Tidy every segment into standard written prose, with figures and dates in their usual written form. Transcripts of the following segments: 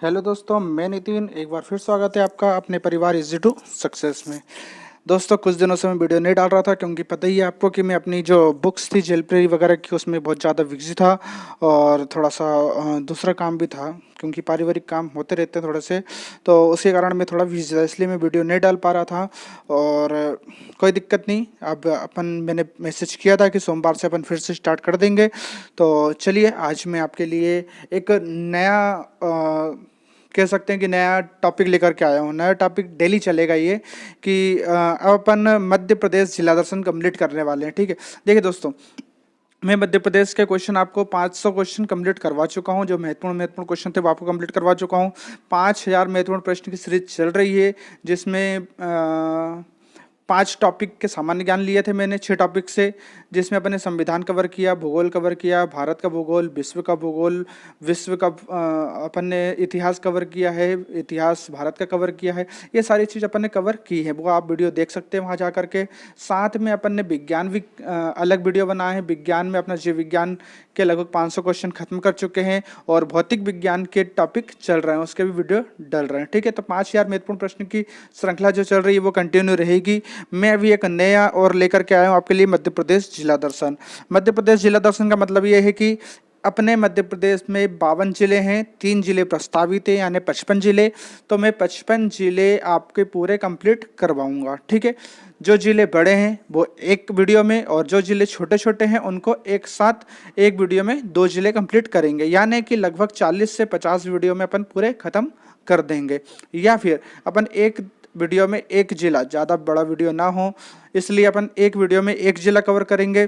Hello दोस्तों, मैं नितिन। एक बार फिर स्वागत है आपका अपने परिवार इजी टू सक्सेस में। दोस्तों, कुछ दिनों से मैं वीडियो नहीं डाल रहा था क्योंकि पता ही है आपको कि मैं अपनी जो बुक्स थी जेलप्री वगैरह की उसमें बहुत ज़्यादा बिजी था और थोड़ा सा दूसरा काम भी था क्योंकि पारिवारिक काम होते रहते हैं थोड़े से। तो उसी कारण मैं थोड़ा बिजी था, इसलिए मैं वीडियो नहीं डाल पा रहा था। और कोई दिक्कत नहीं, अब मैंने मैसेज किया था कि सोमवार से अपन फिर से स्टार्ट कर देंगे। तो चलिए, आज मैं आपके लिए एक नया कह सकते हैं कि नया टॉपिक लेकर के आया हूँ। नया टॉपिक डेली चलेगा ये कि अब अपन मध्य प्रदेश जिला दर्शन कंप्लीट करने वाले हैं। ठीक है, देखिए दोस्तों, मैं मध्य प्रदेश के क्वेश्चन आपको 500 क्वेश्चन कंप्लीट करवा चुका हूं। जो महत्वपूर्ण महत्वपूर्ण क्वेश्चन थे वो आपको कंप्लीट करवा चुका हूं। 5000 महत्वपूर्ण प्रश्न की सीरीज चल रही है जिसमें 5 टॉपिक के सामान्य ज्ञान लिए थे मैंने, 6 टॉपिक से, जिसमें अपने संविधान कवर किया, भूगोल कवर किया, भारत का भूगोल, विश्व का भूगोल, विश्व का अपन ने इतिहास कवर किया है, इतिहास भारत का कवर किया है। ये सारी चीज़ अपन ने कवर की है, वो आप वीडियो देख सकते हैं वहाँ जा करके। साथ में अपन ने विज्ञान भी अलग वीडियो बनाए हैं। विज्ञान में अपना जीव विज्ञान के लगभग 500 क्वेश्चन खत्म कर चुके हैं और भौतिक विज्ञान के टॉपिक चल रहे हैं, उसके भी वीडियो डल रहे हैं। ठीक है, तो 5000 महत्वपूर्ण प्रश्न की श्रृंखला जो चल रही है वो कंटिन्यू रहेगी। मैं अभी एक नया और लेकर के आया हूँ आपके लिए, मध्य प्रदेश जिला दर्शन। मध्य प्रदेश जिला दर्शन का मतलब ये है कि अपने मध्य प्रदेश में 52 जिले हैं, 3 जिले प्रस्तावित हैं, यानी 55 जिले। तो मैं 55 जिले आपके पूरे कंप्लीट करवाऊंगा। ठीक है, जो जिले बड़े हैं वो एक वीडियो में, और जो जिले छोटे छोटे हैं उनको एक साथ एक वीडियो में 2 जिले कंप्लीट करेंगे, यानी कि लगभग 40 से 50 वीडियो में अपन पूरे खत्म कर देंगे। या फिर अपन एक वीडियो में एक जिला, ज़्यादा बड़ा वीडियो ना हो इसलिए अपन एक वीडियो में एक जिला कवर करेंगे।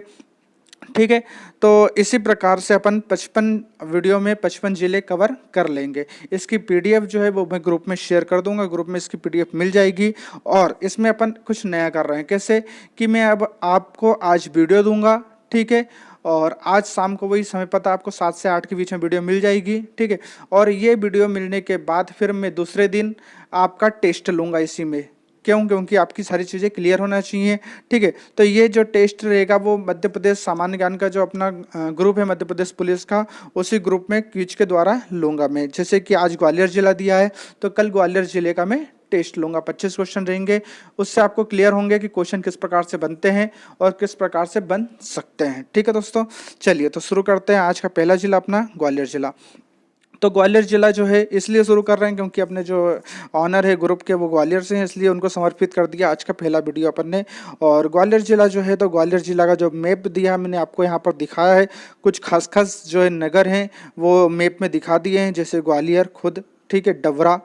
ठीक है, तो इसी प्रकार से अपन 55 वीडियो में 55 जिले कवर कर लेंगे। इसकी पीडीएफ जो है वो मैं ग्रुप में शेयर कर दूंगा, ग्रुप में इसकी पीडीएफ मिल जाएगी। और इसमें अपन कुछ नया कर रहे हैं, कैसे कि मैं अब आपको आज वीडियो दूंगा। ठीक है, और आज शाम को, वही समय पता आपको, 7 से 8 के बीच में वीडियो मिल जाएगी। ठीक है, और ये वीडियो मिलने के बाद फिर मैं दूसरे दिन आपका टेस्ट लूँगा इसी में। क्यों? क्योंकि आपकी सारी चीज़ें क्लियर होना चाहिए। ठीक है, तो ये जो टेस्ट रहेगा वो मध्य प्रदेश सामान्य ज्ञान का जो अपना ग्रुप है मध्य प्रदेश पुलिस का, उसी ग्रुप में क्विज के द्वारा लूँगा मैं। जैसे कि आज ग्वालियर जिला दिया है तो कल ग्वालियर जिले का मैं टेस्ट लूँगा। 25 क्वेश्चन रहेंगे, उससे आपको क्लियर होंगे कि क्वेश्चन किस प्रकार से बनते हैं और किस प्रकार से बन सकते हैं। ठीक है दोस्तों, चलिए तो शुरू करते हैं। आज का पहला जिला अपना ग्वालियर जिला। तो ग्वालियर जिला जो है इसलिए शुरू कर रहे हैं क्योंकि अपने जो ऑनर है ग्रुप के वो ग्वालियर से हैं, इसलिए उनको समर्पित कर दिया आज का पहला वीडियो अपन ने। और ग्वालियर जिला जो है, तो ग्वालियर जिला का जो मैप दिया मैंने आपको यहाँ पर दिखाया है। कुछ खास खास जो है नगर हैं वो मैप में दिखा दिए हैं, जैसे ग्वालियर खुद, ठीक है, डबरा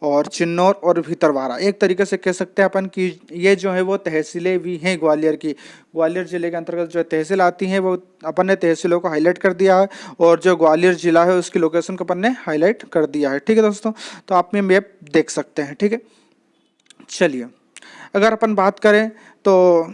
और चिन्नौर और भीतरवाड़ा। एक तरीके से कह सकते हैं अपन कि ये जो है वो तहसीलें भी हैं ग्वालियर की। ग्वालियर जिले के अंतर्गत जो तहसील आती हैं वो अपन ने तहसीलों को हाईलाइट कर दिया है, और जो ग्वालियर जिला है उसकी लोकेशन को अपन ने हाईलाइट कर दिया है। ठीक है दोस्तों, तो आप में मैप देख सकते हैं। ठीक है, चलिए अगर अपन बात करें तो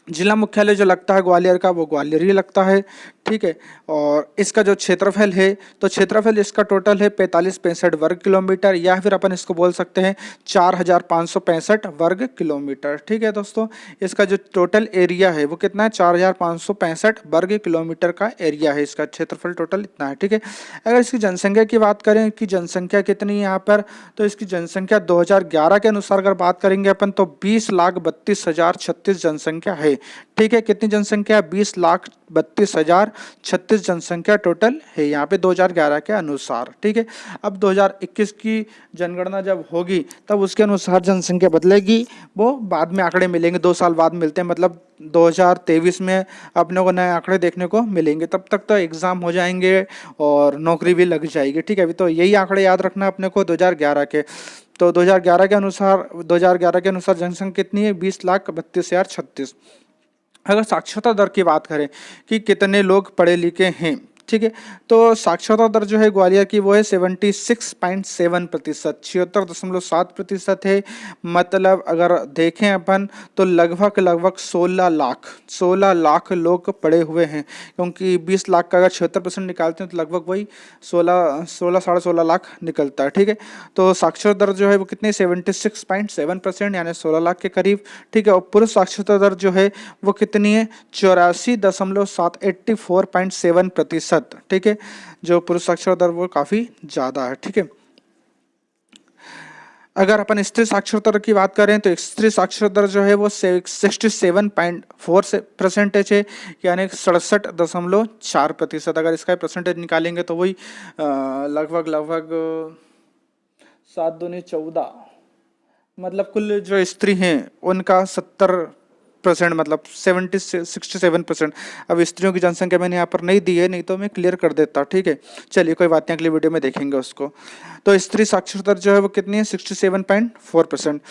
जिला मुख्यालय जो लगता है ग्वालियर का वो ग्वालियर ही लगता है। ठीक है, और इसका जो क्षेत्रफल है, तो क्षेत्रफल इसका टोटल है 45-65 वर्ग किलोमीटर, या फिर अपन इसको बोल सकते हैं 4565 वर्ग किलोमीटर। ठीक है दोस्तों, इसका जो टोटल एरिया है वो कितना है? 4565 वर्ग किलोमीटर का एरिया है, इसका क्षेत्रफल टोटल इतना है। ठीक है, अगर इसकी जनसंख्या की बात करें कि जनसंख्या कितनी है यहाँ पर, तो इसकी जनसंख्या 2011 के अनुसार अगर बात करेंगे अपन तो 20,32,036 जनसंख्या है। ठीक है, कितनी जनसंख्या? 20,32,036 जनसंख्या टोटल है यहाँ पे 2011 के अनुसार। ठीक है, अब 2021 की जनगणना जब होगी तब उसके अनुसार जनसंख्या बदलेगी, वो बाद में आंकड़े मिलेंगे, 2 साल बाद मिलते हैं, मतलब 2023 में अपने को नए आंकड़े देखने को मिलेंगे। तब तक तो एग्जाम हो जाएंगे और नौकरी भी लग जाएगी। ठीक है, अभी तो यही आंकड़े याद रखना अपने को 2011 के। तो 2011 के अनुसार जनसंख्या कितनी है? 20,32,036। अगर साक्षरता दर की बात करें कि कितने लोग पढ़े लिखे हैं, ठीक है, तो साक्षरता दर जो है ग्वालियर की वो है 76.7%, 76.7% है। मतलब अगर देखें अपन तो लगभग 16 लाख लोग पढ़े हुए हैं, क्योंकि 20 लाख का अगर 76% निकालते हैं तो लगभग वही 16 साढ़े 16 लाख निकलता है। ठीक है, तो साक्षरता दर जो है वो कितनी? 76.7%, यानी 16 लाख के करीब। ठीक है, और पुरुष साक्षरता दर जो है वो कितनी है? 84.7, 84.7%। प्रतिशत, ठीक है, जो पुरुष साक्षरता दर वो काफ़ी ज़्यादा है, ठीक है। अगर अपन स्त्री साक्षरता दर की बात करें तो स्त्री साक्षरता दर जो है वो 67.4% है, यानी 67.4%। अगर इसका परसेंटेज निकालेंगे तो वही लगभग 7 दूनी 14, मतलब कुल जो स्त्री हैं उनका 70%, मतलब 67%। अब स्त्रियों की जनसंख्या मैंने यहाँ पर नहीं दी है, नहीं तो मैं क्लियर कर देता, ठीक है। चलिए कोई बात नहीं, अगली वीडियो में देखेंगे उसको। तो स्त्री साक्षरता दर जो है वो कितनी है, 67.4%।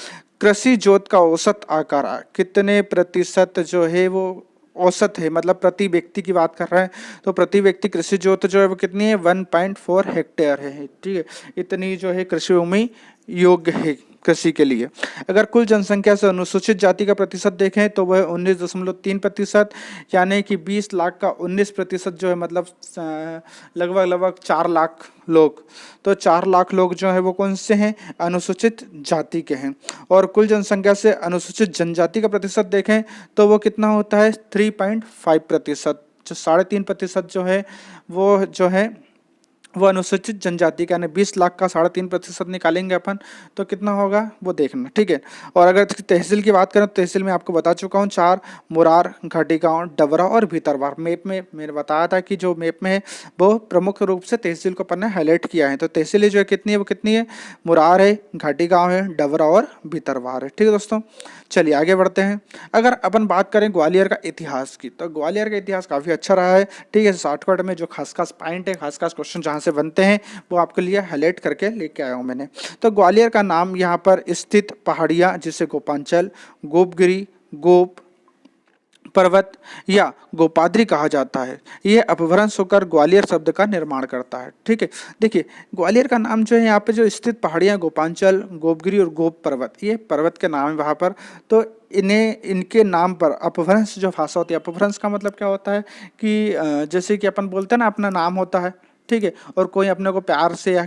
कृषि जोत का औसत आकार कितने प्रतिशत जो है वो औसत है, मतलब प्रति व्यक्ति की बात कर रहे हैं तो प्रति व्यक्ति कृषि जोत जो है वो कितनी है, 1.4 हेक्टेयर है, ठीक है। इतनी जो है कृषि भूमि योग्य है कृषि के लिए। अगर कुल जनसंख्या से अनुसूचित जाति का प्रतिशत देखें तो वह 19.3%, यानी कि 20 लाख का 19% जो है, मतलब लगभग 4 लाख लोग। तो 4 लाख लोग जो है वो कौन से हैं, अनुसूचित जाति के हैं। और कुल जनसंख्या से अनुसूचित जनजाति का प्रतिशत देखें तो वो कितना होता है, 3.5%। जो 3.5% जो है वो अनुसूचित जनजाति का, यानी 20 लाख का 3.5% निकालेंगे अपन तो कितना होगा वो देखना, ठीक है। और अगर तहसील की बात करें तो तहसील में आपको बता चुका हूँ 4, मुरार, घाटी गाँव, डबरा और भीतरवार। मैप में मैंने बताया था कि जो मैप में है वो प्रमुख रूप से तहसील को अपन ने हाईलाइट किया है। तो तहसीलें जो है कितनी है, वो कितनी है, मुरार है, घाटी गाँव है, डबरा और भीतरवार है, ठीक है दोस्तों। चलिए आगे बढ़ते हैं। अगर अपन बात करें ग्वालियर का इतिहास की, तो ग्वालियर का इतिहास काफ़ी अच्छा रहा है, ठीक है। शॉर्टकट में जो खास खास पॉइंट है, खास खास क्वेश्चन जहाँ से बनते हैं वो आपके लिए हाईलाइट करके लेके आया हूँ मैंने। तो ग्वालियर का नाम यहाँ पर स्थित पहाड़ियाँ जिसे गोपांचल, गोपगिरी, गोप पर्वत या गोपाद्री कहा जाता है, यह अपभ्रंश होकर ग्वालियर शब्द का निर्माण करता है, ठीक है। देखिए ग्वालियर का नाम जो है, यहाँ पे जो स्थित पहाड़ियाँ गोपांचल, गोपगिरी और गोप पर्वत, ये पर्वत के नाम है वहाँ पर। तो इनके नाम पर अपभ्रंश जो भाषा होती है, अपभ्रंश का मतलब क्या होता है कि जैसे कि अपन बोलते हैं ना, अपना नाम होता है, ठीक है, और कोई अपने को प्यार से या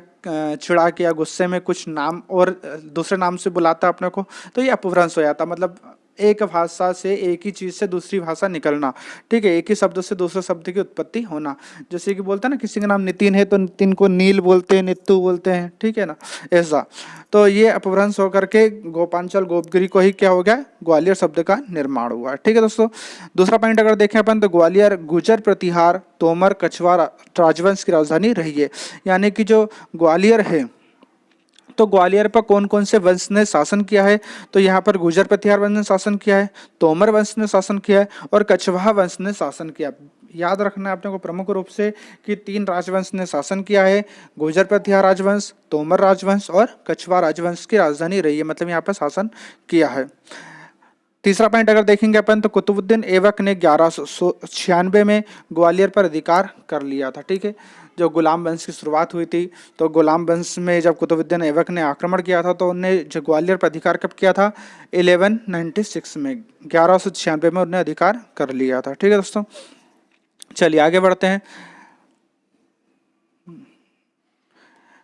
चिढ़ा के या गुस्से में कुछ नाम और दूसरे नाम से बुलाता है अपने को, तो ये अपभ्रंश हो जाता, मतलब एक भाषा से, एक ही चीज़ से दूसरी भाषा निकलना, ठीक है, एक ही शब्द से दूसरे शब्द की उत्पत्ति होना। जैसे कि बोलते हैं ना, किसी का नाम नितिन है तो नितिन को नील बोलते हैं, नित्तू बोलते हैं, ठीक है ना, ऐसा। तो ये अपभ्रंश होकर के गोपांचल, गोपगिरी को ही क्या हो गया, ग्वालियर शब्द का निर्माण हुआ, ठीक है दोस्तों। दूसरा पॉइंट अगर देखें अपन तो ग्वालियर गुजर, प्रतिहार, तोमर, कछवार राजवंश की राजधानी रही है। यानी कि जो ग्वालियर है, तो ग्वालियर पर कौन कौन से वंश ने शासन किया है, तो यहाँ पर गुजर प्रतिहार वंश ने शासन किया है, तोमर वंश ने शासन किया है और कछवाहा वंश ने शासन किया। याद रखना है अपने को प्रमुख रूप से कि 3 राजवंश ने शासन किया है, गुजर प्रतिहार राजवंश, तोमर राजवंश और कछवाहा राजवंश की राजधानी रही है, मतलब यहाँ पर शासन किया है। तीसरा पॉइंट अगर देखेंगे अपन तो कुतुबुद्दीन ऐबक ने 1196 में ग्वालियर पर अधिकार कर लिया था, ठीक है। जो गुलाम वंश की शुरुआत हुई थी, तो गुलाम वंश में जब कुतुबुद्दीन ऐबक ने आक्रमण किया था तो उन्होंने जो ग्वालियर पर अधिकार कब किया था, 1196 में, 1196 में उन्होंने अधिकार कर लिया था, ठीक है दोस्तों। चलिए आगे बढ़ते हैं।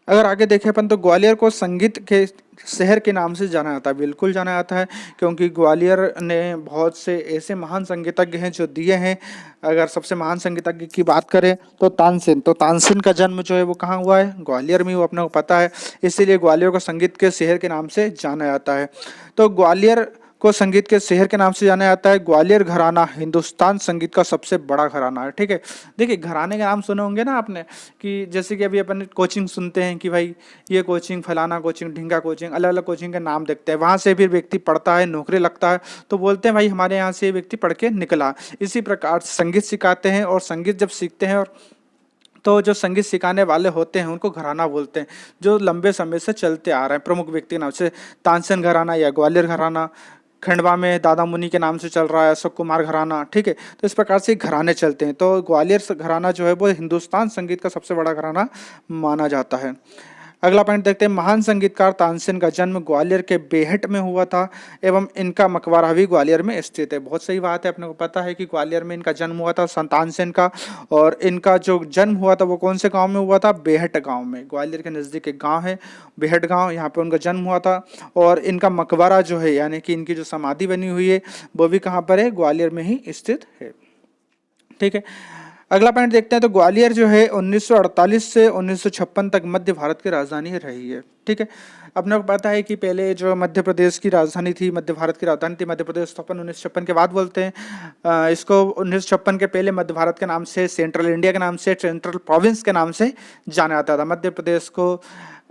अगर आगे देखें अपन तो ग्वालियर को संगीत के शहर के नाम से जाना जाता है, बिल्कुल जाना जाता है, क्योंकि ग्वालियर ने बहुत से ऐसे महान संगीतज्ञ हैं जो दिए हैं। अगर सबसे महान संगीतज्ञ की बात करें तो तानसेन, तो तानसेन का जन्म जो है वो कहाँ हुआ है, ग्वालियर में, वो अपने को पता है, इसीलिए ग्वालियर को संगीत के शहर के नाम से जाना जाता है। तो ग्वालियर को संगीत के शहर के नाम से जाना जाता है। ग्वालियर घराना हिंदुस्तान संगीत का सबसे बड़ा घराना है, ठीक है। देखिए घराने के नाम सुने होंगे ना आपने, कि जैसे कि अभी अपन कोचिंग सुनते हैं कि भाई ये कोचिंग, फलाना कोचिंग, ढिंगा कोचिंग, अलग अलग कोचिंग के नाम देखते हैं, वहाँ से फिर व्यक्ति पढ़ता है, नौकरी लगता है, तो बोलते हैं भाई हमारे यहाँ से व्यक्ति पढ़ के निकला। इसी प्रकार संगीत सिखाते हैं, और संगीत जब सीखते हैं और तो जो संगीत सिखाने वाले होते हैं उनको घराना बोलते हैं, जो लंबे समय से चलते आ रहे हैं। प्रमुख व्यक्ति के नाम से तानसेन घराना या ग्वालियर घराना, खंडवा में दादा मुनि के नाम से चल रहा है अशोक कुमार घराना, ठीक है। तो इस प्रकार से घराने चलते हैं। तो ग्वालियर घराना जो है वो हिंदुस्तान संगीत का सबसे बड़ा घराना माना जाता है। अगला पॉइंट देखते हैं। महान संगीतकार तानसेन का जन्म ग्वालियर के बेहट में हुआ था एवं इनका मकबरा भी ग्वालियर में स्थित है। बहुत सही बात है, अपने को पता है कि ग्वालियर में इनका जन्म हुआ था तानसेन का, और इनका जो जन्म हुआ था वो कौन से गांव में हुआ था, बेहट गांव में। ग्वालियर के नज़दीक एक गांव है बेहट गांव, यहाँ पे उनका जन्म हुआ था। और इनका मकबरा जो है, यानी कि इनकी जो समाधि बनी हुई है वो भी कहाँ पर है, ग्वालियर में ही स्थित है, ठीक है। अगला पॉइंट देखते हैं। तो ग्वालियर जो है 1948 से 1956 तक मध्य भारत की राजधानी रही है। ठीक है, अपने को पता है कि पहले जो मध्य प्रदेश की राजधानी थी, मध्य भारत की राजधानी थी मध्य प्रदेश, तो अपन 1956 के बाद बोलते हैं। इसको 1956 के पहले मध्य भारत के नाम से, सेंट्रल इंडिया के नाम से, सेंट्रल प्रोविंस के नाम से जाना जाता था। मध्य प्रदेश को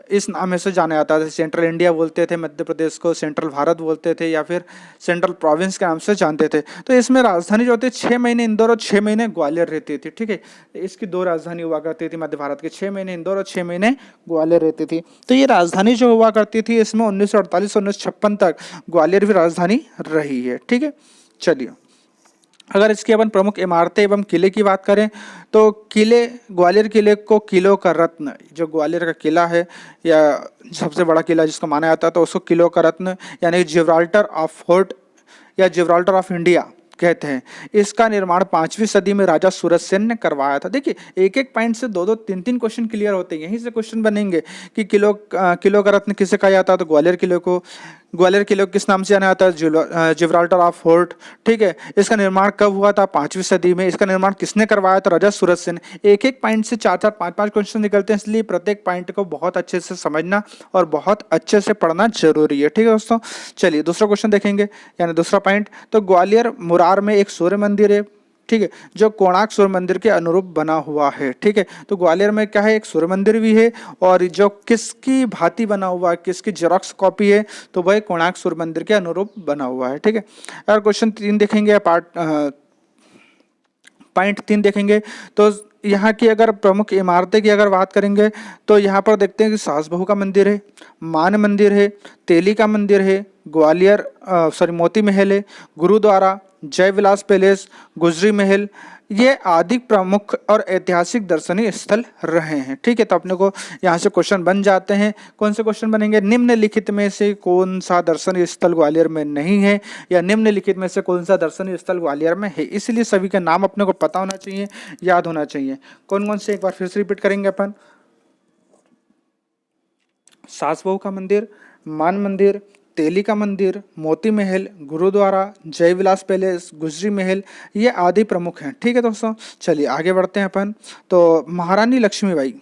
इस नाम से जाना जाता था। सेंट्रल इंडिया बोलते थे, मध्य प्रदेश को सेंट्रल भारत बोलते थे, या फिर सेंट्रल प्रोविंस के नाम से जानते थे। तो इसमें राजधानी जो होती है 6 महीने इंदौर और 6 महीने ग्वालियर रहती थी। ठीक है, इसकी 2 राजधानी हुआ करती थी मध्य भारत की, 6 महीने इंदौर और 6 महीने ग्वालियर रहती थी। तो ये राजधानी जो हुआ करती थी, इसमें 1948 से 1956 तक ग्वालियर भी राजधानी रही है। ठीक है, चलिए अगर इसकी अपन प्रमुख इमारतें एवं किले की बात करें तो किले, ग्वालियर किले को किलों का रत्न, जो ग्वालियर का किला है या सबसे बड़ा किला जिसको माना जाता है, तो उसको किलों का रत्न यानी जिब्राल्टर ऑफ फोर्ट या जिब्राल्टर ऑफ इंडिया कहते हैं। इसका निर्माण 5वीं सदी में राजा सूरज सेन ने करवाया था। देखिए एक एक पॉइंट से 2-2 3-3 क्वेश्चन क्लियर होते हैं, यहीं से क्वेश्चन बनेंगे कि किलो का रत्न किसे कहा जाता है, तो ग्वालियर किले को। ग्वालियर किले को किस नाम से जाना जाता है, जिब्राल्टर ऑफ फोर्ट। ठीक है, इसका निर्माण कब हुआ था, 5वीं सदी में। इसका निर्माण किसने करवाया था, राजा सूरज सेन। एक एक पॉइंट से 4-4 5-5 क्वेश्चन निकलते हैं, इसलिए प्रत्येक पॉइंट को बहुत अच्छे से समझना और बहुत अच्छे से पढ़ना जरूरी है। ठीक है दोस्तों, चलिए दूसरा क्वेश्चन देखेंगे, यानी दूसरा पॉइंट। तो ग्वालियर मुरार में एक सूर्य मंदिर है, ठीक है, जो कोणार्क सूर्य मंदिर के अनुरूप बना हुआ है। ठीक है, तो ग्वालियर में क्या है, एक सूर्य मंदिर भी है, और जो किसकी भांति बना हुआ है, किसकी जेरॉक्स कॉपी है, तो वह कोणार्क सूर्य मंदिर के अनुरूप बना हुआ है। ठीक है, अगर क्वेश्चन 3 देखेंगे, पॉइंट 3 देखेंगे, तो यहाँ की अगर प्रमुख इमारतें की अगर बात करेंगे तो यहाँ पर देखते हैं कि सास बहू का मंदिर है, मान मंदिर है, तेली का मंदिर है, ग्वालियर मोती महल है, गुरुद्वारा, जय विलास पैलेस, गुजरी महल, ये आदि प्रमुख और ऐतिहासिक दर्शनीय स्थल रहे हैं। ठीक है, तो अपने को यहाँ से क्वेश्चन बन जाते हैं। कौन से क्वेश्चन बनेंगे, निम्नलिखित में से कौन सा दर्शनीय स्थल ग्वालियर में नहीं है, या निम्नलिखित में से कौन सा दर्शनीय स्थल ग्वालियर में है। इसलिए सभी के नाम अपने को पता होना चाहिए, याद होना चाहिए। कौन कौन से, एक बार फिर से रिपीट करेंगे अपन। सास बहू का मंदिर, मान मंदिर, तेली का मंदिर, मोती महल, गुरुद्वारा, जय विलास पैलेस, गुजरी महल, ये आदि प्रमुख हैं। ठीक है दोस्तों, चलिए आगे बढ़ते हैं अपन। तो महारानी लक्ष्मीबाई,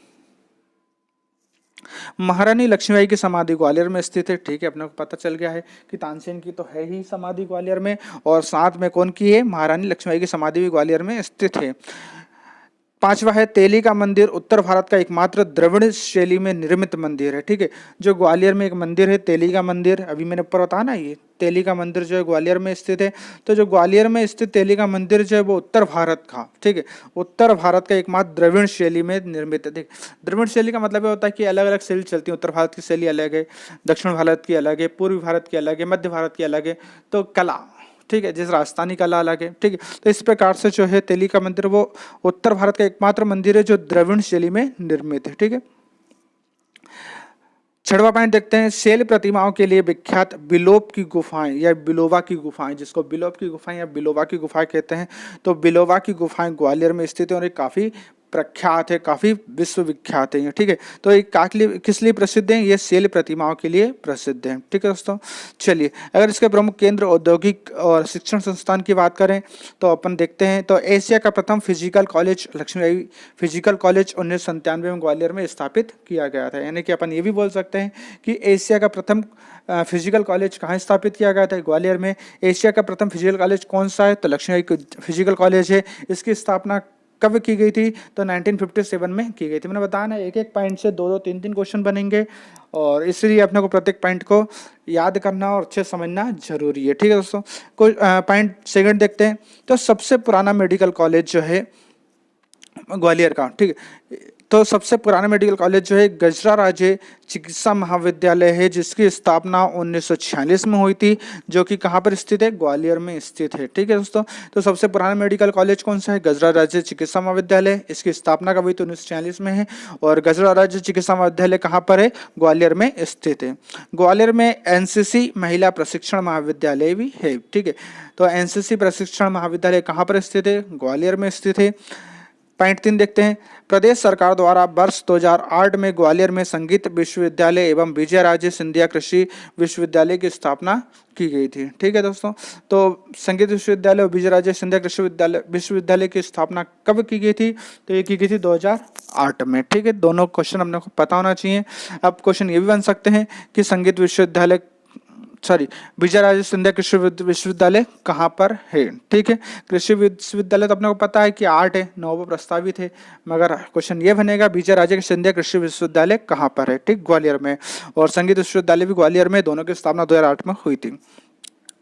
महारानी लक्ष्मीबाई की समाधि ग्वालियर में स्थित है। ठीक है, अपने को पता चल गया है कि तानसेन की तो है ही समाधि ग्वालियर में, और साथ में कौन की है, महारानी लक्ष्मीबाई की समाधि भी ग्वालियर में स्थित है। 5वां है तेली का मंदिर, उत्तर भारत का एकमात्र द्रविड़ शैली में निर्मित मंदिर है। ठीक है, जो ग्वालियर में एक मंदिर है तेली का मंदिर, अभी मैंने ऊपर बताया ना, ये तेली का मंदिर जो है ग्वालियर में स्थित है। तो जो ग्वालियर में स्थित तेली का मंदिर जो है वो उत्तर भारत का, ठीक है, उत्तर भारत का एकमात्र द्रविड़ शैली में निर्मित है। देख, द्रविड़ शैली का मतलब ये होता है कि अलग अलग शैली चलती है। उत्तर भारत की शैली अलग है, दक्षिण भारत की अलग है, पूर्वी भारत की अलग है, मध्य भारत की अलग है। तो कला, ठीक है, जैसे राजस्थानी कला अलग है। ठीक है, तो इस प्रकार से जो है तेली का मंदिर वो उत्तर भारत का एकमात्र मंदिर है जो द्रविड़ शैली में निर्मित है। ठीक है, 6वां पॉइंट देखते हैं, शैल प्रतिमाओं के लिए विख्यात बिलोप की गुफाएं या बिलोवा की गुफाएं, जिसको बिलोप की गुफाएं या बिलोवा की गुफाएं कहते हैं। तो बिलोवा की गुफाएं ग्वालियर में स्थित है और ये काफी प्रख्यात है, काफी विश्वविख्यात है। ठीक है, तो ये किस लिए प्रसिद्ध है, ये शैल प्रतिमाओं के लिए प्रसिद्ध है। ठीक है दोस्तों, चलिए अगर इसके प्रमुख केंद्र, औद्योगिक और शिक्षण संस्थान की बात करें तो अपन देखते हैं, तो एशिया का प्रथम physical college Laxmibai physical college 1997 में ग्वालियर में स्थापित किया गया था। यानी कि अपन ये भी बोल सकते हैं कि एशिया का प्रथम फिजिकल कॉलेज कहाँ स्थापित किया गया था, ग्वालियर में। एशिया का प्रथम फिजिकल कॉलेज कौन सा है, तो लक्ष्मीबाई फिजिकल कॉलेज है। इसकी स्थापना कब की गई थी, तो 1957 में की गई थी। मैंने बताया ना, एक एक पॉइंट से 2-2 3-3 क्वेश्चन बनेंगे, और इसलिए अपने को प्रत्येक पॉइंट को याद करना और अच्छे समझना जरूरी है। ठीक है दोस्तों, कोई पॉइंट सेकंड देखते हैं। तो सबसे पुराना मेडिकल कॉलेज जो है ग्वालियर का, ठीक है, तो सबसे पुराना मेडिकल कॉलेज जो है गजरा राजे चिकित्सा महाविद्यालय है, जिसकी स्थापना 1946 में हुई थी, जो कि कहाँ पर स्थित है, ग्वालियर में स्थित है। ठीक है दोस्तों, तो सबसे पुराना मेडिकल कॉलेज कौन सा है, गजरा राज्य चिकित्सा महाविद्यालय। इसकी स्थापना कब हुई, तो 1946 में है, और गजरा राज्य चिकित्सा महाविद्यालय कहाँ पर है, ग्वालियर में स्थित है। ग्वालियर में एनसीसी महिला प्रशिक्षण महाविद्यालय भी है। ठीक है, तो एनसीसी प्रशिक्षण महाविद्यालय कहाँ पर स्थित है, ग्वालियर में स्थित है। पॉइंट 3 देखते हैं। प्रदेश सरकार द्वारा वर्ष 2008 में ग्वालियर में संगीत विश्वविद्यालय एवं विजय राजे सिंधिया कृषि विश्वविद्यालय की स्थापना की गई थी। ठीक है दोस्तों, तो संगीत विश्वविद्यालय और विजय राजे सिंधिया कृषि विश्वविद्यालय की स्थापना कब की गई थी? तो ये की गई थी 2008 में। ठीक है, दोनों क्वेश्चन अपने को पता होना चाहिए। अब क्वेश्चन ये भी बन सकते हैं कि संगीत विश्वविद्यालय विजय राजे सिंधिया कृषि विश्वविद्यालय कहाँ पर है? ठीक है, कृषि विश्वविद्यालय तो अपने को पता है कि 8 है, 9 प्रस्तावित है, मगर क्वेश्चन ये बनेगा विजय राजे सिंधिया कृषि विश्वविद्यालय कहाँ पर है? ठीक, ग्वालियर में। और संगीत विश्वविद्यालय भी ग्वालियर में, दोनों की स्थापना 2008 में हुई थी।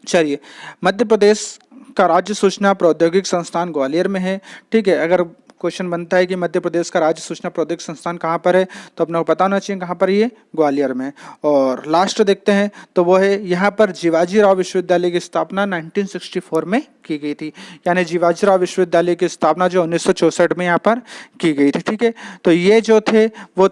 चलिए, मध्य प्रदेश का राज्य सूचना प्रौद्योगिक संस्थान ग्वालियर में है। ठीक है, अगर क्वेश्चन बनता है कि मध्य प्रदेश का राज्य सूचना प्रौद्योगिक संस्थान कहाँ पर है, तो अपने को पता होना चाहिए कहाँ पर ये ग्वालियर में। और लास्ट देखते हैं तो वो है यहाँ पर जीवाजी राव विश्वविद्यालय की स्थापना 1964 में की गई थी। यानी जीवाजी राव विश्वविद्यालय की स्थापना जो 1964 में यहाँ पर की गई थी। ठीक है, तो ये जो थे वो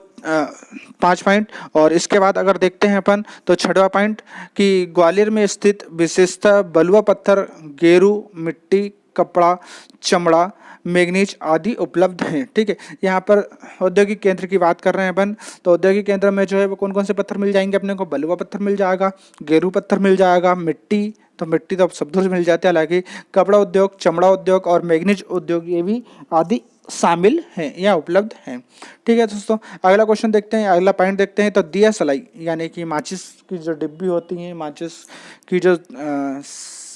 5 पॉइंट। और इसके बाद अगर देखते हैं अपन तो 6वां पॉइंट कि ग्वालियर में स्थित विशेषता बलुआ पत्थर, गेरू, मिट्टी, कपड़ा, चमड़ा, मैग्नीज आदि उपलब्ध हैं। ठीक है, यहाँ पर औद्योगिक केंद्र की बात कर रहे हैं अपन, तो औद्योगिक केंद्र में जो है वो कौन कौन से पत्थर मिल जाएंगे अपने को? बलुआ पत्थर मिल जाएगा, गेरू पत्थर मिल जाएगा, मिट्टी तो अब सब दूर मिल जाते हैं, हालांकि कपड़ा उद्योग, चमड़ा उद्योग और मैग्नीज उद्योग ये भी आदि शामिल हैं या उपलब्ध हैं। ठीक है दोस्तों, अगला क्वेश्चन देखते हैं, अगला पॉइंट देखते हैं। तो दिया सलाई यानी कि माचिस की जो डिब्बी होती हैं, माचिस की जो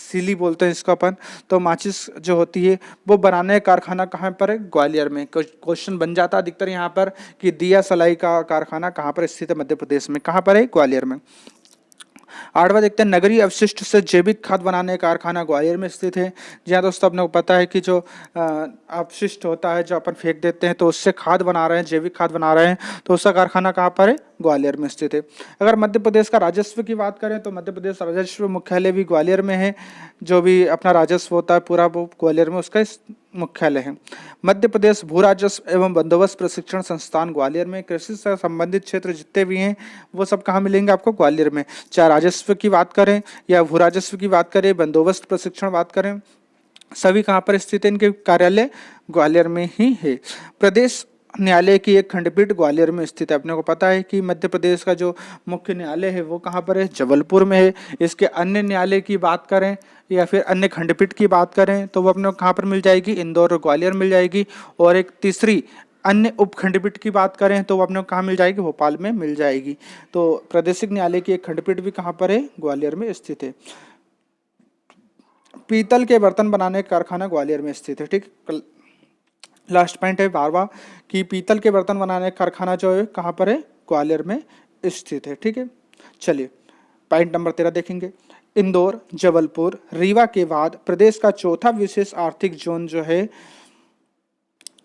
सिली बोलते हैं इसको अपन, तो माचिस जो होती है वो बनाने का कारखाना कहाँ पर है? ग्वालियर में। क्वेश्चन बन जाता है अधिकतर यहाँ पर कि दिया सलाई का कारखाना कहाँ पर स्थित है? मध्य प्रदेश में। कहाँ पर है? ग्वालियर में। 8वां देखते हैं, नगरीय अपशिष्ट से जैविक खाद बनाने का कारखाना ग्वालियर में स्थित है। जी हाँ दोस्तों, अपने को पता है कि जो अपशिष्ट होता है जो अपन फेंक देते हैं तो उससे खाद बना रहे हैं, जैविक खाद बना रहे हैं, तो उसका कारखाना कहाँ पर है? ग्वालियर में स्थित है। अगर मध्य प्रदेश का राजस्व की बात करें तो मध्य प्रदेश राजस्व मुख्यालय भी ग्वालियर में है। जो भी अपना राजस्व होता है पूरा वो ग्वालियर में उसका मुख्यालय है। मध्य प्रदेश भू राजस्व एवं बंदोबस्त प्रशिक्षण संस्थान ग्वालियर में। कृषि से संबंधित क्षेत्र जितने भी हैं वो सब कहाँ मिलेंगे आपको? ग्वालियर में। चाहे राजस्व की बात करें या भू राजस्व की बात करें, बंदोबस्त प्रशिक्षण बात करें, सभी कहाँ पर स्थित है? इनके कार्यालय ग्वालियर में ही है। प्रदेश न्यायालय की एक खंडपीठ ग्वालियर में स्थित है। अपने को पता है कि मध्य प्रदेश का जो मुख्य न्यायालय है वो कहाँ पर है? जबलपुर में है। इसके अन्य न्यायालय की बात करें या फिर अन्य खंडपीठ की बात करें तो वो अपने को कहाँ पर मिल जाएगी? इंदौर और ग्वालियर मिल जाएगी। और एक तीसरी अन्य उपखंडपीठ की बात करें तो वो अपने को कहाँ मिल जाएगी? भोपाल में मिल जाएगी। तो प्रादेशिक न्यायालय की एक खंडपीठ भी कहाँ पर है? ग्वालियर में स्थित है। पीतल के बर्तन बनाने का कारखाना ग्वालियर में स्थित है। ठीक, लास्ट पॉइंट है 12वां कि पीतल के बर्तन बनाने का कारखाना जो है कहाँ पर है? ग्वालियर में स्थित है। ठीक है, चलिए पॉइंट नंबर 13 देखेंगे। इंदौर, जबलपुर, रीवा के बाद प्रदेश का चौथा विशेष आर्थिक जोन जो है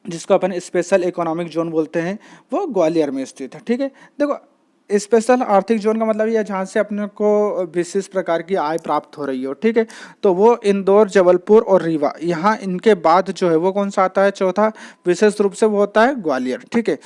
जिसको अपन स्पेशल इकोनॉमिक जोन बोलते हैं वो ग्वालियर में स्थित है। ठीक है, देखो स्पेशल आर्थिक जोन का मतलब ये जहाँ से अपने को विशेष प्रकार की आय प्राप्त हो रही हो। ठीक है, तो वो इंदौर, जबलपुर और रीवा, यहाँ इनके बाद जो है वो कौन सा आता है? चौथा विशेष रूप से वो होता है ग्वालियर। ठीक है,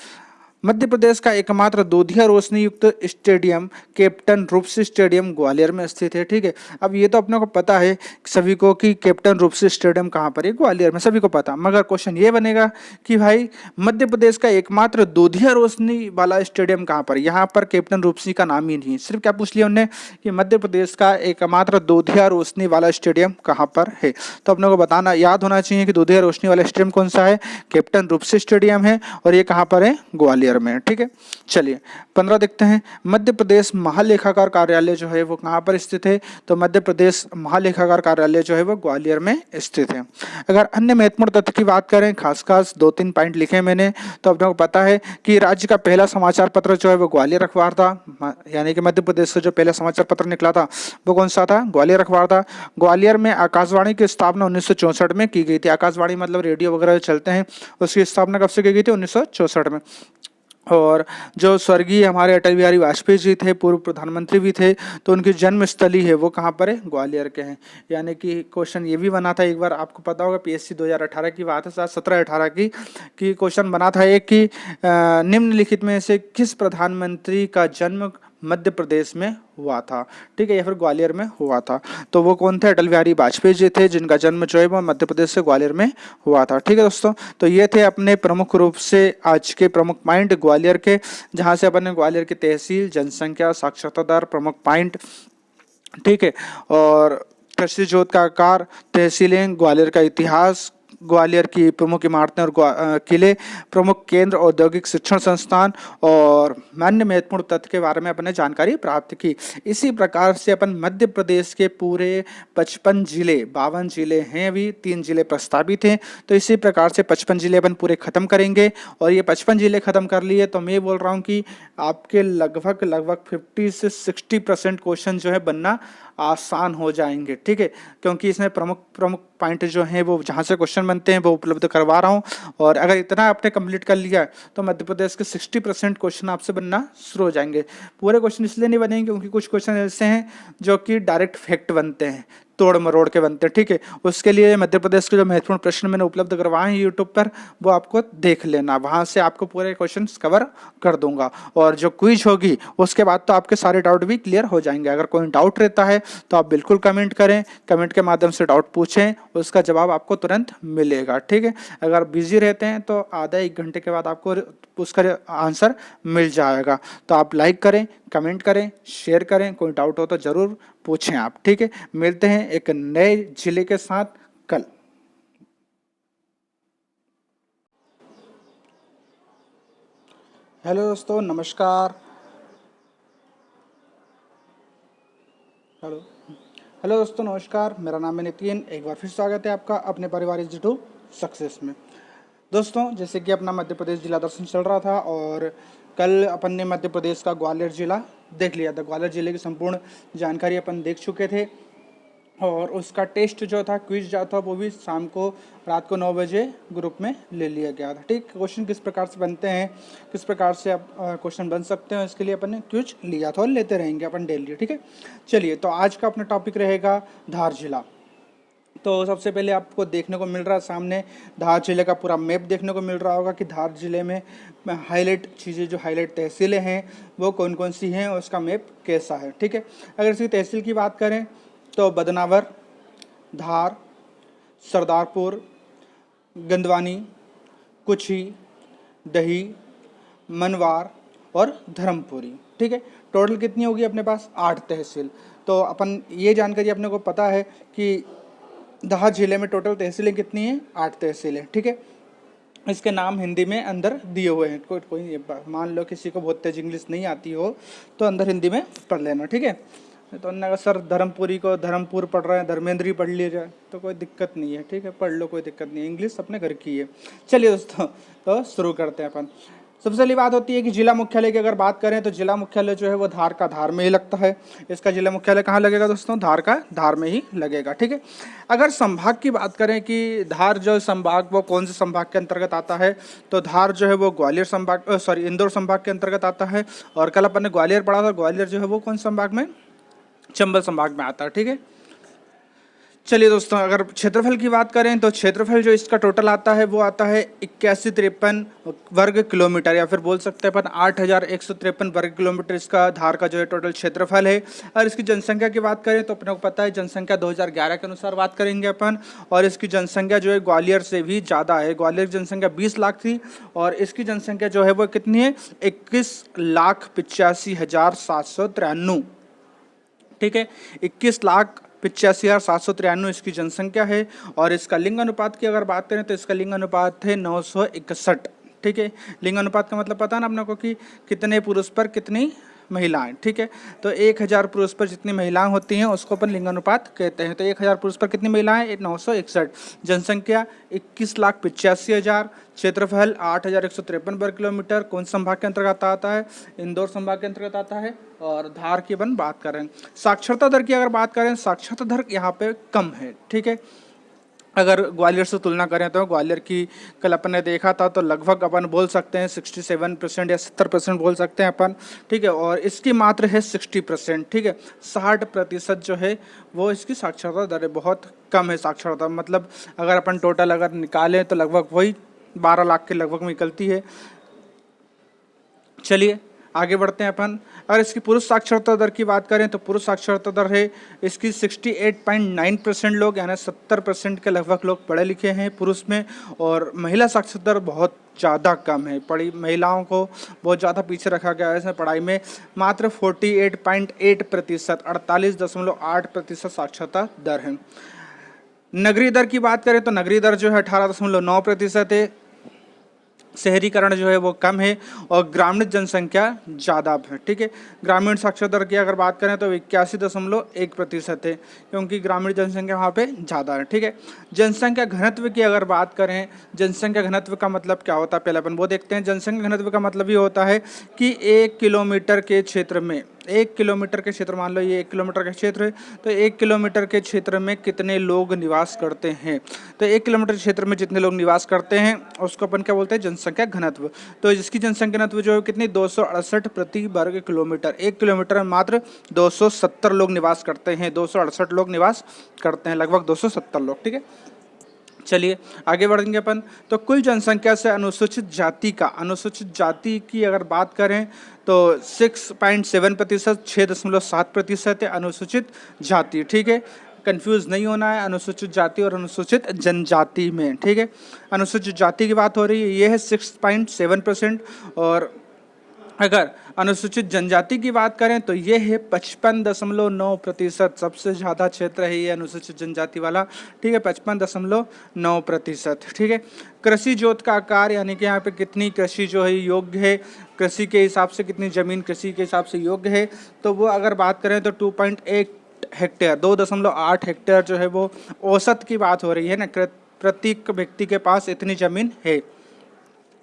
मध्य प्रदेश का एकमात्र दूधिया रोशनी युक्त स्टेडियम कैप्टन रूपसी स्टेडियम ग्वालियर में स्थित है। ठीक है, अब ये तो अपने को पता है सभी को कि कैप्टन रूपसी स्टेडियम कहाँ पर है? ग्वालियर में, सभी को पता। मगर क्वेश्चन ये बनेगा कि भाई मध्य प्रदेश का एकमात्र दूधिया रोशनी वाला स्टेडियम कहाँ पर? यहाँ पर कैप्टन रूपसी का नाम ही नहीं, सिर्फ क्या पूछ लिया उन्होंने कि मध्य प्रदेश का एकमात्र दूधिया रोशनी वाला स्टेडियम कहाँ पर है। तो अपने को बताना याद होना चाहिए कि दूधिया रोशनी वाला स्टेडियम कौन सा है? कैप्टन रूपसी स्टेडियम है और ये कहाँ पर है? ग्वालियर में। ठीक है, चलिए 15 देखते हैं। मध्य प्रदेश महालेखाकार कार्यालय जो है वो कहाँ पर स्थित है? तो मध्य प्रदेश महालेखाकार कार्यालय जो है वो ग्वालियर में स्थित है। अगर अन्य महत्वपूर्ण तथ्य की बात करें, खास 2-3 पॉइंट लिखे मैंने, तो अपने को पता है कि राज्य का पहला समाचार पत्र जो है वो ग्वालियर अखबार था। यानी कि मध्य प्रदेश से जो पहला समाचार पत्र निकला था वो कौन सा था? ग्वालियर अखबार था। ग्वालियर में आकाशवाणी की स्थापना 1964 में की गई थी। आकाशवाणी मतलब रेडियो वगैरह चलते हैं, उसकी स्थापना कब से की गई थी? 1964 में। और जो स्वर्गीय हमारे अटल बिहारी वाजपेयी जी थे, पूर्व प्रधानमंत्री भी थे, तो उनकी जन्मस्थली है वो कहाँ पर है? ग्वालियर के हैं। यानी कि क्वेश्चन ये भी बना था एक बार, आपको पता होगा पीएससी 2018 की बात है, 17-18 की कि क्वेश्चन बना था एक कि निम्नलिखित में से किस प्रधानमंत्री का जन्म मध्य प्रदेश में हुआ था, ठीक है, या फिर ग्वालियर में हुआ था। तो वो कौन थे? अटल बिहारी वाजपेयी जी थे, जिनका जन्म जो है वो मध्य प्रदेश से ग्वालियर में हुआ था, ठीक है दोस्तों। तो ये थे अपने प्रमुख रूप से आज के प्रमुख पॉइंट ग्वालियर के, जहाँ से अपन ने ग्वालियर की तहसील, जनसंख्या, साक्षरता दर, प्रमुख पॉइंट, ठीक है, और कृषि जोत का आकार, तहसीलें, ग्वालियर का इतिहास, ग्वालियर की प्रमुख इमारतें और किले, प्रमुख केंद्र, औद्योगिक शिक्षण संस्थान और अन्य महत्वपूर्ण तथ्य के बारे में अपने जानकारी प्राप्त की। इसी प्रकार से अपन मध्य प्रदेश के पूरे 55 जिले, 52 जिले हैं, अभी 3 जिले प्रस्तावित हैं, तो इसी प्रकार से 55 जिले अपन पूरे खत्म करेंगे। और ये 55 जिले खत्म कर लिए तो मैं बोल रहा हूँ कि आपके लगभग 50 से 60% क्वेश्चन जो है बनना आसान हो जाएंगे, ठीक है, क्योंकि इसमें प्रमुख पॉइंट जो हैं वो जहाँ से क्वेश्चन बनते हैं वो उपलब्ध करवा रहा हूँ। और अगर इतना आपने कंप्लीट कर लिया तो मध्य प्रदेश के 60% क्वेश्चन आपसे बनना शुरू हो जाएंगे। पूरे क्वेश्चन इसलिए नहीं बनेंगे क्योंकि कुछ क्वेश्चन ऐसे हैं जो कि डायरेक्ट फैक्ट बनते हैं, तोड़ मरोड़ के बनते हैं, ठीक है। उसके लिए मध्य प्रदेश के जो महत्वपूर्ण प्रश्न मैंने उपलब्ध करवाए हैं यूट्यूब पर, वो आपको देख लेना, वहाँ से आपको पूरे क्वेश्चन कवर कर दूंगा। और जो क्विज होगी उसके बाद तो आपके सारे डाउट भी क्लियर हो जाएंगे। अगर कोई डाउट रहता है तो आप बिल्कुल कमेंट करें, कमेंट के माध्यम से डाउट पूछें, उसका जवाब आपको तुरंत मिलेगा, ठीक है। अगर बिजी रहते हैं तो आधा 1 घंटे के बाद आपको उसका आंसर मिल जाएगा। तो आप लाइक करें, कमेंट करें, शेयर करें, कोई डाउट हो तो ज़रूर पूछें आप, ठीक है। मिलते हैं एक नए जिले के साथ कल। हेलो दोस्तों, नमस्कार। हेलो हेलो दोस्तों, नमस्कार। मेरा नाम है नितिन। एक बार फिर स्वागत है आपका अपने पारिवारिक जीटू सक्सेस में। दोस्तों, जैसे कि अपना मध्य प्रदेश जिला दर्शन चल रहा था और कल अपन ने मध्य प्रदेश का ग्वालियर जिला देख लिया था। ग्वालियर जिले की संपूर्ण जानकारी अपन देख चुके थे और उसका टेस्ट जो था, क्विज जो था, वो भी शाम को रात को 9 बजे ग्रुप में ले लिया गया था, ठीक। क्वेश्चन किस प्रकार से बनते हैं, किस प्रकार से आप क्वेश्चन बन सकते हैं, इसके लिए अपन ने क्विज लिया था और लेते रहेंगे अपन डेली, ठीक है। चलिए, तो आज का अपना टॉपिक रहेगा धार जिला। तो सबसे पहले आपको देखने को मिल रहा है सामने धार जिले का पूरा मैप देखने को मिल रहा होगा कि धार जिले में हाईलाइट चीज़ें, जो हाईलाइट तहसीलें हैं वो कौन कौन सी हैं और उसका मैप कैसा है, ठीक है। अगर इसकी तहसील की बात करें तो बदनावर, धार, सरदारपुर, गंदवानी, कुछी, दही, मनवार और धर्मपुरी, ठीक है। टोटल कितनी होगी अपने पास? 8 तहसील। तो अपन ये जानकारी अपने को पता है कि धार जिले में टोटल तहसीलें कितनी हैं? 8 तहसीलें, ठीक है। इसके नाम हिंदी में अंदर दिए हुए हैं। कोई मान लो किसी को बहुत तेज इंग्लिश नहीं आती हो तो अंदर हिंदी में पढ़ लेना, ठीक है। तो अगर सर धर्मपुरी को धर्मपुर पढ़ रहे हैं, धर्मेंद्री पढ़ लीजिए तो कोई दिक्कत नहीं है, ठीक है, पढ़ लो, कोई दिक्कत नहीं है, इंग्लिश अपने घर की है। चलिए दोस्तों, तो शुरू करते हैं अपन। सबसे पहली बात होती है कि जिला मुख्यालय की अगर बात करें तो जिला मुख्यालय जो है वो धार में ही लगता है। इसका जिला मुख्यालय कहाँ लगेगा दोस्तों? धार में ही लगेगा, ठीक है। अगर संभाग की बात करें कि धार जो संभाग वो कौन से संभाग के अंतर्गत आता है, तो धार जो है वो ग्वालियर संभाग, इंदौर संभाग के अंतर्गत आता है। और कल अपन ने ग्वालियर पढ़ा था, ग्वालियर जो है वो कौन संभाग में? चंबल संभाग में आता है, ठीक है। चलिए दोस्तों, अगर क्षेत्रफल की बात करें तो क्षेत्रफल जो इसका टोटल आता है वो आता है 8153 वर्ग किलोमीटर, या फिर बोल सकते हैं अपन 8153 वर्ग किलोमीटर इसका धार का जो है टोटल क्षेत्रफल है। और इसकी जनसंख्या की बात करें तो अपने को पता है जनसंख्या 2011 के अनुसार बात करेंगे अपन, और इसकी जनसंख्या जो है ग्वालियर से भी ज़्यादा है। ग्वालियर की जनसंख्या 20 लाख थी और इसकी जनसंख्या जो है वो कितनी है? 21,85,793, ठीक है। 21,85,793 इसकी जनसंख्या है। और इसका लिंग अनुपात की अगर बात करें तो इसका लिंग अनुपात है 961, ठीक है। लिंग अनुपात का मतलब पता है ना अपने को कि कितने पुरुष पर कितनी महिलाएं, ठीक है। तो 1000 पुरुष पर जितनी महिलाएं होती हैं उसको अपन लिंगानुपात कहते हैं। तो 1000 पुरुष पर कितनी महिलाएं? 961। जनसंख्या 21,85,000। क्षेत्रफल 8,153 वर्ग किलोमीटर। कौन संभाग के अंतर्गत आता है? इंदौर संभाग के अंतर्गत आता है। और धार की अपन बात करें। साक्षरता दर की अगर बात करें, साक्षरता दर यहाँ पे कम है, ठीक है। अगर ग्वालियर से तुलना करें तो ग्वालियर की कल अपन ने देखा था तो लगभग अपन बोल सकते हैं 67% या 70% बोल सकते हैं अपन, ठीक है। और इसकी मात्र है 60%, ठीक है। 60% जो है वो इसकी साक्षरता दर है, बहुत कम है साक्षरता। मतलब अगर अपन टोटल अगर निकालें तो लगभग वही 12 लाख के लगभग निकलती है। चलिए आगे बढ़ते हैं अपन। अगर इसकी पुरुष साक्षरता दर की बात करें तो पुरुष साक्षरता दर है इसकी 68.9% लोग, यानी 70% के लगभग लोग पढ़े लिखे हैं पुरुष में, और महिला साक्षरता दर बहुत ज़्यादा कम है। पढ़ी महिलाओं को बहुत ज़्यादा पीछे रखा गया है इसमें पढ़ाई में, मात्र 48.8%, 48.8% साक्षरता दर है। नगरीय दर की बात करें तो नगरीय दर जो है 18.9% है। शहरीकरण जो है वो कम है और ग्रामीण जनसंख्या ज़्यादा है। ठीक है, ग्रामीण साक्षरता दर की अगर बात करें तो 81.1% है, क्योंकि ग्रामीण जनसंख्या वहाँ पे ज़्यादा है। ठीक है, जनसंख्या घनत्व की अगर बात करें, जनसंख्या घनत्व का मतलब क्या होता है पहले अपन वो देखते हैं। जनसंख्या घनत्व का मतलब ये होता है कि 1 किलोमीटर के क्षेत्र में, 1 किलोमीटर के क्षेत्र, मान लो ये 1 किलोमीटर का क्षेत्र है, तो 1 किलोमीटर के क्षेत्र में कितने लोग निवास करते हैं। तो 1 किलोमीटर क्षेत्र में जितने लोग निवास करते हैं उसको अपन क्या बोलते हैं, जनसंख्या घनत्व। तो जिसकी जनसंख्या घनत्व जो है कितनी, 268 प्रति वर्ग किलोमीटर। 1 किलोमीटर में मात्र 270 लोग निवास करते हैं, 268 लोग निवास करते हैं, लगभग 270 लोग। ठीक है, चलिए आगे बढ़ेंगे अपन। तो कुल जनसंख्या से अनुसूचित जाति का, अनुसूचित जाति की अगर बात करें तो 6.7%, 6.7% है अनुसूचित जाति। ठीक है, कंफ्यूज नहीं होना है अनुसूचित जाति और अनुसूचित जनजाति में। ठीक है, अनुसूचित जाति की बात हो रही है, ये है 6.7%, और अगर अनुसूचित जनजाति की बात करें तो ये है 55.9%। सबसे ज़्यादा क्षेत्र है ये अनुसूचित जनजाति वाला। ठीक है, 55.9%। ठीक है, कृषि जोत का आकार, यानी कि यहाँ पे कितनी कृषि जो है योग्य है, कृषि के हिसाब से कितनी ज़मीन कृषि के हिसाब से योग्य है, तो वो अगर बात करें तो 2.8 हेक्टेयर, 2.8 हेक्टेयर जो है वो औसत की बात हो रही है ना, प्रत्येक व्यक्ति के पास इतनी ज़मीन है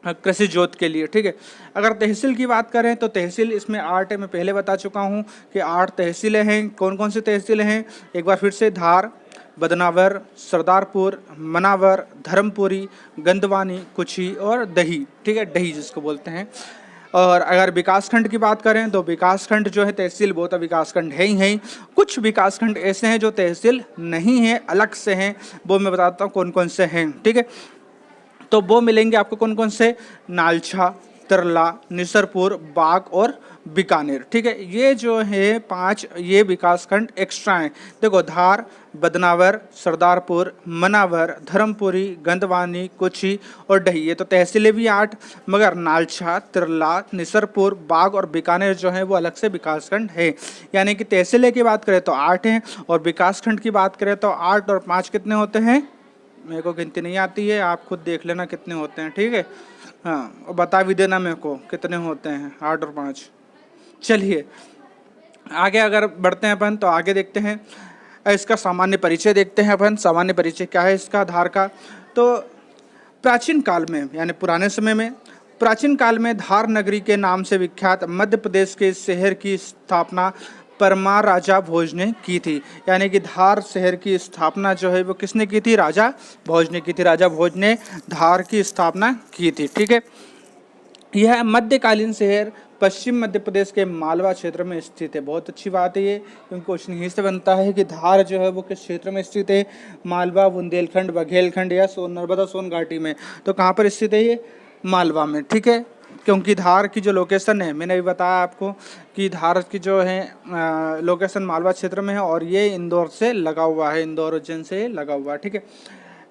कृषि जोत के लिए। ठीक है, अगर तहसील की बात करें तो तहसील इसमें 8 है, मैं पहले बता चुका हूँ कि 8 तहसीलें हैं। कौन कौन सी तहसीलें हैं, एक बार फिर से, धार, बदनावर, सरदारपुर, मनावर, धर्मपुरी, गंदवानी, कुछी और दही। ठीक है, दही जिसको बोलते हैं। और अगर विकासखंड की बात करें तो विकासखंड जो है, तहसील बहुत विकासखंड है ही है, कुछ विकासखंड ऐसे हैं जो तहसील नहीं है, अलग से हैं, वो मैं बताता हूँ कौन कौन से हैं। ठीक है, तो वो मिलेंगे आपको कौन कौन से, नालछा, तरला, निसरपुर, बाग और बीकानेर। ठीक है, ये जो है 5 ये विकासखंड एक्स्ट्रा हैं। देखो, धार, बदनावर, सरदारपुर, मनावर, धर्मपुरी, गंदवानी, कुछी और डही, ये तो तहसीलें भी 8, मगर नालछा, तिरला, निसरपुर, बाग और बीकानेर जो है वो अलग से विकासखंड है। यानी कि तहसीलें की बात करें तो 8 हैं, और विकासखंड की बात करें तो 8 और 5 कितने होते हैं, मेरे को गिनती नहीं आती है, आप खुद देख लेना कितने होते हैं। ठीक है, हाँ, और बता भी देना मेरे को कितने होते हैं, 8 और 5। चलिए आगे अगर बढ़ते हैं अपन तो आगे देखते हैं, इसका सामान्य परिचय देखते हैं अपन। सामान्य परिचय क्या है इसका आधार का, तो प्राचीन काल में, यानी पुराने समय में, प्राचीन काल में धार नगरी के नाम से विख्यात मध्य प्रदेश के शहर की स्थापना परमार राजा भोज ने की थी। यानी कि धार शहर की स्थापना जो है वो किसने की थी, राजा भोज ने की थी। राजा भोज ने धार की स्थापना की थी। ठीक है, यह मध्यकालीन शहर पश्चिम मध्य प्रदेश के मालवा क्षेत्र में स्थित है। बहुत अच्छी बात है ये, क्योंकि क्वेश्चन यहीं से बनता है कि धार जो है वो किस क्षेत्र में स्थित है, मालवा, बुंदेलखंड, बघेलखंड या नर्मदा सोन घाटी में। तो कहाँ पर स्थित है ये, मालवा में। ठीक है, क्योंकि धार की जो लोकेशन है, मैंने भी बताया आपको कि धार की जो है लोकेशन मालवा क्षेत्र में है, और ये इंदौर से लगा हुआ है, इंदौर उज्जैन से लगा हुआ है। ठीक है,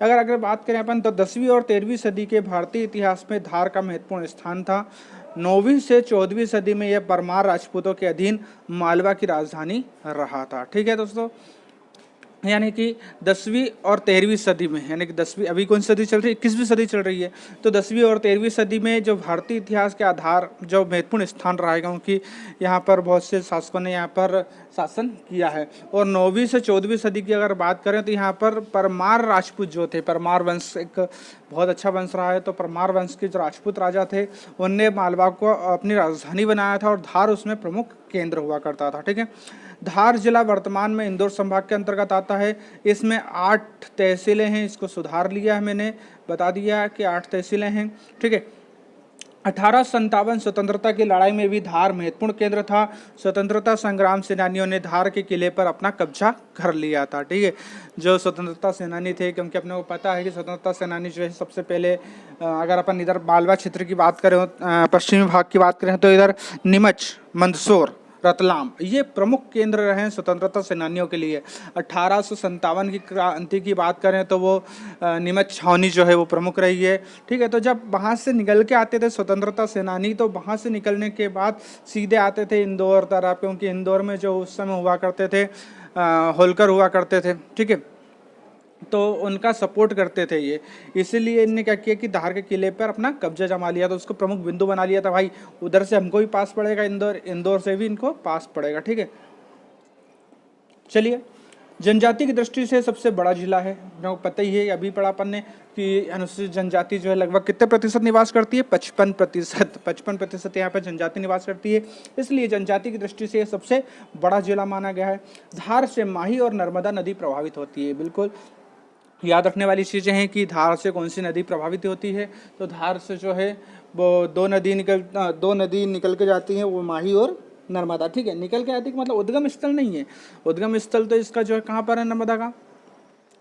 अगर बात करें अपन तो 10वीं और 13वीं सदी के भारतीय इतिहास में धार का महत्वपूर्ण स्थान था। 9वीं से 14वीं सदी में यह परमार राजपूतों के अधीन मालवा की राजधानी रहा था। ठीक है दोस्तों, यानी कि 10वीं और 13वीं सदी में, यानी कि 10वीं, अभी कौन सी सदी चल रही है, 21वीं सदी चल रही है, तो 10वीं और 13वीं सदी में जो भारतीय इतिहास के आधार जो महत्वपूर्ण स्थान रहा है, क्योंकि यहाँ पर बहुत से शासकों ने यहाँ पर शासन किया है। और 9वीं से 14वीं सदी की अगर बात करें तो यहाँ पर परमार राजपूत जो थे, परमार वंश एक बहुत अच्छा वंश रहा है, तो परमार वंश के जो राजपूत राजा थे उनने मालवा को अपनी राजधानी बनाया था, और धार उसमें प्रमुख केंद्र हुआ करता था। ठीक है, धार जिला वर्तमान में इंदौर संभाग के अंतर्गत आता है। इसमें 8 तहसीलें हैं, इसको सुधार लिया है मैंने, बता दिया कि 8 तहसीलें हैं। ठीक है, 1857 स्वतंत्रता की लड़ाई में भी धार महत्वपूर्ण केंद्र था। स्वतंत्रता संग्राम सेनानियों ने धार के किले पर अपना कब्जा कर लिया था। ठीक है, जो स्वतंत्रता सेनानी थे, क्योंकि अपने को पता है कि स्वतंत्रता सेनानी जो है सबसे पहले अगर अपन इधर मालवा क्षेत्र की बात करें, पश्चिमी भाग की बात करें, तो इधर नीमच, मंदसौर, रतलाम ये प्रमुख केंद्र रहे स्वतंत्रता सेनानियों के लिए। 1857 की क्रांति की बात करें तो वो नीमच छावनी जो है वो प्रमुख रही है। ठीक है, तो जब वहाँ से निकल के आते थे स्वतंत्रता सेनानी, तो वहाँ से निकलने के बाद सीधे आते थे इंदौर तरफ, क्योंकि इंदौर में जो उस समय हुआ करते थे होलकर हुआ करते थे। ठीक है, तो उनका सपोर्ट करते थे ये, इसीलिए इनने क्या किया कि धार के किले पर अपना कब्जा जमा लिया, तो उसको प्रमुख बिंदु बना लिया था। भाई उधर से हमको भी पास पड़ेगा इंदौर, इंदौर से भी इनको पास पड़ेगा। ठीक है, चलिए, जनजाति की दृष्टि से सबसे बड़ा जिला है, आपको पता ही है, अभी पढ़ा अपन ने कि अनुसूचित जनजाति जो है लगभग कितने प्रतिशत निवास करती है, 55%। 55% यहाँ पर जनजाति निवास करती है, इसलिए जनजाति की दृष्टि से सबसे बड़ा जिला माना गया है। धार से माही और नर्मदा नदी प्रभावित होती है। बिल्कुल याद रखने वाली चीज़ें हैं कि धार से कौन सी नदी प्रभावित होती है, तो धार से जो है वो दो नदी निकल के जाती हैं, वो माही और नर्मदा। ठीक है, निकल के आती है मतलब उद्गम स्थल नहीं है, उद्गम स्थल तो इसका जो है कहाँ पर है, नर्मदा का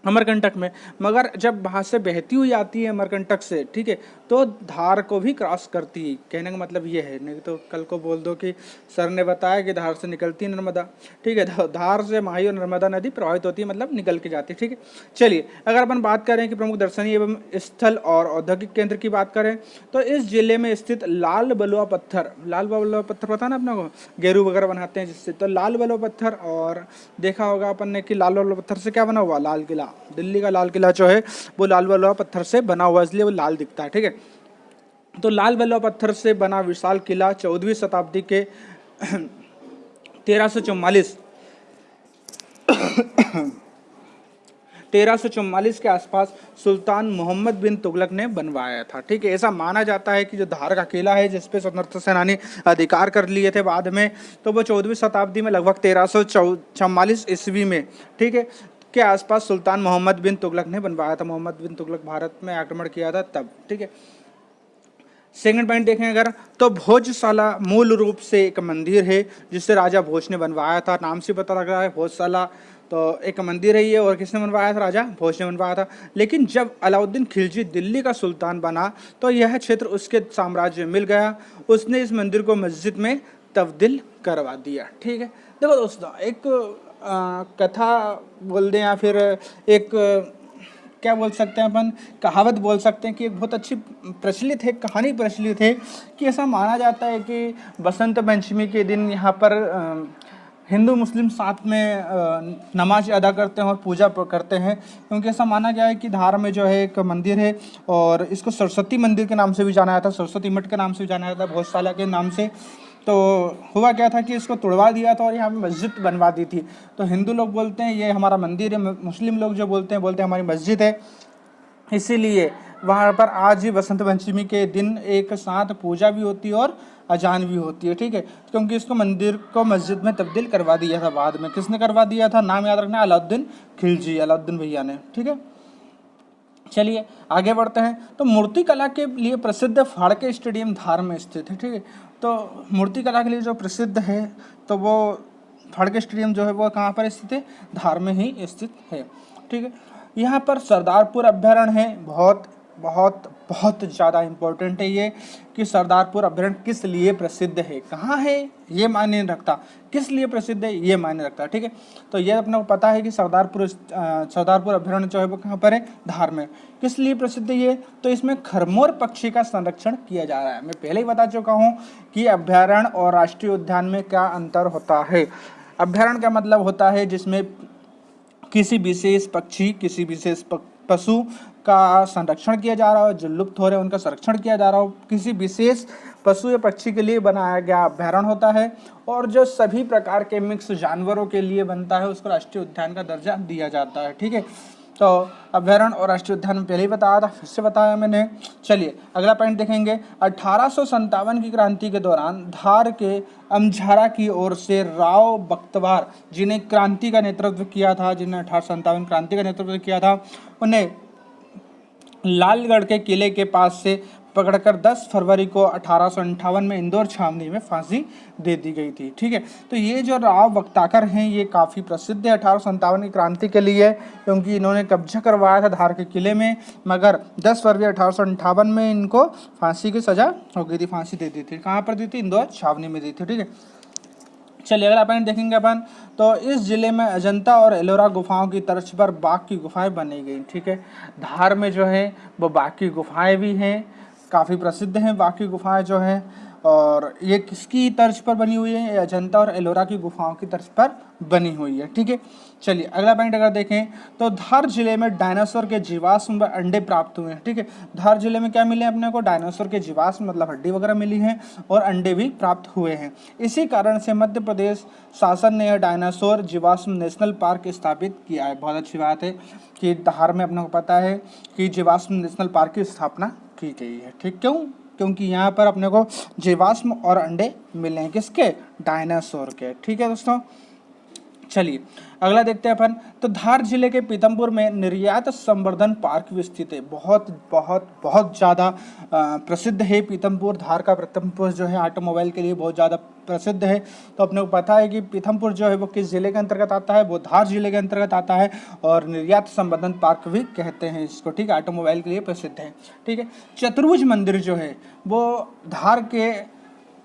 अमरकंटक में, मगर जब वहाँ से बहती हुई आती है अमरकंटक से, ठीक है, तो धार को भी क्रॉस करती है। कहने का मतलब ये है, नहीं तो कल को बोल दो कि सर ने बताया कि धार से निकलती है नर्मदा। ठीक है, तो धार से माही और नर्मदा नदी प्रभावित होती है, मतलब निकल के जाती है। ठीक है, चलिए, अगर अपन बात करें कि प्रमुख दर्शनीय एवं स्थल और औद्योगिक केंद्र की बात करें, तो इस जिले में स्थित लाल बलुआ पत्थर, लाल बलुआ पत्थर पता ना अपने को, गेरू वगैरह बनाते हैं जिससे, तो लाल बलुआ पत्थर, और देखा होगा अपन ने कि लाल बलुआ पत्थर से क्या बना हुआ, लाल किला, दिल्ली का लाल किला जो है वो लाल बलुआ पत्थर से बना हुआ, इसलिए वो लाल दिखता है। ठीक है, तो लाल बलुआ पत्थर से बना विशाल किला 14वीं शताब्दी के 1344 के आसपास सुल्तान मोहम्मद बिन तुगलक ने बनवाया था। ठीक है, ऐसा माना जाता है कि जो धार का किला है जिसपे स्वतंत्रता सेनानी अधिकार कर लिए थे बाद में, तो वो 14वीं शताब्दी में लगभग 1344 ईस्वी में, ठीक है, के आसपास सुल्तान मोहम्मद बिन तुगलक ने बनवाया था। मोहम्मद बिन तुगलक भारत में आक्रमण किया था तब। ठीक है, सेकंड पॉइंट देखें अगर, तो भोजशाला मूल रूप से एक मंदिर है जिसे राजा भोज ने बनवाया था, नाम से पता लग रहा है भोजशाला, तो एक मंदिर है ये, और किसने बनवाया था, राजा भोज ने बनवाया था। लेकिन जब अलाउद्दीन खिलजी दिल्ली का सुल्तान बना तो यह क्षेत्र उसके साम्राज्य में मिल गया, उसने इस मंदिर को मस्जिद में तब्दील करवा दिया। ठीक है, देखो दोस्तों, एक कथा बोल दें या फिर एक क्या बोल सकते हैं अपन, कहावत बोल सकते हैं कि एक बहुत अच्छी प्रचलित है, कहानी प्रचलित है कि ऐसा माना जाता है कि बसंत पंचमी के दिन यहाँ पर हिंदू मुस्लिम साथ में नमाज अदा करते हैं और पूजा करते हैं, क्योंकि ऐसा माना गया है कि धार में जो है एक मंदिर है और इसको सरस्वती मंदिर के नाम से भी जाना जाता है, सरस्वती मठ के नाम से भी जाना जाता है, भोजशाला के नाम से। तो हुआ क्या था कि इसको तोड़वा दिया था और यहाँ पे मस्जिद बनवा दी थी। तो हिंदू लोग बोलते हैं ये हमारा मंदिर है, मुस्लिम लोग जो बोलते हैं हमारी मस्जिद है, इसीलिए वहाँ पर आज ही बसंत पंचमी के दिन एक साथ पूजा भी होती है और अजान भी होती है। ठीक है, क्योंकि इसको मंदिर को मस्जिद में तब्दील करवा दिया था बाद में। किसने करवा दिया था, नाम याद रखना, अलाउद्दीन खिलजी, अलाउद्दीन भैया ने। ठीक है, चलिए आगे बढ़ते हैं। तो मूर्ति कला के लिए प्रसिद्ध फाड़के स्टेडियम धार में स्थित है। ठीक है, तो मूर्ति कला के लिए जो प्रसिद्ध है तो वो फाड़के स्टेडियम जो है वो कहाँ पर स्थित है, धार में ही स्थित है। ठीक है, यहाँ पर सरदारपुर अभ्यारण्य है, बहुत बहुत बहुत ज़्यादा इम्पोर्टेंट है ये कि सरदारपुर अभ्यारण्य किस लिए प्रसिद्ध है, कहाँ है ये मायने नहीं रखता, किस लिए प्रसिद्ध है ये मायने रखता है। ठीक है, तो ये अपने को पता है कि सरदारपुर अभ्यारण्य जो है वो कहाँ पर है, धार में। किस लिए प्रसिद्ध है ये, तो इसमें खरमोर पक्षी का संरक्षण किया जा रहा है। मैं पहले ही बता चुका हूँ कि अभ्यारण्य और राष्ट्रीय उद्यान में क्या अंतर होता है। अभ्यारण्य का मतलब होता है जिसमें किसी विशेष पक्षी, किसी विशेष पशु का संरक्षण किया जा रहा हो, जो लुप्त हो रहे हैं उनका संरक्षण किया जा रहा हो, किसी विशेष पशु या पक्षी के लिए बनाया गया अभ्यारण्य होता है। और जो सभी प्रकार के मिक्स जानवरों के लिए बनता है उसको राष्ट्रीय उद्यान का दर्जा दिया जाता है। ठीक है, तो अभ्यारण्य और राष्ट्रीय उद्यान में पहले ही बताया था, फिर से बताया मैंने। चलिए अगला पॉइंट देखेंगे। 1857 की क्रांति के दौरान धार के अमझारा की ओर से राव बख्तवार, जिन्हें क्रांति का नेतृत्व किया था, जिन्हें 1857 क्रांति का नेतृत्व किया था, उन्हें लालगढ़ के किले के पास से पकड़कर 10 फरवरी को 1858 में इंदौर छावनी में फांसी दे दी गई थी। ठीक है, तो ये जो राव वक्ताकर हैं ये काफ़ी प्रसिद्ध है 1857 की क्रांति के लिए, क्योंकि इन्होंने कब्जा करवाया था धार के किले में, मगर 10 फरवरी 1858 में इनको फांसी की सज़ा हो गई थी, फांसी दे दी थी। कहाँ पर दी थी? इंदौर छावनी में दी थी। ठीक है, चलिए अगला पॉइंट देखेंगे अपन। तो इस जिले में अजंता और एलोरा गुफाओं की तर्ज पर बाघ की गुफाएं बनाई गई। ठीक है, धार में जो है वो बाघ की गुफाएं भी हैं, काफ़ी प्रसिद्ध हैं बाघ की गुफाएं जो हैं। और ये किसकी तर्ज पर बनी हुई है? ये अजंता और एलोरा की गुफाओं की तर्ज पर बनी हुई है। ठीक है, चलिए अगला पॉइंट अगर देखें तो धार जिले में डायनासोर के जीवाश्म व अंडे प्राप्त हुए हैं। ठीक है, धार जिले में क्या मिले अपने को? डायनासोर के जीवाश्म मतलब हड्डी वगैरह मिली हैं और अंडे भी प्राप्त हुए हैं। इसी कारण से मध्य प्रदेश शासन ने यह डायनासोर जीवाश्म नेशनल पार्क स्थापित किया है। बहुत अच्छी बात है कि धार में अपने को पता है कि जीवाश्म नेशनल पार्क की स्थापना की गई है। ठीक, क्यों? क्योंकि यहाँ पर अपने को जीवाश्म और अंडे मिले हैं, किसके? डायनासोर के। ठीक है दोस्तों, चलिए अगला देखते हैं अपन। तो धार जिले के पीतमपुर में निर्यात संवर्धन पार्क भी स्थित है। बहुत बहुत बहुत ज़्यादा प्रसिद्ध है पीतमपुर। धार का पीतमपुर जो है ऑटोमोबाइल के लिए बहुत ज़्यादा प्रसिद्ध है। तो अपने को पता है कि पीतमपुर जो है वो किस जिले के अंतर्गत आता है? वो धार जिले के अंतर्गत आता है, और निर्यात संवर्धन पार्क भी कहते हैं इसको। ठीक है, ऑटोमोबाइल के लिए प्रसिद्ध है। ठीक है, चतुर्भुज मंदिर जो है वो धार के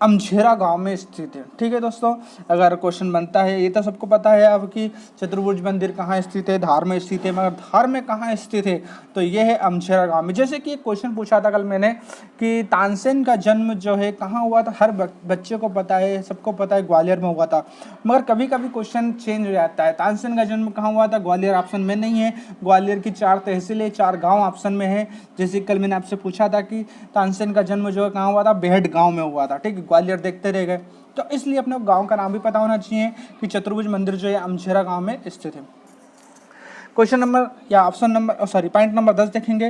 अमझेरा गांव में स्थित है। ठीक है दोस्तों, अगर क्वेश्चन बनता है, ये तो सबको पता है अब कि चतुर्भुज मंदिर कहाँ स्थित है? धार में स्थित है, मगर धार में कहाँ स्थित है? तो ये है अमझेरा गांव में। जैसे कि एक क्वेश्चन पूछा था कल मैंने कि तानसेन का जन्म जो है कहाँ हुआ था? हर बच्चे को पता है, सबको पता है ग्वालियर में हुआ था, मगर कभी कभी क्वेश्चन चेंज हो जाता है। तानसेन का जन्म कहाँ हुआ था? ग्वालियर ऑप्शन में नहीं है, ग्वालियर की 4 तहसीलें 4 गाँव ऑप्शन में है। जैसे कल मैंने आपसे पूछा था कि तानसेन का जन्म जो है कहाँ हुआ था? बेहट गाँव में हुआ था। ठीक है, ग्वालियर देखते रह गए, तो इसलिए अपने गांव का नाम भी पता होना चाहिए कि चतुर्भुज मंदिर जो है अमझेरा गांव में स्थित है। क्वेश्चन नंबर या ऑप्शन नंबर पॉइंट नंबर 10 देखेंगे।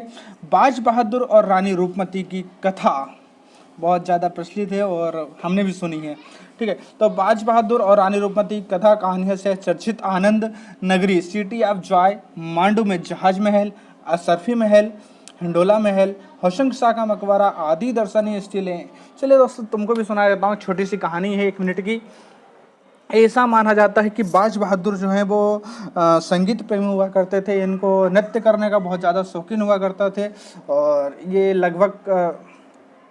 बाज बहादुर और रानी रूपमती की कथा बहुत ज़्यादा प्रचलित है और हमने भी सुनी है। ठीक है, तो बाज बहादुर और रानी रूपमती की कथा कहानियों से चर्चित आनंद नगरी, सिटी ऑफ जॉय, मांडू में जहाज महल, असरफी महल, हिंडोला महल, होशंग शाह का मकबरा आदि दर्शनीय स्थलें। चलिए दोस्तों, तुमको भी सुना देता हूँ, छोटी सी कहानी है 1 मिनट की। ऐसा माना जाता है कि बाज बहादुर जो है वो संगीत प्रेमी हुआ करते थे, इनको नृत्य करने का बहुत ज़्यादा शौकीन हुआ करता थे, और ये लगभग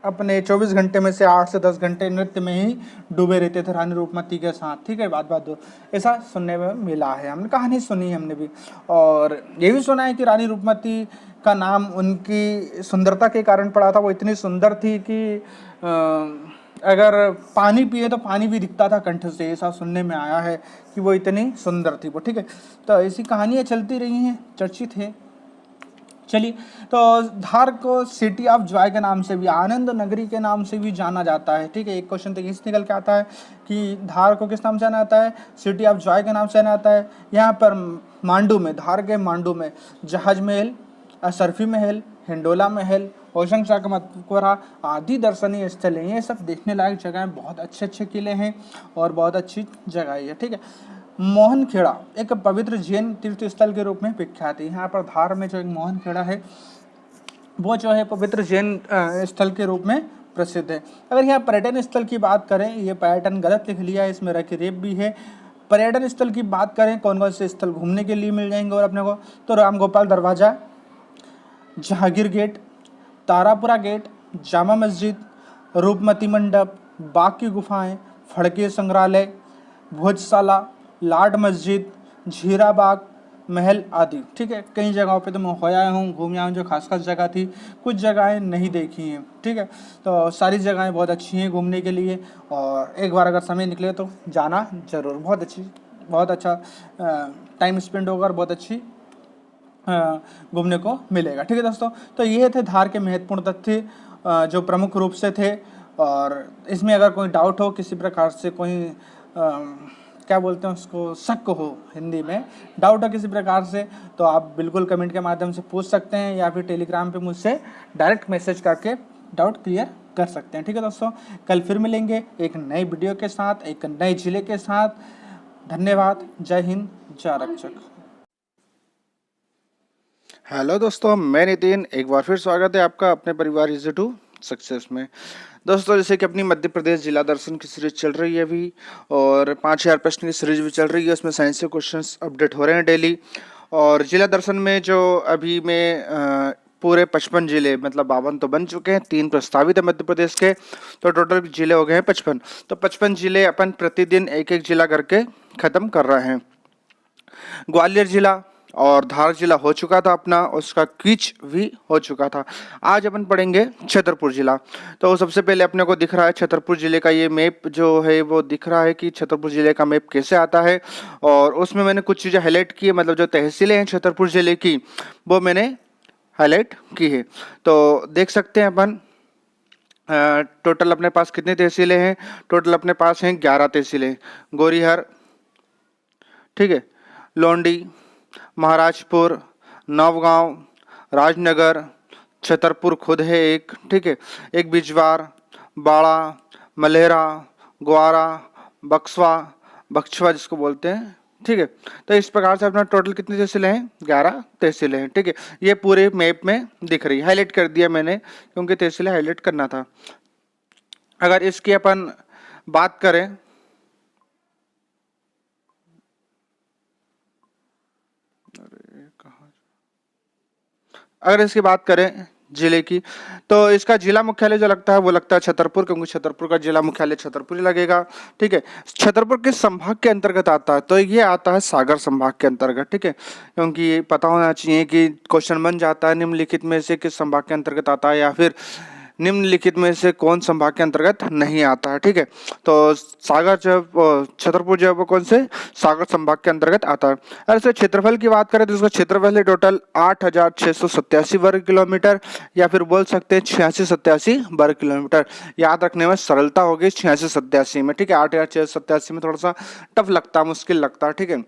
अपने 24 घंटे में से 8 से 10 घंटे नृत्य में ही डूबे रहते थे रानी रूपमती के साथ। ठीक है, बात बहादुर, ऐसा सुनने में मिला है, हमने कहानी सुनी है हमने भी। और ये भी सुना है कि रानी रूपमती का नाम उनकी सुंदरता के कारण पड़ा था। वो इतनी सुंदर थी कि अगर पानी पिए तो पानी भी दिखता था कंठ से, ऐसा सुनने में आया है कि वो इतनी सुंदर थी वो। ठीक है, तो ऐसी कहानियाँ चलती रही हैं, चर्चित है। चलिए, तो धार को सिटी ऑफ जॉय के नाम से भी, आनंद नगरी के नाम से भी जाना जाता है। ठीक है, एक क्वेश्चन तो इस निकल के आता है कि धार को किस नाम से जाना जाता है? सिटी ऑफ जॉय के नाम से जाना जाता है। यहाँ पर मांडू में, धार के मांडू में जहाज महल, असरफी महल, हिंडोला महल, होशंग शाह का मकबरा आदि दर्शनीय स्थल हैं। ये सब देखने लायक जगह हैं, बहुत अच्छे अच्छे किले हैं और बहुत अच्छी जगह है। ठीक है, मोहनखेड़ा एक पवित्र जैन तीर्थ स्थल के रूप में विख्यात है। यहाँ पर धार में जो एक मोहनखेड़ा है वो जो है पवित्र जैन स्थल के रूप में प्रसिद्ध है। अगर यहाँ पर्यटन स्थल की बात करें, ये पर्यटन गलत लिख लिया है, इसमें रखी रेप भी है। पर्यटन स्थल की बात करें, कौन कौन से स्थल घूमने के लिए मिल जाएंगे और अपने को, तो राम गोपाल दरवाज़ा, जहांगीर गेट, तारापुरा गेट, जामा मस्जिद, रूपमती मंडप, बाघ की गुफाएं, फड़के संग्रहालय, भोजशाला, लाड मस्जिद, झीरा बाग महल आदि। ठीक है, कई जगहों पे तो मैं होया हूँ, घूम आया हूँ, जो खास खास जगह थी, कुछ जगहें नहीं देखी हैं। ठीक है, तो सारी जगहें बहुत अच्छी हैं घूमने के लिए, और एक बार अगर समय निकले तो जाना ज़रूर। बहुत अच्छा टाइम स्पेंड होगा और बहुत अच्छी घूमने को मिलेगा। ठीक है दोस्तों, तो ये थे धार के महत्वपूर्ण तथ्य जो प्रमुख रूप से थे। और इसमें अगर कोई डाउट हो, किसी प्रकार से कोई क्या बोलते हैं उसको, शक हो, हिंदी में डाउट हो किसी प्रकार से, तो आप बिल्कुल कमेंट के माध्यम से पूछ सकते हैं, या फिर टेलीग्राम पे मुझसे डायरेक्ट मैसेज करके डाउट क्लियर कर सकते हैं। ठीक है दोस्तों, कल फिर मिलेंगे एक नई वीडियो के साथ, एक नए जिले के साथ। धन्यवाद, जय हिंद, जय आरक्षक। हेलो दोस्तों, मैं नितिन, एक बार फिर स्वागत है आपका अपने परिवार इजी टू सक्सेस में। दोस्तों जैसे कि अपनी मध्य प्रदेश जिला दर्शन की सीरीज चल रही है अभी, और 5000 प्रश्न की सीरीज भी चल रही है, उसमें साइंस के क्वेश्चंस अपडेट हो रहे हैं डेली। और जिला दर्शन में जो अभी में पूरे 55 जिले, मतलब 52 तो बन चुके हैं, 3 प्रस्तावित है मध्य प्रदेश के, तो टोटल जिले हो गए हैं 55। तो 55 जिले अपन प्रतिदिन एक एक जिला करके खत्म कर रहे हैं। ग्वालियर जिला और धार जिला हो चुका था अपना, उसका क्विज भी हो चुका था। आज अपन पढ़ेंगे छतरपुर जिला। तो सबसे पहले अपने को दिख रहा है छतरपुर जिले का ये मैप जो है वो दिख रहा है कि छतरपुर जिले का मैप कैसे आता है, और उसमें मैंने कुछ चीज़ें हाईलाइट की है, मतलब जो तहसीलें हैं छतरपुर जिले की वो मैंने हाईलाइट की है। तो देख सकते हैं अपन टोटल अपने पास कितनी तहसीलें हैं। टोटल अपने पास हैं 11 तहसीलें। गोरीहर, ठीक है, लोंडी, महाराजपुर, नवगांव, राजनगर, छतरपुर खुद है एक, ठीक है, एक बिजवार, बाड़ा, मलेरा, ग्वारा, बक्सवा जिसको बोलते हैं, ठीक है। तो इस प्रकार से अपना टोटल कितनी तहसीलें हैं, 11 तहसीलें हैं, ठीक है। ये पूरे मैप में दिख रही है, हाईलाइट कर दिया मैंने क्योंकि तहसीलें हाईलाइट करना था। अगर इसकी अपन बात करें जिले की, तो इसका जिला मुख्यालय जो लगता है वो लगता है छतरपुर, क्योंकि छतरपुर का जिला मुख्यालय छतरपुर ही लगेगा, ठीक है। छतरपुर किस संभाग के अंतर्गत आता है, तो ये आता है सागर संभाग के अंतर्गत, ठीक है, क्योंकि ये पता होना चाहिए कि क्वेश्चन बन जाता है निम्नलिखित में से किस संभाग के अंतर्गत आता है, या फिर निम्नलिखित में से कौन संभाग के अंतर्गत नहीं आता है, ठीक है। तो सागर जो छतरपुर जो है वो कौन से सागर संभाग के अंतर्गत आता है। अगर इसके क्षेत्रफल की बात करें तो इसका क्षेत्रफल है टोटल 8687 वर्ग किलोमीटर, या फिर बोल सकते हैं 8687 वर्ग किलोमीटर। याद रखने में सरलता होगी 8687 में, ठीक है। 8687 में थोड़ा सा टफ लगता है, मुश्किल लगता है, ठीक है।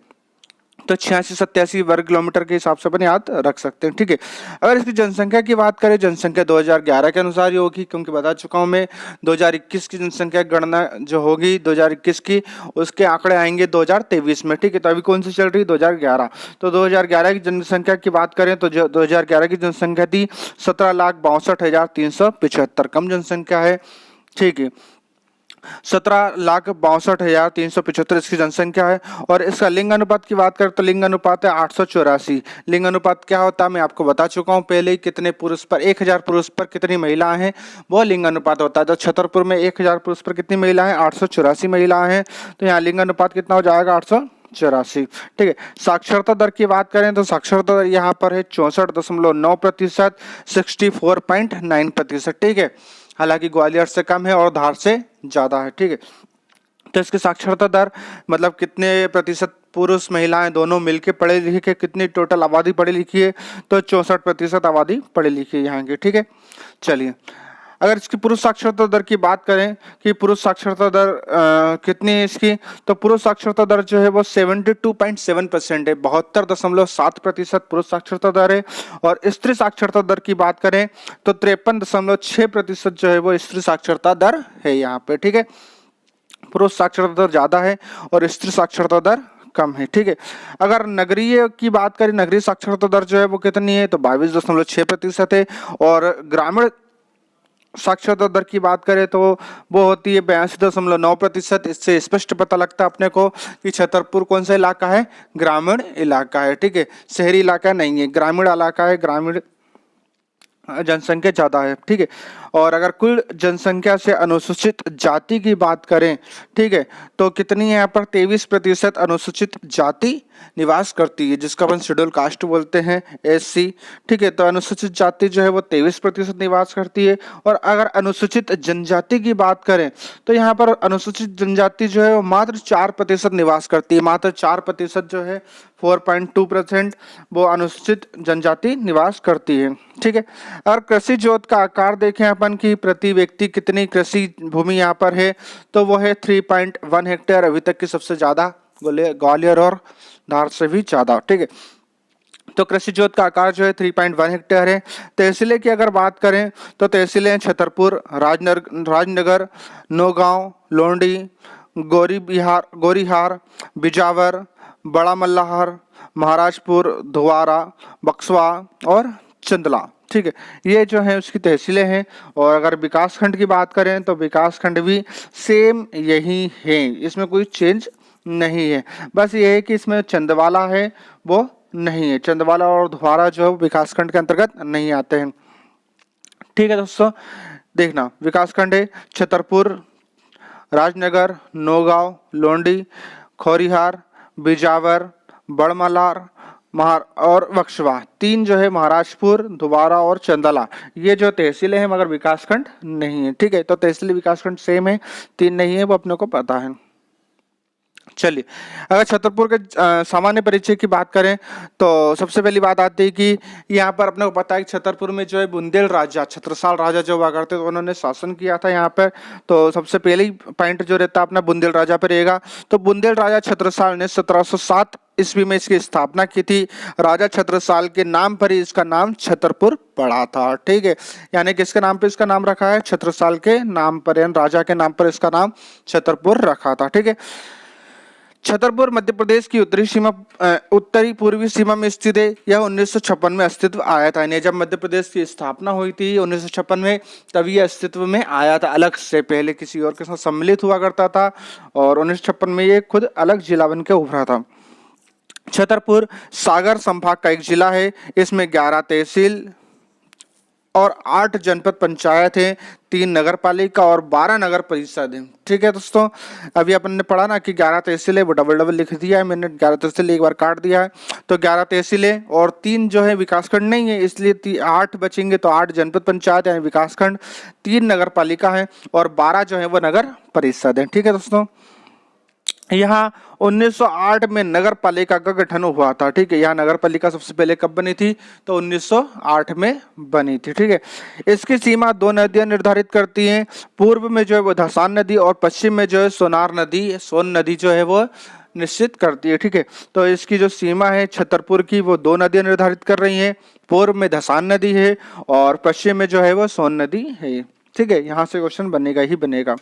तो 8687 वर्ग किलोमीटर के हिसाब से अपन याद रख सकते हैं, ठीक है। अगर इसकी जनसंख्या की बात करें, जनसंख्या 2011 के अनुसार ही होगी, क्योंकि बता चुका हूं मैं 2021 की जनसंख्या गणना जो होगी 2021 की, उसके आंकड़े आएंगे 2023 में, ठीक है। तो अभी कौन सी चल रही है, 2011। तो 2011 की जनसंख्या की बात करें तो 2011 की जनसंख्या थी 17,62,375, कम जनसंख्या है, ठीक है। 17,62,375 इसकी जनसंख्या है। और इसका लिंग अनुपात की बात करें तो लिंग अनुपात है 884। लिंग अनुपात क्या होता है मैं आपको बता चुका हूं पहले ही, कितने पुरुष पर 1000 पुरुष पर कितनी महिलाएं हैं वो लिंग अनुपात होता है। तो छतरपुर में 1000 पुरुष पर कितनी महिलाएं, 884 महिलाएं हैं, तो यहाँ लिंग अनुपात कितना हो जाएगा, 884, ठीक है। साक्षरता दर की बात करें तो साक्षरता दर यहाँ पर है 64.9%, 64.9%, ठीक है। हालांकि ग्वालियर से कम है और धार से ज्यादा है, ठीक है। तो इसकी साक्षरता दर मतलब कितने प्रतिशत पुरुष महिलाएं दोनों मिलके पढ़े लिखे, कितनी टोटल आबादी पढ़ी लिखी है, तो 64% आबादी पढ़ी लिखी है यहाँ की, ठीक है। चलिए अगर इसकी पुरुष साक्षरता दर की बात करें कि पुरुष साक्षरता दर कितनी है इसकी, तो पुरुष साक्षरता दर जो है वो 72.7% है, 72.7% पुरुष साक्षरता दर है। और स्त्री साक्षरता दर की बात करें तो 53.6% जो है वो स्त्री साक्षरता दर है यहाँ पे, ठीक है। पुरुष साक्षरता दर ज्यादा है और स्त्री साक्षरता दर कम है, ठीक है। अगर नगरीय की बात करें, नगरीय साक्षरता दर जो है वो कितनी है, तो 22.6% है। और ग्रामीण साक्षरता दर की बात करें तो वो होती है 82.9%। इससे स्पष्ट पता लगता है अपने को कि छतरपुर कौन सा इलाका है, ग्रामीण इलाका है, ठीक है, शहरी इलाका नहीं है, ग्रामीण इलाका है, ग्रामीण जनसंख्या ज्यादा है, ठीक है। और अगर कुल जनसंख्या से अनुसूचित जाति की बात करें, ठीक है, तो कितनी है यहाँ पर, 23% अनुसूचित जाति निवास करती है, जिसका अपन शेड्यूल कास्ट बोलते हैं, SC, ठीक है। तो अनुसूचित जाति जो है वो 23% निवास करती है। और अगर अनुसूचित जनजाति की बात करें तो यहाँ पर अनुसूचित जनजाति जो है वो मात्र 4% निवास करती है, मात्र 4% जो है 4.2% वो अनुसूचित जनजाति निवास करती है, ठीक है। और कृषि जोत का आकार देखें अपन की प्रति व्यक्ति कितनी कृषि भूमि यहाँ पर है, तो वो है 3.1 हेक्टेयर, अभी तक की सबसे ज्यादा ग्वालियर और धार से भी ज्यादा, ठीक है। तो कृषि जोत का आकार जो है 3.1 हेक्टेयर है। तहसीलें की अगर बात करें तो तहसीलें छतरपुर, राजनगर, नौगांव, लोंडी, गोरीहार, बिजावर, बड़ा मल्लाहार, महाराजपुर, धुवारा, बक्सवा और चंदला, ठीक है, ये जो है उसकी तहसीलें हैं। और अगर विकास खंड की बात करें तो विकास खंड भी सेम यही है, इसमें कोई चेंज नहीं है। बस ये है कि इसमें चंदवाला है वो नहीं है, चंदवाला और धुवारा जो विकास खंड के अंतर्गत नहीं आते हैं। ठीक है दोस्तों, देखना विकास खंड है छतरपुर, राजनगर, नौगांव, लोंडी, खोरिहार, बिजावर, बड़मलार और बक्सवा, तीन जो है महाराजपुर, धुबारा और चंदला, ये जो तहसीलें हैं मगर विकासखंड नहीं है। ठीक है, तो तहसील विकासखंड सेम है, तीन नहीं है, वो अपने को पता है। चलिए, अगर छतरपुर के सामान्य परिचय की बात करें तो सबसे पहली बात आती है कि यहाँ पर अपने को पता है कि छतरपुर में जो है बुंदेल राजा, छत्रसाल राजा जो हुआ करते तो उन्होंने शासन किया था यहाँ पर। तो सबसे पहले ही पॉइंट जो रहता है अपना बुंदेल राजा पर रहेगा। तो बुंदेल राजा छत्रसाल ने 1707 ईस्वी में इसकी स्थापना की थी। राजा छत्रसाल के नाम पर ही इसका नाम छतरपुर पड़ा था। ठीक है, यानी किसके नाम पे इसका नाम रखा है? छत्रसाल के नाम पर, यानी राजा के नाम पर इसका नाम छतरपुर रखा था। ठीक है, छतरपुर मध्य प्रदेश की उत्तरी पूर्वी सीमा में स्थित है। यह 1956 में अस्तित्व आया था। जब मध्य प्रदेश की स्थापना हुई थी 1956 में, तभी यह अस्तित्व में आया था अलग से, पहले किसी और के साथ सम्मिलित हुआ करता था और 1956 में ये खुद अलग जिला बन के उभरा था। छतरपुर सागर संभाग का एक जिला है। इसमें 11 तहसील और 8 जनपद पंचायत है, 3 नगर पालिका और 12 नगर परिषद है। ठीक है दोस्तों, अभी अपन ने पढ़ा ना कि 11 तहसील है, वो डबल लिख दिया है मैंने, 11 तहसील एक बार काट दिया है, तो 11 तहसीलें और 3 जो है विकासखंड नहीं है, इसलिए 8 बचेंगे, तो 8 जनपद पंचायत यानी विकासखंड, 3 नगर पालिका है और 12 जो है वो नगर परिषद है। ठीक है दोस्तों, यहाँ 1908 में नगर पालिका का गठन हुआ था। ठीक है, यहाँ नगर पालिका सबसे पहले कब बनी थी? तो 1908 में बनी थी। ठीक है, इसकी सीमा 2 नदियां निर्धारित करती हैं। पूर्व में जो है वो धसान नदी और पश्चिम में जो है सोन नदी जो है वो निश्चित करती है। ठीक है, तो इसकी जो सीमा है छतरपुर की वो 2 नदियां निर्धारित कर रही हैं। पूर्व में धसान नदी है और पश्चिम में जो है वो सोन नदी है। ठीक है, यहाँ से क्वेश्चन बनेगा ही बनेगा।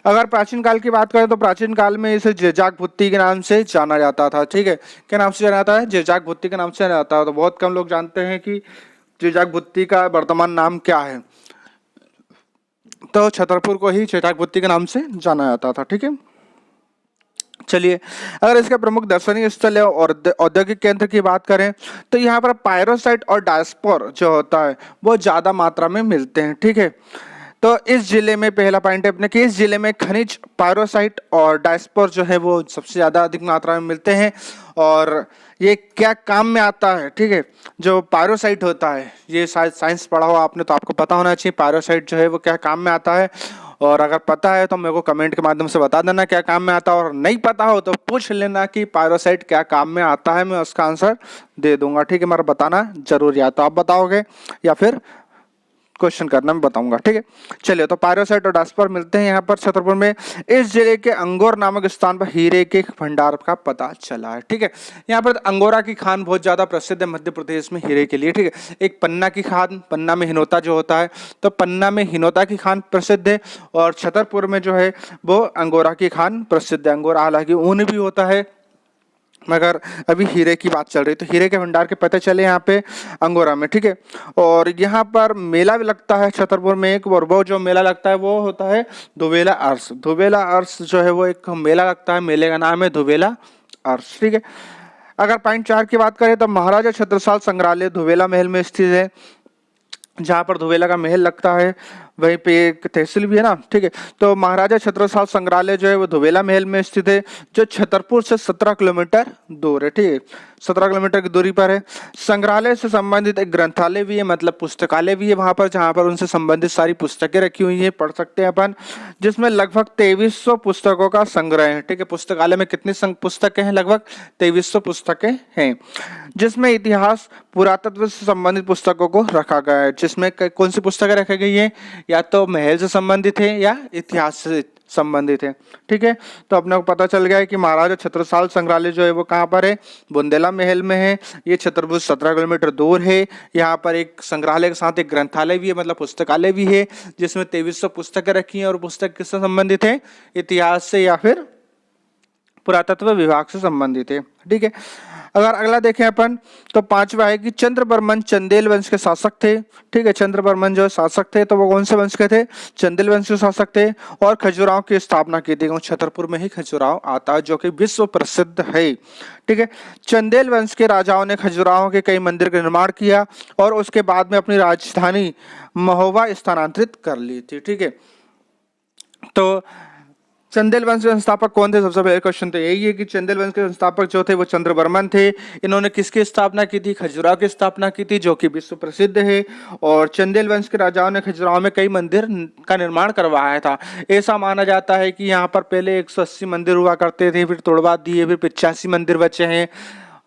अगर प्राचीन काल की बात करें तो प्राचीन काल में इसे जेजाक भुत्ती के नाम से जाना जाता था। ठीक है, क्या नाम से जाना जाता है? जेजाक भुत्ती के नाम से जाना जाता है। तो बहुत कम लोग जानते हैं कि जेजाक भुत्ती का वर्तमान नाम क्या है। तो छतरपुर को ही जेजाक भुत्ती के नाम से जाना जाता था। ठीक है, चलिए, अगर इसके प्रमुख दर्शनीय स्थल और औद्योगिक केंद्र की बात करें तो यहाँ पर पायरोसाइट और डायस्पोर जो होता है वो ज्यादा मात्रा में मिलते हैं। ठीक है, तो इस जिले में पहला पॉइंट है अपने कि इस जिले में खनिज पायरोसाइट और डायस्पोर जो है वो सबसे ज्यादा अधिक मात्रा में मिलते हैं। और ये क्या काम में आता है? ठीक है, जो पायरोसाइट होता है, ये शायद साइंस पढ़ा हो आपने तो आपको पता होना चाहिए पायरोसाइट जो है वो क्या काम में आता है। और अगर पता है तो मेरे को कमेंट के माध्यम से बता देना क्या काम में आता है, और नहीं पता हो तो पूछ लेना कि पायरोसाइट क्या काम में आता है, मैं उसका आंसर दे दूंगा। ठीक है, मेरा बताना जरूर, या तो आप बताओगे या फिर क्वेश्चन करना मैं बताऊंगा। ठीक है, चलिए, तो पायरोसाइट और डायस्पोर मिलते हैं यहाँ पर छतरपुर में। इस जिले के अंगोर नामक स्थान पर हीरे के भंडार का पता चला है। ठीक है, यहाँ पर अंगोरा की खान बहुत ज्यादा प्रसिद्ध है मध्य प्रदेश में हीरे के लिए। ठीक है, एक पन्ना की खान, पन्ना में हिनोता जो होता है, तो पन्ना में हिनोता की खान प्रसिद्ध है और छतरपुर में जो है वो अंगोरा की खान प्रसिद्ध है। अंगोरा हालांकि ऊन भी होता है मगर अभी हीरे की बात चल रही, तो हीरे के भंडार के पते चले यहाँ पे अंगोरा में। ठीक है, और यहाँ पर मेला भी लगता है छतरपुर में एक, और वो जो मेला लगता है वो होता है धुबेला अरस। धुबेला अरस जो है वो एक मेला लगता है, मेले का नाम है धुबेला अरस। ठीक है, अगर पॉइंट 4 की बात करें तो महाराजा छत्रसाल संग्रहालय धुबेला महल में स्थित है। जहाँ पर धुबेला का महल लगता है वहीं पे एक तहसील भी है ना। ठीक है, तो महाराजा छत्रसाल संग्रहालय जो है वो धुबेला महल में स्थित है, जो छतरपुर से 17 किलोमीटर दूर है। ठीक है, 17 किलोमीटर की दूरी पर है। संग्रहालय से संबंधित एक ग्रंथालय भी है, मतलब पुस्तकालय भी है वहां पर, जहां पर उनसे संबंधित सारी पुस्तकें रखी हुई है, पढ़ सकते हैं अपन, जिसमें लगभग 2300 पुस्तकों का संग्रह है। ठीक है, पुस्तकालय में कितनी पुस्तकें हैं? लगभग 2300 पुस्तकें हैं, जिसमें इतिहास पुरातत्व से संबंधित पुस्तकों को रखा गया है। जिसमें कौन सी पुस्तकें रखी गई है? या तो महल से संबंधित है या इतिहास से संबंधित है। ठीक है, तो अपने को पता चल गया है कि महाराजा छत्रसाल संग्रहालय जो है वो कहाँ पर है? बुंदेला महल में है। ये छतरपुर 17 किलोमीटर दूर है। यहाँ पर एक संग्रहालय के साथ एक ग्रंथालय भी है, मतलब पुस्तकालय भी है, जिसमें 2300 पुस्तकें रखी हैं और पुस्तक किससे संबंधित है? इतिहास से या फिर पुरातत्व विभाग से संबंधित है। ठीक है, अगर अगला देखें अपन तो पांचवा है कि चंद्रवर्मन चंदेल वंश के शासक थे। ठीक है, चंद्रवर्मन जो शासक थे तो वो कौन से वंश के थे? चंदेल वंश के शासक थे। और खजुराहो की स्थापना की थी। छतरपुर में ही खजुराहो आता है जो कि विश्व प्रसिद्ध है। ठीक है, चंदेल वंश के राजाओं ने खजुराहो के कई मंदिर का निर्माण किया और उसके बाद में अपनी राजधानी महोबा स्थानांतरित कर ली थी। ठीक है, तो चंदेल वंश के संस्थापक कौन थे? सबसे पहले क्वेश्चन तो यही है कि चंदेल वंश के संस्थापक जो थे वो चंद्रवर्मन थे। इन्होंने किसकी स्थापना की थी? खजुराहो की स्थापना की थी जो कि विश्व प्रसिद्ध है। और चंदेल वंश के राजाओं ने खजुराहो में कई मंदिर का निर्माण करवाया था। ऐसा माना जाता है कि यहाँ पर पहले 180 मंदिर हुआ करते थे, फिर तोड़वा दिए, फिर 85 मंदिर बचे हैं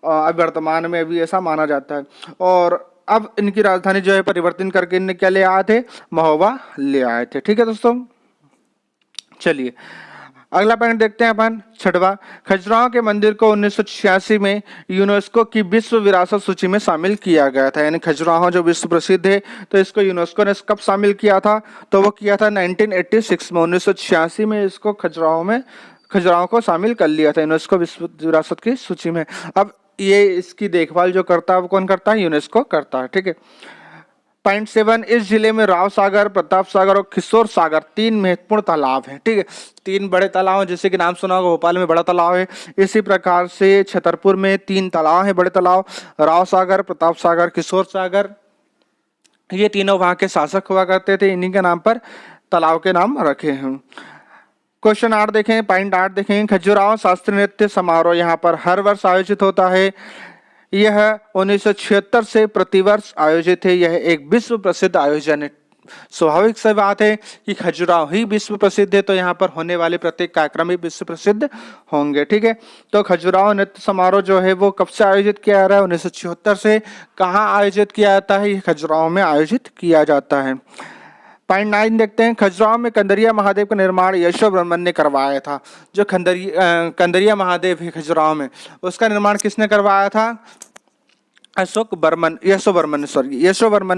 अब वर्तमान में, अभी ऐसा माना जाता है। और अब इनकी राजधानी जो है परिवर्तन करके इनने क्या ले आए थे? महोबा ले आए थे। ठीक है दोस्तों, चलिए अगला पॉइंट देखते हैं अपन, छठवा। खजुराहो के मंदिर को 1986 में यूनेस्को की विश्व विरासत सूची में शामिल किया गया था। यानी खजुराहो जो विश्व प्रसिद्ध है तो इसको यूनेस्को ने कब शामिल किया था? तो वो किया था 1986 में, 1986 में इसको खजुराहो को शामिल कर लिया था यूनेस्को विश्व विरासत की सूची में। अब ये इसकी देखभाल जो करता है वो कौन करता है? यूनेस्को करता है। ठीक है, पॉइंट 7, इस जिले में राव सागर, प्रताप सागर और किशोर सागर 3 महत्वपूर्ण तालाब हैं। ठीक है, 3 बड़े तालाब हैं, जैसे कि नाम सुना होगा भोपाल में बड़ा तालाब है, इसी प्रकार से छतरपुर में 3 तालाब हैं बड़े तालाब, राव सागर, प्रताप सागर, किशोर सागर। ये तीनों वहां के शासक हुआ करते थे, इन्हीं के नाम पर तालाब के नाम रखे हैं। क्वेश्चन 8 देखें, पॉइंट 8 देखें। खजुराहो शास्त्रीय नृत्य समारोह यहाँ पर हर वर्ष आयोजित होता है। यह 1976 से प्रतिवर्ष आयोजित है। यह एक विश्व प्रसिद्ध आयोजन है। स्वाभाविक सी बात है कि खजुराहो ही विश्व प्रसिद्ध है तो यहाँ पर होने वाले प्रत्येक कार्यक्रम भी विश्व प्रसिद्ध होंगे। ठीक है, तो खजुराहो नृत्य समारोह जो है वो कब से आयोजित किया जा रहा है? 1976 से। कहाँ आयोजित किया जाता है? ये खजुराहो में आयोजित किया जाता है। पॉइंट 9 देखते हैं। खजुराहो में कंदरिया महादेव का निर्माण यशोवर्मन ने करवाया था। जो कंदरिया महादेव है खजुराहो में, उसका निर्माण किसने करवाया था? यशोवर्मन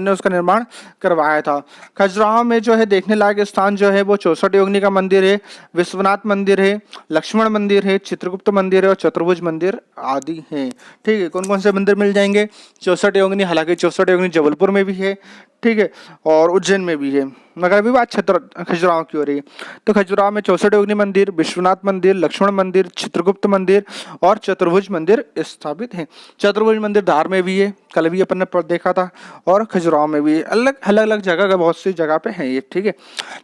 ने उसका निर्माण करवाया था। खजुराहो में जो है देखने लायक स्थान जो है वो 64 योगिनी का मंदिर है, विश्वनाथ मंदिर है, लक्ष्मण मंदिर है, चित्रगुप्त मंदिर है और चतुर्भुज मंदिर आदि हैं। ठीक है, कौन कौन से मंदिर मिल जाएंगे? 64 योगिनी, हालांकि 64 योगिनी जबलपुर में भी है, ठीक है, और उज्जैन में भी है, मगर अभी बात खजुराहो की हो रही है। तो खजुराहो में 64 योगिनी मंदिर, विश्वनाथ मंदिर, लक्ष्मण मंदिर, चित्रगुप्त मंदिर और चतुर्भुज मंदिर स्थापित हैं। चतुर्भुज मंदिर धार में भी है, कल भी अपन ने देखा था, और खजुराहो में भी अलग अलग जगह, बहुत सी जगह पे है ये। ठीक है,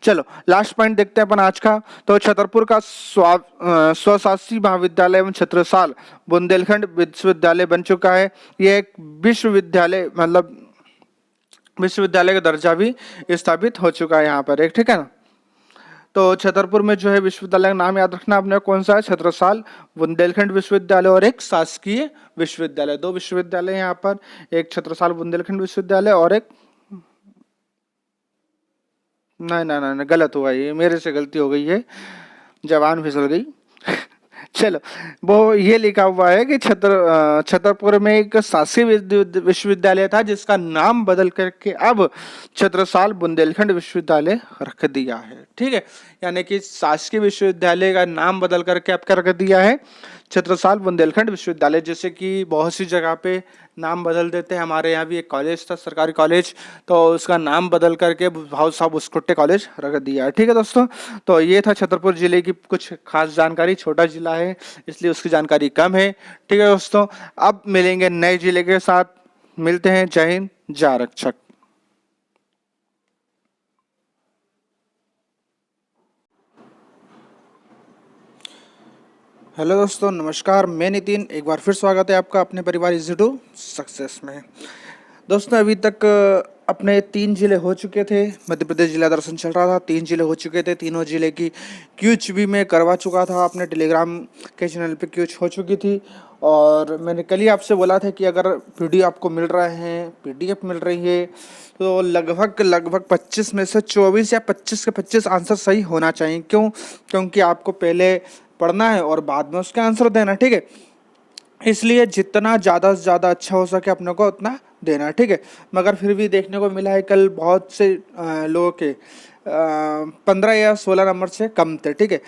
चलो लास्ट पॉइंट देखते हैं अपन आज का। तो छतरपुर का स्वशासी महाविद्यालय एवं छत्रसाल बुंदेलखंड विश्वविद्यालय बन चुका है। यह एक विश्वविद्यालय, मतलब विश्वविद्यालय का दर्जा भी स्थापित हो चुका है यहाँ पर एक। ठीक है ना, तो छतरपुर में जो है विश्वविद्यालय का नाम याद रखना आपने, कौन सा है? छत्रसाल बुंदेलखंड विश्वविद्यालय और एक शासकीय विश्वविद्यालय। 2 विश्वविद्यालय यहाँ पर, एक छत्रसाल बुंदेलखंड विश्वविद्यालय और एक, नहीं गलत हुआ, ये मेरे से गलती हो गई है, जवान फिसल गई चलो, वो ये लिखा हुआ है कि छतरपुर में एक शासकीय विश्वविद्यालय था जिसका नाम बदल करके अब छत्रसाल बुंदेलखंड विश्वविद्यालय रख दिया है। ठीक है, यानी कि शासकीय विश्वविद्यालय का नाम बदल करके अब क्या रख दिया है? छत्रसाल बुंदेलखंड विश्वविद्यालय। जैसे कि बहुत सी जगह पे नाम बदल देते हैं, हमारे यहाँ भी एक कॉलेज था सरकारी कॉलेज, तो उसका नाम बदल करके भाऊ साहब उसकुट्टे कॉलेज रख दिया है। ठीक है दोस्तों, तो ये था छतरपुर जिले की कुछ खास जानकारी। छोटा जिला है इसलिए उसकी जानकारी कम है। ठीक है दोस्तों, अब मिलेंगे नए जिले के साथ, मिलते हैं। जय हिंद, जय आरक्षक। हेलो दोस्तों, नमस्कार, मैं नितिन, एक बार फिर स्वागत है आपका अपने परिवार इजी टू सक्सेस में। दोस्तों, अभी तक अपने 3 जिले हो चुके थे, मध्य प्रदेश जिला दर्शन चल रहा था, 3 जिले हो चुके थे, तीनों जिले की क्यूज भी मैं करवा चुका था, अपने टेलीग्राम के चैनल पे क्यूज हो चुकी थी। और मैंने कल ही आपसे बोला था कि अगर पीडीएफ आपको मिल रहा है, पीडीएफ मिल रही है, तो लगभग 25 में से 24 या 25 के 25 आंसर सही होना चाहिए। क्यों? क्योंकि आपको पहले पढ़ना है और बाद में उसके आंसर देना। ठीक है, इसलिए जितना ज़्यादा से ज़्यादा अच्छा हो सके अपने को उतना देना। ठीक है, मगर फिर भी देखने को मिला है कल बहुत से लोगों के 15 या 16 नंबर से कम थे। ठीक है,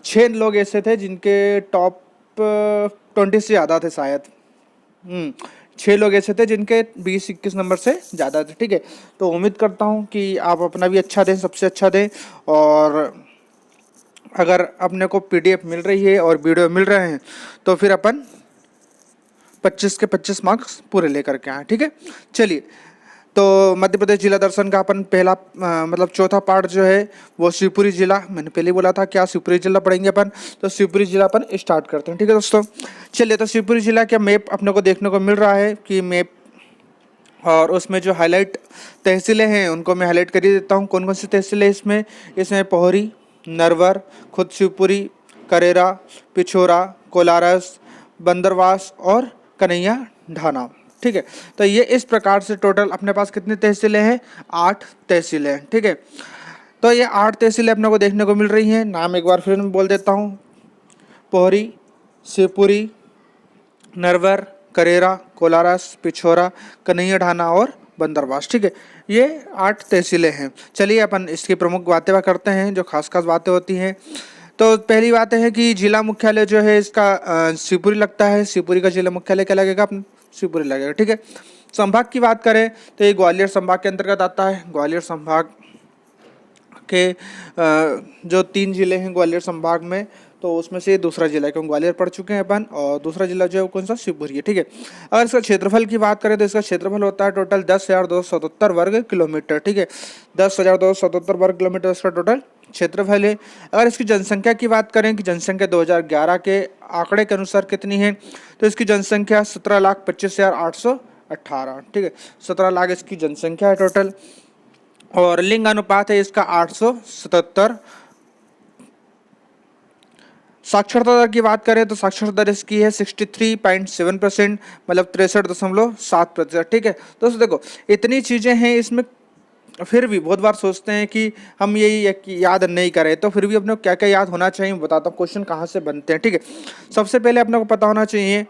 6 लोग ऐसे थे जिनके टॉप 20 से ज़्यादा थे शायद। 6 लोग ऐसे थे जिनके 20-21 नंबर से ज़्यादा थे, ठीक है। तो उम्मीद करता हूँ कि आप अपना भी अच्छा दें, सबसे अच्छा दें। और अगर अपने को PDF मिल रही है और वीडियो मिल रहे हैं तो फिर अपन 25 के 25 मार्क्स पूरे लेकर के आए, ठीक है। चलिए, तो मध्य प्रदेश जिला दर्शन का अपन पहला मतलब चौथा पार्ट जो है वो शिवपुरी जिला, मैंने पहले बोला था क्या शिवपुरी जिला पढ़ेंगे अपन, तो शिवपुरी जिला अपन स्टार्ट करते हैं, ठीक है दोस्तों। चलिए, तो शिवपुरी जिला का मैप अपने को देखने को मिल रहा है कि मैप, और उसमें जो हाईलाइट तहसीलें हैं उनको मैं हाईलाइट कर ही देता हूँ। कौन कौन सी तहसीलें इसमें पोहरी, नरवर, खुद शिवपुरी, करेरा, पिछोरा, कोलारस, बंदरवास और कन्हैया ढाना, ठीक है। तो ये इस प्रकार से टोटल अपने पास कितनी तहसीलें हैं, 8 तहसीलें हैं, ठीक है। तो ये 8 तहसीलें अपने को देखने को मिल रही हैं। नाम एक बार फिर मैं बोल देता हूँ: पोहरी, शिवपुरी, नरवर, करेरा, कोलारस, पिछोरा, कन्हैया ढाना और बंदरवास, ठीक है। ये 8 तहसीलें हैं। चलिए, अपन इसकी प्रमुख बातें करते हैं, जो खास खास बातें होती हैं। तो पहली बात है कि जिला मुख्यालय जो है इसका शिवपुरी लगता है। शिवपुरी का जिला मुख्यालय क्या लगेगा, अपना शिवपुरी लगेगा, ठीक है। संभाग की बात करें तो ये ग्वालियर संभाग के अंतर्गत आता है। ग्वालियर संभाग के जो 3 जिले हैं ग्वालियर संभाग में, तो उसमें से दूसरा जिला है, क्योंकि ग्वालियर पढ़ चुके हैं अपन, और दूसरा जिला जो है कौन सा, शिवपुरी है, ठीक है। अगर इसका क्षेत्रफल की बात करें तो इसका क्षेत्रफल होता है टोटल 10,277 वर्ग किलोमीटर, ठीक है। 10,277 वर्ग किलोमीटर इसका टोटल क्षेत्रफल है। अगर इसकी जनसंख्या की बात करें कि जनसंख्या 2011 के आंकड़े के अनुसार कितनी है, तो इसकी जनसंख्या 17,25,818, ठीक है। 17 लाख इसकी जनसंख्या है टोटल। और लिंग अनुपात है इसका 877। साक्षरता दर की बात करें तो साक्षरता दर इसकी है 63.7%, मतलब 63.7%, ठीक है। दोस्तों देखो, इतनी चीज़ें हैं इसमें, फिर भी बहुत बार सोचते हैं कि हम यही याद नहीं करें, तो फिर भी अपने को क्या क्या याद होना चाहिए बताता हूँ, क्वेश्चन कहाँ से बनते हैं, ठीक है। सबसे पहले अपने को पता होना चाहिए,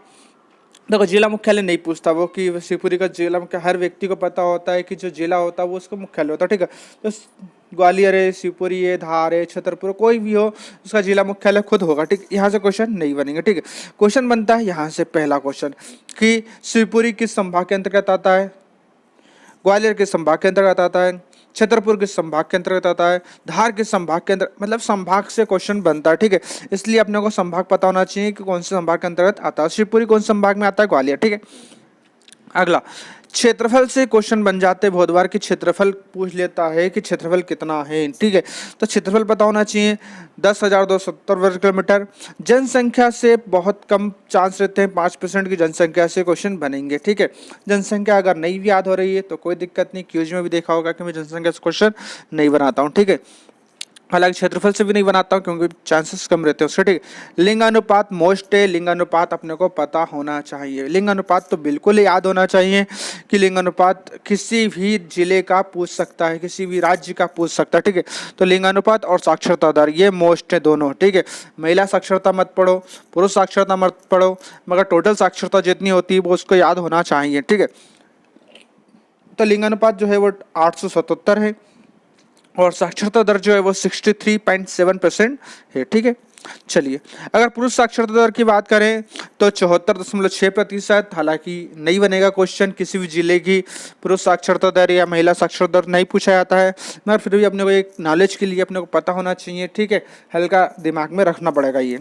देखो जिला मुख्यालय नहीं पूछता वो कि शिवपुरी का जिला मुख्यालय, हर व्यक्ति को पता होता है कि जो जिला होता है वो उसका मुख्यालय होता है, ठीक है। तो ग्वालियर है, शिवपुरी है, धार है, छतरपुर, कोई भी हो उसका जिला मुख्यालय खुद होगा, ठीक। यहाँ से क्वेश्चन नहीं बनेंगे, ठीक है। क्वेश्चन बनता है यहाँ से पहला क्वेश्चन कि शिवपुरी किस संभाग के अंतर्गत आता है, ग्वालियर किस संभाग के अंतर्गत आता है, छतरपुर किस संभाग के अंतर्गत आता है, धार किस संभाग के अंतर्गत, मतलब संभाग से क्वेश्चन बनता है, ठीक है। इसलिए अपने को संभाग पता होना चाहिए कि कौन से संभाग के अंतर्गत आता है। शिवपुरी कौन संभाग में आता है, ग्वालियर, ठीक है। अगला, क्षेत्रफल से क्वेश्चन बन जाते हैं बहुत बार कि क्षेत्रफल पूछ लेता है कि क्षेत्रफल कितना है, ठीक है। तो क्षेत्रफल पता होना चाहिए 10,270 वर्ग किलोमीटर। जनसंख्या से बहुत कम चांस रहते हैं, 5% की जनसंख्या से क्वेश्चन बनेंगे, ठीक है। जनसंख्या अगर नहीं भी याद हो रही है तो कोई दिक्कत नहीं, क्यूज में भी देखा होगा कि मैं जनसंख्या से क्वेश्चन नहीं बनाता हूँ, ठीक है। हालांकि क्षेत्रफल से भी नहीं बनाता हूँ क्योंकि चांसेस कम रहते हैं उसके, ठीक है। लिंग अनुपात मोस्ट है, लिंग अनुपात अपने को पता होना चाहिए। लिंग अनुपात तो बिल्कुल याद होना चाहिए कि लिंग अनुपात किसी भी जिले का पूछ सकता है, किसी भी राज्य का पूछ सकता है, ठीक है। तो लिंग अनुपात और साक्षरता दर ये मोस्ट है दोनों, ठीक है। महिला साक्षरता मत पढ़ो, पुरुष साक्षरता मत पढ़ो, मगर टोटल साक्षरता जितनी होती है वो उसको याद होना चाहिए, ठीक है। तो लिंग अनुपात जो है वो 877 है और साक्षरता दर जो है वो 63.7% है, ठीक है। चलिए, अगर पुरुष साक्षरता दर की बात करें तो 74.6%। हालांकि नहीं बनेगा क्वेश्चन किसी भी जिले की पुरुष साक्षरता दर या महिला साक्षरता दर नहीं पूछा जाता है, मगर फिर भी अपने को एक नॉलेज के लिए अपने को पता होना चाहिए, ठीक है। हल्का दिमाग में रखना पड़ेगा ये।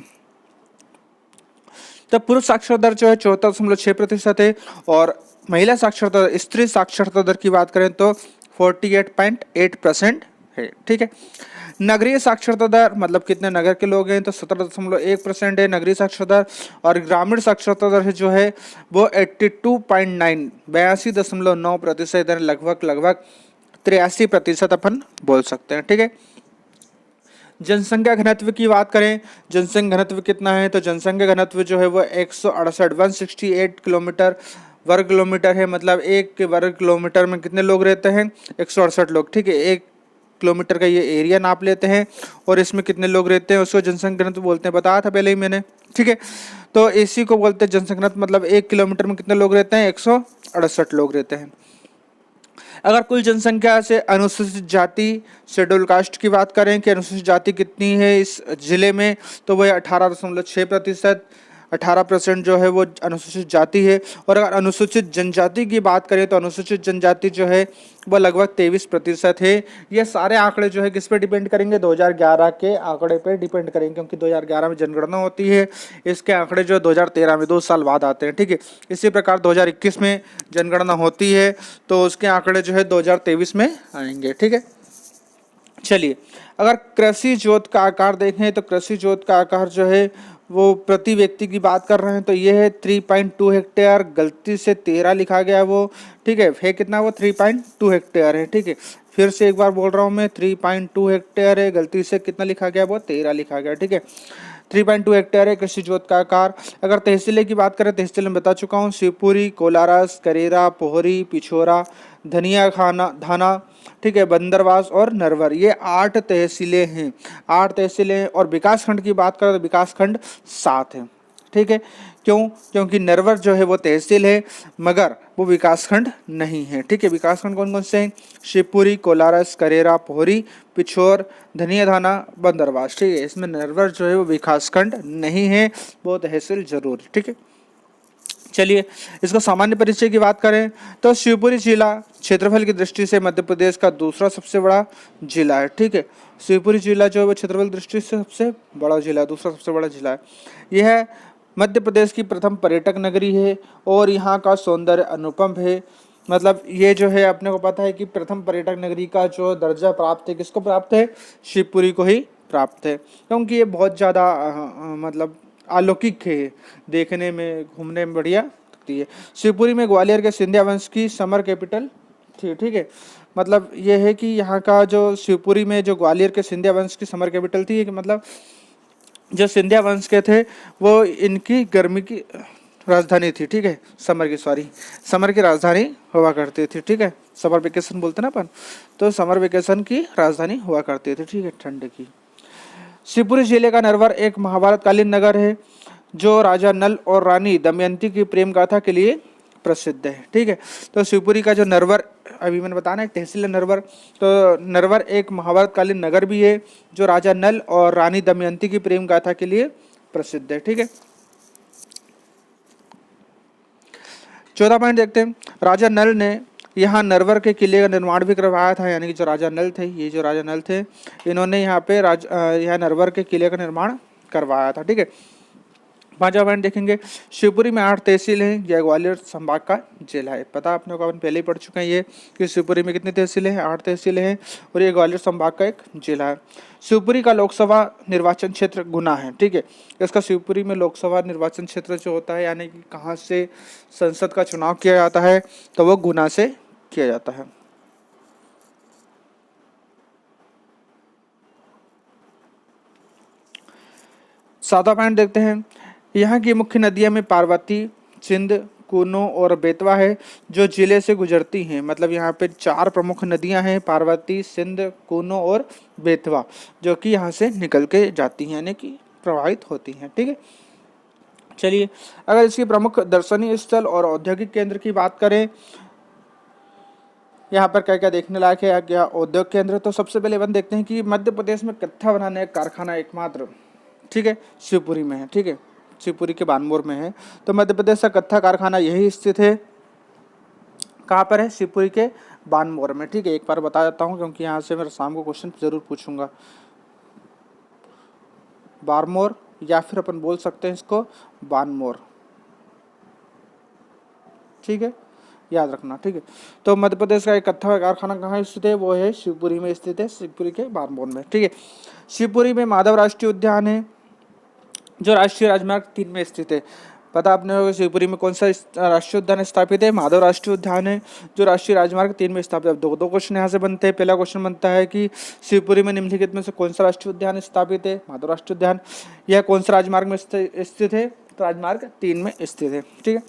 तो पुरुष साक्षरता दर जो है 74.6% है और महिला साक्षरता स्त्री साक्षरता दर की बात करें तो 48.8% है, ठीक है। नगरीय साक्षरता दर मतलब कितने नगर के लोग हैं तो 17.1% है नगरीय साक्षरता दर। और ग्रामीण साक्षरता दर जो है वो 82.9 82.9% है, लगभग 83% अपन बोल सकते हैं, ठीक है। जनसंख्या घनत्व की बात करें, जनसंख्या घनत्व कितना है तो जनसंख्या घनत्व जो है वो 168 किलोमीटर वर्ग किलोमीटर है, मतलब एक वर्ग किलोमीटर में कितने लोग रहते हैं 168 लोग, ठीक है। 1 किलोमीटर का ये एरिया नाप लेते हैं और इसमें कितने लोग रहते हैं उसको जनसंख्या घनत्व बोलते हैं, बताया था पहले ही मैंने, ठीक है। तो इसी को बोलते हैं जनसंख्या घनत्व, मतलब 1 किलोमीटर में कितने लोग रहते हैं 168 लोग रहते हैं। अगर कुल जनसंख्या से अनुसूचित जाति शेड्यूल कास्ट की बात करें कि अनुसूचित जाति कितनी है इस जिले में तो वह 18.6%। 18% जो है वो अनुसूचित जाति है। और अगर अनुसूचित जनजाति की बात करें तो अनुसूचित जनजाति जो है वो लगभग 23% है। ये सारे आंकड़े जो है किस पे डिपेंड करेंगे, 2011 के आंकड़े पे डिपेंड करेंगे, क्योंकि 2011 में जनगणना होती है, इसके आंकड़े जो 2013 में 2 साल बाद आते हैं, ठीक है। इसी प्रकार 2021 में जनगणना होती है तो उसके आंकड़े जो है 2023 में आएंगे, ठीक है। चलिए, अगर कृषि जोत का आकार देखें तो कृषि जोत का आकार जो है वो प्रति व्यक्ति की बात कर रहे हैं तो ये है 3.2 हेक्टेयर, गलती से 13 लिखा गया वो, ठीक है कितना वो 3.2 हेक्टेयर है, ठीक है। फिर से एक बार बोल रहा हूँ मैं, 3.2 हेक्टेयर है, गलती से कितना लिखा गया वो 13 लिखा गया, ठीक है। 3.2 हेक्टेयर है कृषि जोत का आकार। अगर तहसीलें की बात करें, तहसील में बता चुका हूँ, शिवपुरी, कोलारस, करेरा, पोहरी, पिछोरा, धनिया खाना धाना, ठीक है, बंदरवास और नरवर, ये 8 तहसीलें हैं, 8 तहसीलें हैं। और विकासखंड की बात करें तो विकासखंड 7 है, ठीक है। क्यों? क्योंकि नरवर जो है वो तहसील है मगर वो विकासखंड नहीं है, ठीक है। विकासखंड कौन कौन से हैं? शिवपुरी, कोलारस, करेरा, पोहरी, पिछोर, धनिया धाना, बंदरवास, ठीक है। इसमें नरवर जो है वो विकासखंड नहीं है, वो तहसील जरूर, ठीक है। चलिए, इसका सामान्य परिचय की बात करें तो शिवपुरी जिला क्षेत्रफल की दृष्टि से मध्य प्रदेश का दूसरा सबसे बड़ा जिला है, ठीक है। शिवपुरी जिला जो है वो क्षेत्रफल की दृष्टि से सबसे बड़ा जिला है, दूसरा सबसे बड़ा जिला है। यह मध्य प्रदेश की प्रथम पर्यटक नगरी है और यहाँ का सौंदर्य अनुपम है। मतलब ये जो है अपने को पता है कि प्रथम पर्यटक नगरी का जो दर्जा प्राप्त है, किसको प्राप्त है? शिवपुरी को ही प्राप्त है, क्योंकि ये बहुत ज़्यादा मतलब अलौकिक है, देखने में घूमने में बढ़िया लगती है। शिवपुरी में ग्वालियर के सिंधिया वंश की समर कैपिटल थी, ठीक है। मतलब ये है कि यहाँ का जो शिवपुरी में जो ग्वालियर के सिंधिया वंश की समर कैपिटल थी, कि मतलब जो सिंधिया वंश के थे वो इनकी गर्मी की राजधानी थी, ठीक है। समर की राजधानी हुआ करती थी, ठीक है। समर वेकेशन बोलते ना अपन, तो समर वेकेशन की राजधानी हुआ करती थी, ठीक है, ठंड की। शिवपुरी जिले का नरवर एक महाभारतकालीन नगर है जो राजा नल और रानी दमयंती की प्रेम गाथा के लिए प्रसिद्ध है, ठीक है। तो शिवपुरी का जो नरवर, अभी मैंने बताया ना एक तहसील है नरवर, तो नरवर एक महाभारतकालीन नगर भी है जो राजा नल और रानी दमयंती की प्रेम गाथा के लिए प्रसिद्ध है, ठीक है। 14 पॉइंट देखते हैं। राजा नल ने यहाँ नरवर के किले का निर्माण भी करवाया था, यानी कि जो राजा नल थे, ये जो राजा नल थे, इन्होंने यहाँ पे यहाँ नरवर के किले का निर्माण करवाया था, ठीक है। 5वां पॉइंट देखेंगे। शिवपुरी में 8 तहसील हैं, यह ग्वालियर संभाग का जिला है। पता अपने को, अपन पहले ही पढ़ चुके हैं ये कि शिवपुरी में कितनी तहसीलें हैं? 8 तहसीलें हैं और ये ग्वालियर संभाग का एक जिला है। शिवपुरी का लोकसभा निर्वाचन क्षेत्र गुना है, ठीक है। इसका शिवपुरी में लोकसभा निर्वाचन क्षेत्र जो होता है, यानी कि कहाँ से संसद का चुनाव किया जाता है, तो वो गुना से किया जाता है। सातवां पॉइंट देखते हैं। यहाँ की मुख्य नदियाँ में पार्वती, सिंध, कूनो और बेतवा है जो जिले से गुजरती हैं। मतलब यहाँ पे 4 प्रमुख नदियाँ हैं, पार्वती, सिंध, कूनो और बेतवा, जो कि यहाँ से निकल के जाती हैं, यानी कि प्रवाहित होती हैं, ठीक है। चलिए, अगर इसकी प्रमुख दर्शनीय स्थल और औद्योगिक केंद्र की बात करें, यहाँ पर क्या क्या देखने लायक है, क्या औद्योगिक केंद्र, तो सबसे पहले अपन देखते हैं कि मध्य प्रदेश में कत्था बनाने का कारखाना एकमात्र, ठीक है, शिवपुरी में है, ठीक है, शिवपुरी के बानमोर में है। तो मध्य प्रदेश का कत्था कारखाना यही स्थित है, कहाँ पर है? शिवपुरी के बानमोर में, ठीक है। एक बार बता देता हूँ क्योंकि यहाँ से मैं शाम को क्वेश्चन जरूर पूछूंगा। बारमोर या फिर अपन बोल सकते हैं इसको बानमोर, ठीक है, याद रखना, ठीक है। तो मध्य प्रदेश का एक कत्था कारखाना कहाँ स्थित है? वो है शिवपुरी में स्थित है, शिवपुरी के बानमोर में, ठीक है। शिवपुरी में माधव राष्ट्रीय उद्यान है जो राष्ट्रीय राजमार्ग 3 में स्थित है। पता आपने होगा शिवपुरी में कौन सा राष्ट्रीय उद्यान स्थापित है? माधव राष्ट्रीय उद्यान है जो राष्ट्रीय राजमार्ग 3 में स्थापित है। अब दो क्वेश्चन यहाँ से बनते हैं। पहला क्वेश्चन बनता है कि शिवपुरी में निम्नलिखित में से कौन सा राष्ट्रीय उद्यान स्थापित है? माधव राष्ट्रीय उद्यान। यह कौन सा राजमार्ग में स्थित है? तो राजमार्ग 3 में स्थित है, ठीक है।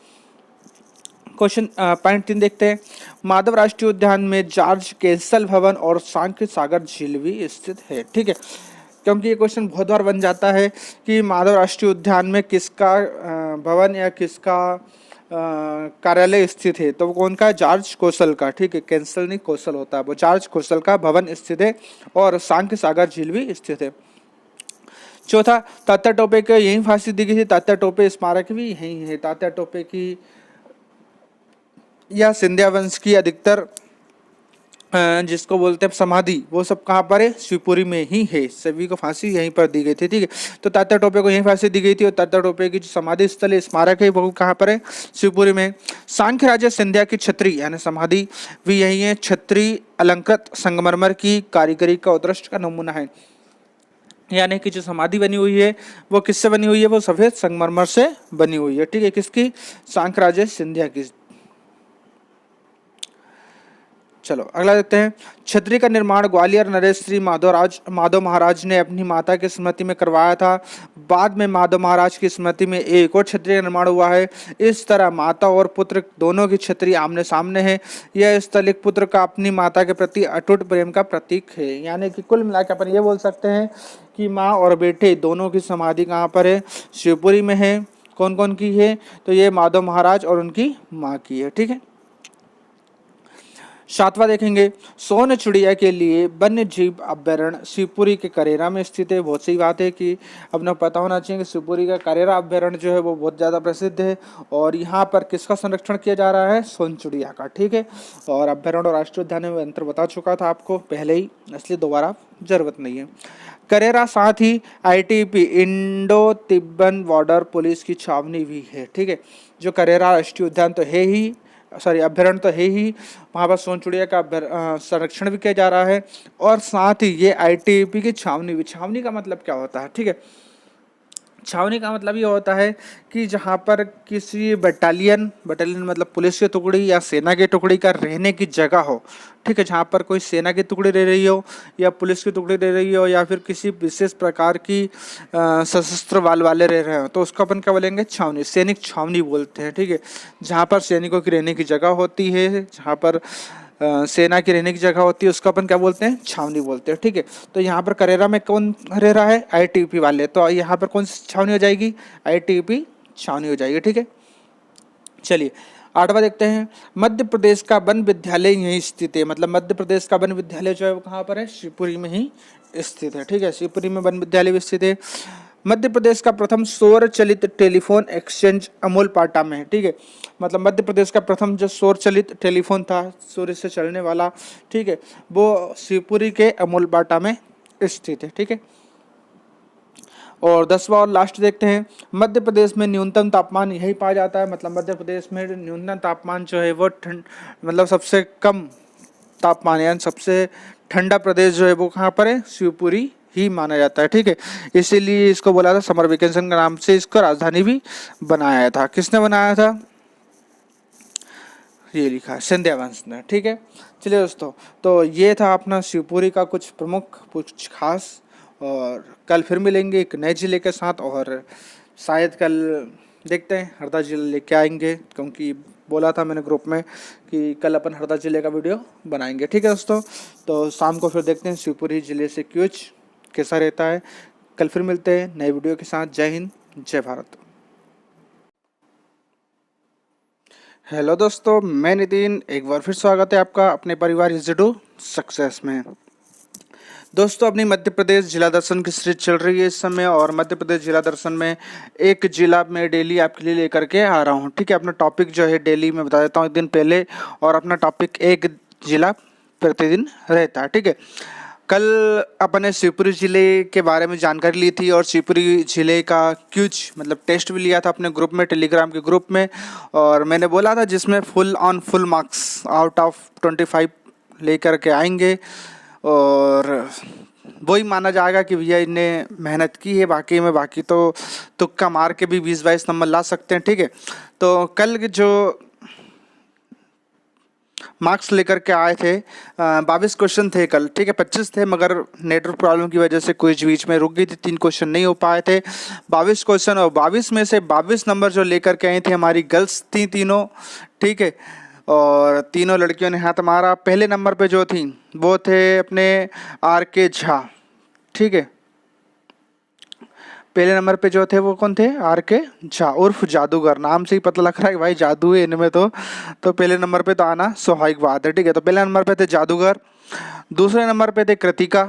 क्वेश्चन पॉइंट 3 देखते हैं। माधव राष्ट्रीय उद्यान में जॉर्ज कैसल भवन और सांख्य सागर झील भी स्थित है, ठीक है। क्योंकि ये क्वेश्चन बहुत बार बन जाता है कि माधव राष्ट्रीय उद्यान में किसका भवन या किसका कार्यालय स्थित है, तो वो कौन का? जॉर्ज कौशल का, ठीक है, कैंसल नहीं कौशल होता है, वो जॉर्ज कौशल का भवन स्थित है और सांख्य सागर झील भी स्थित है। चौथा, तात्या टोपे को यहीं फांसी दी गई थी। तात्या टोपे स्मारक भी यहीं है। तात्या टोपे की या सिंधिया वंश की अधिकतर जिसको बोलते हैं समाधि, वो सब कहाँ पर है? शिवपुरी में ही है। सभी को फांसी यहीं पर दी गई थी, ठीक है। तो तात्या टोपे को यहीं फांसी दी गई थी और तात्या टोपे की जो समाधि स्थल है, स्मारक है, वो कहाँ पर है? शिवपुरी में। सांख्य राजा सिंधिया की छत्री यानी समाधि भी यही है। छत्री अलंकृत संगमरमर की कारीगरी का उत्कृष्ट का नमूना है। यानी कि जो समाधि बनी हुई है वो किससे बनी हुई है? वो सफेद संगमरमर से बनी हुई है, ठीक है। किसकी? सांख्य राजा सिंधिया की। चलो अगला देखते हैं। छतरी का निर्माण ग्वालियर नरेश श्री माधव महाराज ने अपनी माता की स्मृति में करवाया था। बाद में माधव महाराज की स्मृति में एक और छतरी का निर्माण हुआ है। इस तरह माता और पुत्र दोनों की छतरी आमने सामने है। यह स्थल एक पुत्र का अपनी माता के प्रति अटूट प्रेम का प्रतीक है। यानी कि कुल मिलाकर अपन ये बोल सकते हैं कि माँ और बेटे दोनों की समाधि कहाँ पर है? शिवपुरी में है। कौन कौन की है? तो ये माधव महाराज और उनकी माँ की है, ठीक है। सातवां देखेंगे, सोन चिड़िया के लिए वन्य जीव अभ्यारण्य शिवपुरी के करेरा में स्थित है। बहुत सही बात है कि अपने पता होना चाहिए कि शिवपुरी का करेरा अभ्यारण्य जो है वो बहुत ज़्यादा प्रसिद्ध है। और यहाँ पर किसका संरक्षण किया जा रहा है? सोन चिड़िया का, ठीक है। और अभ्यारण्य और राष्ट्रीय उद्यान में अंतर बता चुका था आपको पहले ही, इसलिए दोबारा जरूरत नहीं है। करेरा साथ ही ITP इंडो तिब्बन बॉर्डर पुलिस की छावनी भी है, ठीक है। जो करेरा राष्ट्रीय उद्यान तो है ही, सॉरी अभ्यारण्य तो है ही, वहाँ पर सोन चिड़िया का संरक्षण भी किया जा रहा है। और साथ ही ये ITP की छावनी भी। छावनी का मतलब क्या होता है? ठीक है, छावनी का मतलब ये होता है कि जहाँ पर किसी बटालियन मतलब पुलिस की टुकड़ी या सेना की टुकड़ी का रहने की जगह हो, ठीक है। जहाँ पर कोई सेना की टुकड़ी रह रही हो या पुलिस की टुकड़ी रह रही हो या फिर किसी विशेष प्रकार की सशस्त्र बल वाले रह रहे हो, तो उसको अपन क्या बोलेंगे? छावनी, सैनिक छावनी बोलते हैं, ठीक है। जहाँ पर सैनिकों की रहने की जगह होती है, जहाँ पर सेना की रहने की जगह होती है, उसको अपन क्या बोलते हैं? छावनी बोलते हैं, ठीक है। तो यहाँ पर करेरा में कौन रह रहा है? ITP वाले। तो यहाँ पर कौन सी छावनी हो जाएगी? ITP छावनी हो जाएगी, ठीक है। चलिए आठवां देखते हैं। मध्य प्रदेश का वन विद्यालय यहीं स्थित है। मतलब मध्य प्रदेश का वन विद्यालय जो है वो कहाँ पर है? शिवपुरी में ही स्थित है, ठीक है। शिवपुरी में वन विद्यालय भी स्थित है। मध्य प्रदेश का प्रथम सौर चलित टेलीफोन एक्सचेंज अमोल पाटा में है, ठीक है। मतलब मध्य प्रदेश का प्रथम जो सौर चलित टेलीफोन था, सूर्य से चलने वाला, ठीक है, वो शिवपुरी के अमोल पाटा में स्थित है, ठीक है। और 10वां और लास्ट देखते हैं। मध्य प्रदेश में न्यूनतम तापमान यही पाया जाता है। मतलब मध्य प्रदेश में न्यूनतम तापमान जो है वो मतलब सबसे कम तापमान यानी सबसे ठंडा प्रदेश जो है वो कहाँ पर है? शिवपुरी ही माना जाता है, ठीक है। इसीलिए इसको बोला था समर वेकेशन के नाम से, इसको राजधानी भी बनाया था। किसने बनाया था? ये लिखा है सिंधिया वंश ने, ठीक है। चलिए दोस्तों, तो ये था अपना शिवपुरी का कुछ प्रमुख, कुछ खास। और कल फिर मिलेंगे एक नए जिले के साथ। और शायद कल देखते हैं हरदा जिले लेके आएंगे, क्योंकि बोला था मैंने ग्रुप में कि कल अपन हरदा जिले का वीडियो बनाएंगे, ठीक है दोस्तों। तो शाम को फिर देखते हैं शिवपुरी जिले से क्यूज कैसा रहता है। कल फिर मिलते हैं नए वीडियो के साथ। जय हिंद, जय भारत। हेलो दोस्तों, मैं नितिन, एक बार फिर स्वागत है आपका अपने परिवार इजी टू सक्सेस में। दोस्तों, अपनी मध्य प्रदेश जिला दर्शन की सीरीज चल रही है इस समय। और मध्य प्रदेश जिला दर्शन में एक जिला में डेली आपके लिए लेकर के आ रहा हूँ, ठीक है। अपना टॉपिक जो है डेली में बता देता हूँ एक दिन पहले, और अपना टॉपिक एक जिला प्रतिदिन रहता है, ठीक है। कल अपने शिवपुरी ज़िले के बारे में जानकारी ली थी और शिवपुरी ज़िले का क्यूज मतलब टेस्ट भी लिया था अपने ग्रुप में, टेलीग्राम के ग्रुप में। और मैंने बोला था जिसमें फुल मार्क्स आउट ऑफ 25 लेकर के आएंगे। और वही माना जाएगा कि भैया इनने मेहनत की है वाकई में। बाकी तो तुक्का मार के भी 20-22 नंबर ला सकते हैं, ठीक है। तो कल जो मार्क्स लेकर के आए थे 22 क्वेश्चन थे कल, ठीक है। 25 थे, मगर नेटवर्क प्रॉब्लम की वजह से कुछ बीच में रुक गई थी, 3 क्वेश्चन नहीं हो पाए थे। 22 क्वेश्चन, और 22 में से 22 नंबर जो लेकर के आई थी हमारी गर्ल्स थी तीनों, ठीक है। और तीनों लड़कियों ने हाथ मारा। पहले नंबर पे जो थी वो थे अपने RK झा, ठीक है। पहले नंबर पे जो थे वो कौन थे? RK झा उर्फ जादूगर। नाम से ही पता लग रहा है कि भाई जादू है इनमें। तो पहले नंबर पे तो आना स्वाभाविक बात है, ठीक है। तो पहले नंबर पे थे जादूगर। दूसरे नंबर पे थे कृतिका,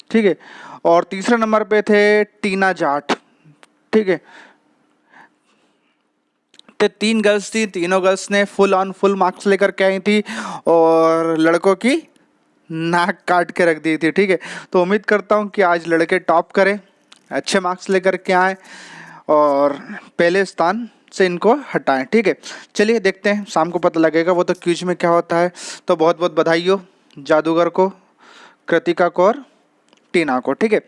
ठीक है। और तीसरे नंबर पे थे टीना जाट, ठीक है। तो 3 गर्ल्स थी, तीनों गर्ल्स ने फुल मार्क्स लेकर के आई थी और लड़कों की नाक काट के रख दी थी, ठीक है। तो उम्मीद करता हूँ कि आज लड़के टॉप करें, अच्छे मार्क्स लेकर के आए और पहले स्थान से इनको हटाएं, ठीक है। चलिए देखते हैं, शाम को पता लगेगा वो तो क्विज में क्या होता है। तो बहुत बहुत बधाई हो जादूगर को, कृतिका को और टीना को, ठीक है।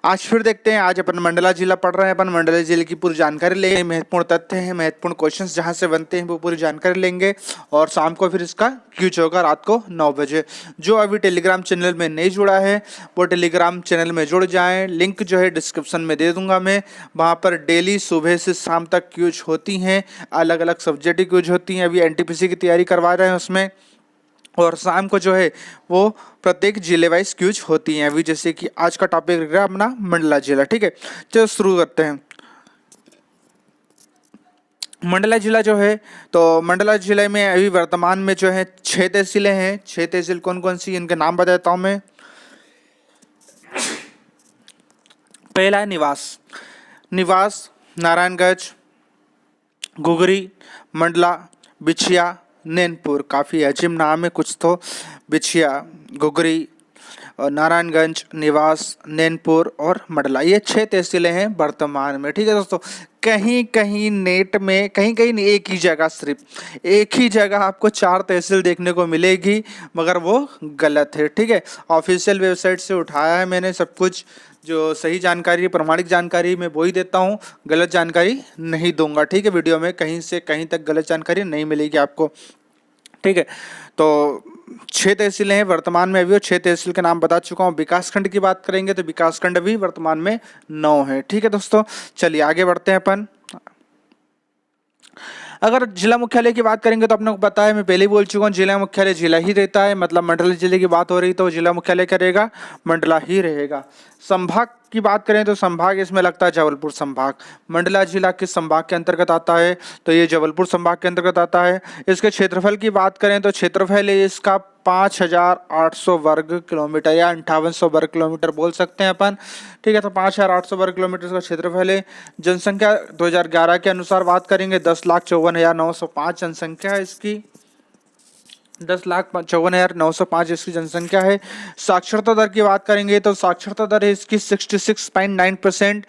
आज फिर देखते हैं, आज अपन मंडला जिला पढ़ रहे हैं, अपन मंडला जिले की पूरी जानकारी लेंगे, महत्वपूर्ण तथ्य हैं, महत्वपूर्ण क्वेश्चंस जहां से बनते हैं वो पूरी जानकारी लेंगे और शाम को फिर इसका क्विज होगा रात को 9 बजे। जो अभी टेलीग्राम चैनल में नहीं जुड़ा है वो टेलीग्राम चैनल में जुड़ जाएं, लिंक जो है डिस्क्रिप्शन में दे दूंगा मैं। वहाँ पर डेली सुबह से शाम तक क्विज होती हैं, अलग अलग सब्जेक्ट की क्विज होती हैं। अभी एनटीपीसी की तैयारी करवा रहे हैं उसमें, और शाम को जो है वो प्रत्येक जिले वाइज क्विज होती हैं। अभी जैसे कि आज का टॉपिक रहेगा अपना मंडला जिला, ठीक है। चलो शुरू करते हैं। मंडला जिला जो है, तो मंडला जिले में अभी वर्तमान में जो है 6 तहसीलें हैं। 6 तहसील कौन कौन सी, इनके नाम बताता हूँ मैं। पहला है निवास, नारायणगंज, घुघरी, मंडला, बिछिया, नैनपुर। काफ़ी अजीब नाम है कुछ तो, बिछिया, घुघरी, नारायणगंज, निवास, नैनपुर और मंडला, ये 6 तहसीलें हैं वर्तमान में, ठीक है दोस्तों। कहीं कहीं नेट में कहीं कहीं एक ही जगह, सिर्फ एक ही जगह आपको 4 तहसील देखने को मिलेगी, मगर वो गलत है, ठीक है। ऑफिशियल वेबसाइट से उठाया है मैंने सब कुछ, जो सही जानकारी प्रमाणिक जानकारी मैं वो ही देता हूँ, गलत जानकारी नहीं दूंगा, ठीक है। वीडियो में कहीं से कहीं तक गलत जानकारी नहीं मिलेगी आपको, ठीक है। तो 6 तहसीलें हैं वर्तमान में अभी, 6 तहसील के नाम बता चुका हूँ। विकासखंड की बात करेंगे तो विकासखंड भी वर्तमान में 9 है, ठीक है दोस्तों। चलिए आगे बढ़ते हैं अपन। अगर जिला मुख्यालय की बात करेंगे तो अपने को पता है, मैं पहले ही बोल चुका हूँ, जिला मुख्यालय जिला ही रहता है, मतलब मंडला जिले की बात हो रही तो जिला मुख्यालय क्या रहेगा, मंडला ही रहेगा। संभाग की बात करें तो संभाग इसमें लगता है जबलपुर संभाग। मंडला जिला किस संभाग के अंतर्गत आता है, तो ये जबलपुर संभाग के अंतर्गत आता है। इसके क्षेत्रफल की बात करें तो क्षेत्रफल है इसका 5800 वर्ग किलोमीटर या 5800 वर्ग किलोमीटर बोल सकते हैं अपन, ठीक है। तो 5800 वर्ग किलोमीटर का क्षेत्रफल है। जनसंख्या 2011 के अनुसार बात करेंगे 10,54,905 जनसंख्या है इसकी, 10,54,905 इसकी जनसंख्या है। साक्षरता दर की बात करेंगे तो साक्षरता दर है इसकी 66.9%,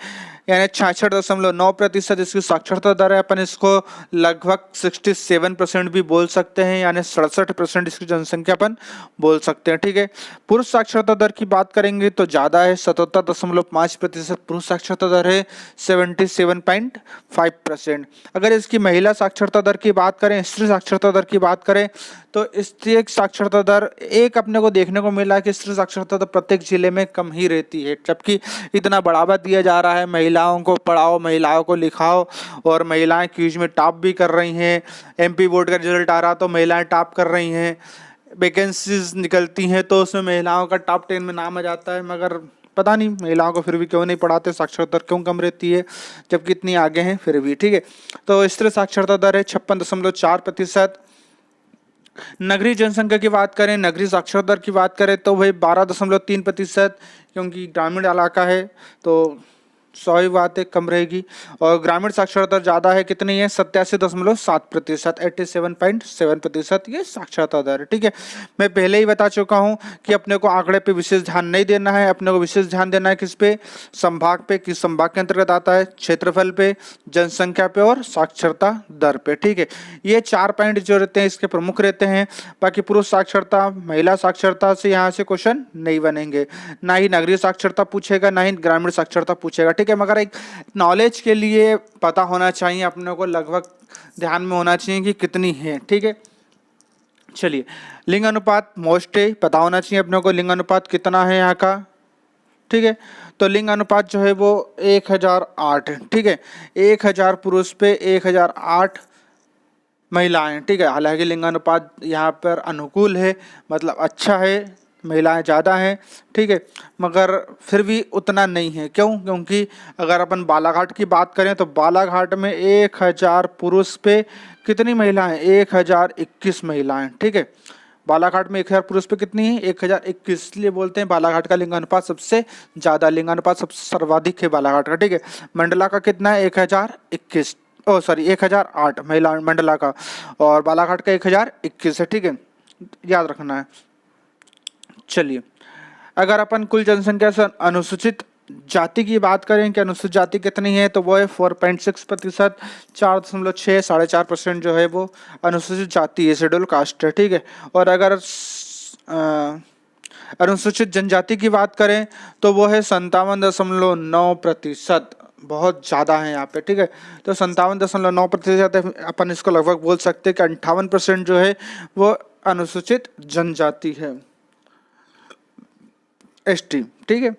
यानी 66.9% इसकी साक्षरता दर है। अपन इसको लगभग 67% भी बोल सकते हैं, यानी 67% इसकी जनसंख्या अपन बोल सकते हैं, ठीक है। पुरुष साक्षरता दर की बात करेंगे तो ज़्यादा है, 77.5% पुरुष साक्षरता दर है, 77.5%। अगर इसकी महिला साक्षरता दर की बात करें, स्त्री साक्षरता दर की बात करें तो स्त्री साक्षरता दर एक अपने को देखने को मिला कि स्त्री साक्षरता दर प्रत्येक जिले में कम ही रहती है, जबकि इतना बढ़ावा दिया जा रहा है महिलाओं को पढ़ाओ, महिलाओं को लिखाओ, और महिलाएं क्विज में टॉप भी कर रही हैं। एमपी बोर्ड का रिजल्ट आ रहा तो महिलाएं टॉप कर रही हैं, वैकेंसीज निकलती हैं तो उसमें महिलाओं का टॉप 10 में नाम आ जाता है, मगर पता नहीं महिलाओं को फिर भी क्यों नहीं पढ़ाते, साक्षरता दर क्यों कम रहती है जबकि इतनी आगे हैं फिर भी, ठीक है। तो स्त्री साक्षरता दर है 56.4%। नगरीय जनसंख्या की बात करें, नगरीय साक्षरता दर की बात करें तो भाई 12.3%, क्योंकि ग्रामीण इलाका है तो स्वाभाविक बात है कम रहेगी। और ग्रामीण साक्षरता दर ज़्यादा है, कितनी है 87.7%, 87.7% ये साक्षरता दर है, ठीक है। मैं पहले ही बता चुका हूँ कि अपने को आंकड़े पे विशेष ध्यान नहीं देना है, अपने को विशेष ध्यान देना है किस पे, संभाग पे, किस संभाग के अंतर्गत आता है, क्षेत्रफल पे, जनसंख्या पे और साक्षरता दर पे, ठीक है। ये 4 पॉइंट जो रहते हैं इसके प्रमुख रहते हैं। बाकी पुरुष साक्षरता, महिला साक्षरता से यहाँ से क्वेश्चन नहीं बनेंगे, ना ही नगरीय साक्षरता पूछेगा, ना ही ग्रामीण साक्षरता पूछेगा, ठीक है। मगर एक नॉलेज के लिए पता होना चाहिए अपने को, लगभग ध्यान में होना चाहिए कि कितनी है, ठीक है। चलिए लिंग अनुपात मोस्ट है, पता होना चाहिए अपने को लिंग अनुपात कितना है यहाँ का, ठीक है। तो लिंग अनुपात जो है वो 1008 है, ठीक है। 1000 पुरुष पे 1008 महिलाएं, ठीक है। हालांकि लिंग अनुपात यहाँ पर अनुकूल है, मतलब अच्छा है, महिलाएं ज़्यादा हैं, ठीक है, मगर फिर भी उतना नहीं है। क्यों? क्योंकि अगर अपन बालाघाट की बात करें तो बालाघाट में 1000 पुरुष पे कितनी महिलाएं, 1021 महिलाएं, ठीक है। बालाघाट में 1000 पुरुष पे कितनी है, 1021, इसलिए बोलते हैं बालाघाट का लिंगानुपात सबसे ज्यादा, लिंगानुपात सबसे सर्वाधिक है बालाघाट का, ठीक है। मंडला का कितना है, 1021, 1008 महिला मंडला का, और बालाघाट का 1021 है, ठीक है, याद रखना है। चलिए, अगर अपन कुल जनसंख्या से अनुसूचित जाति की बात करें कि अनुसूचित जाति कितनी है, तो वो है 4.6%, 4.6 4.5% जो है वो अनुसूचित जाति है, शेड्यूल कास्ट है, ठीक है। और अगर अनुसूचित जनजाति की बात करें तो वो है 57.9%, बहुत ज़्यादा है यहाँ पे, ठीक है। तो 57.9% अपन इसको लगभग बोल सकते हैं कि 58% जो है वो अनुसूचित जनजाति है, एसटी, ठीक है।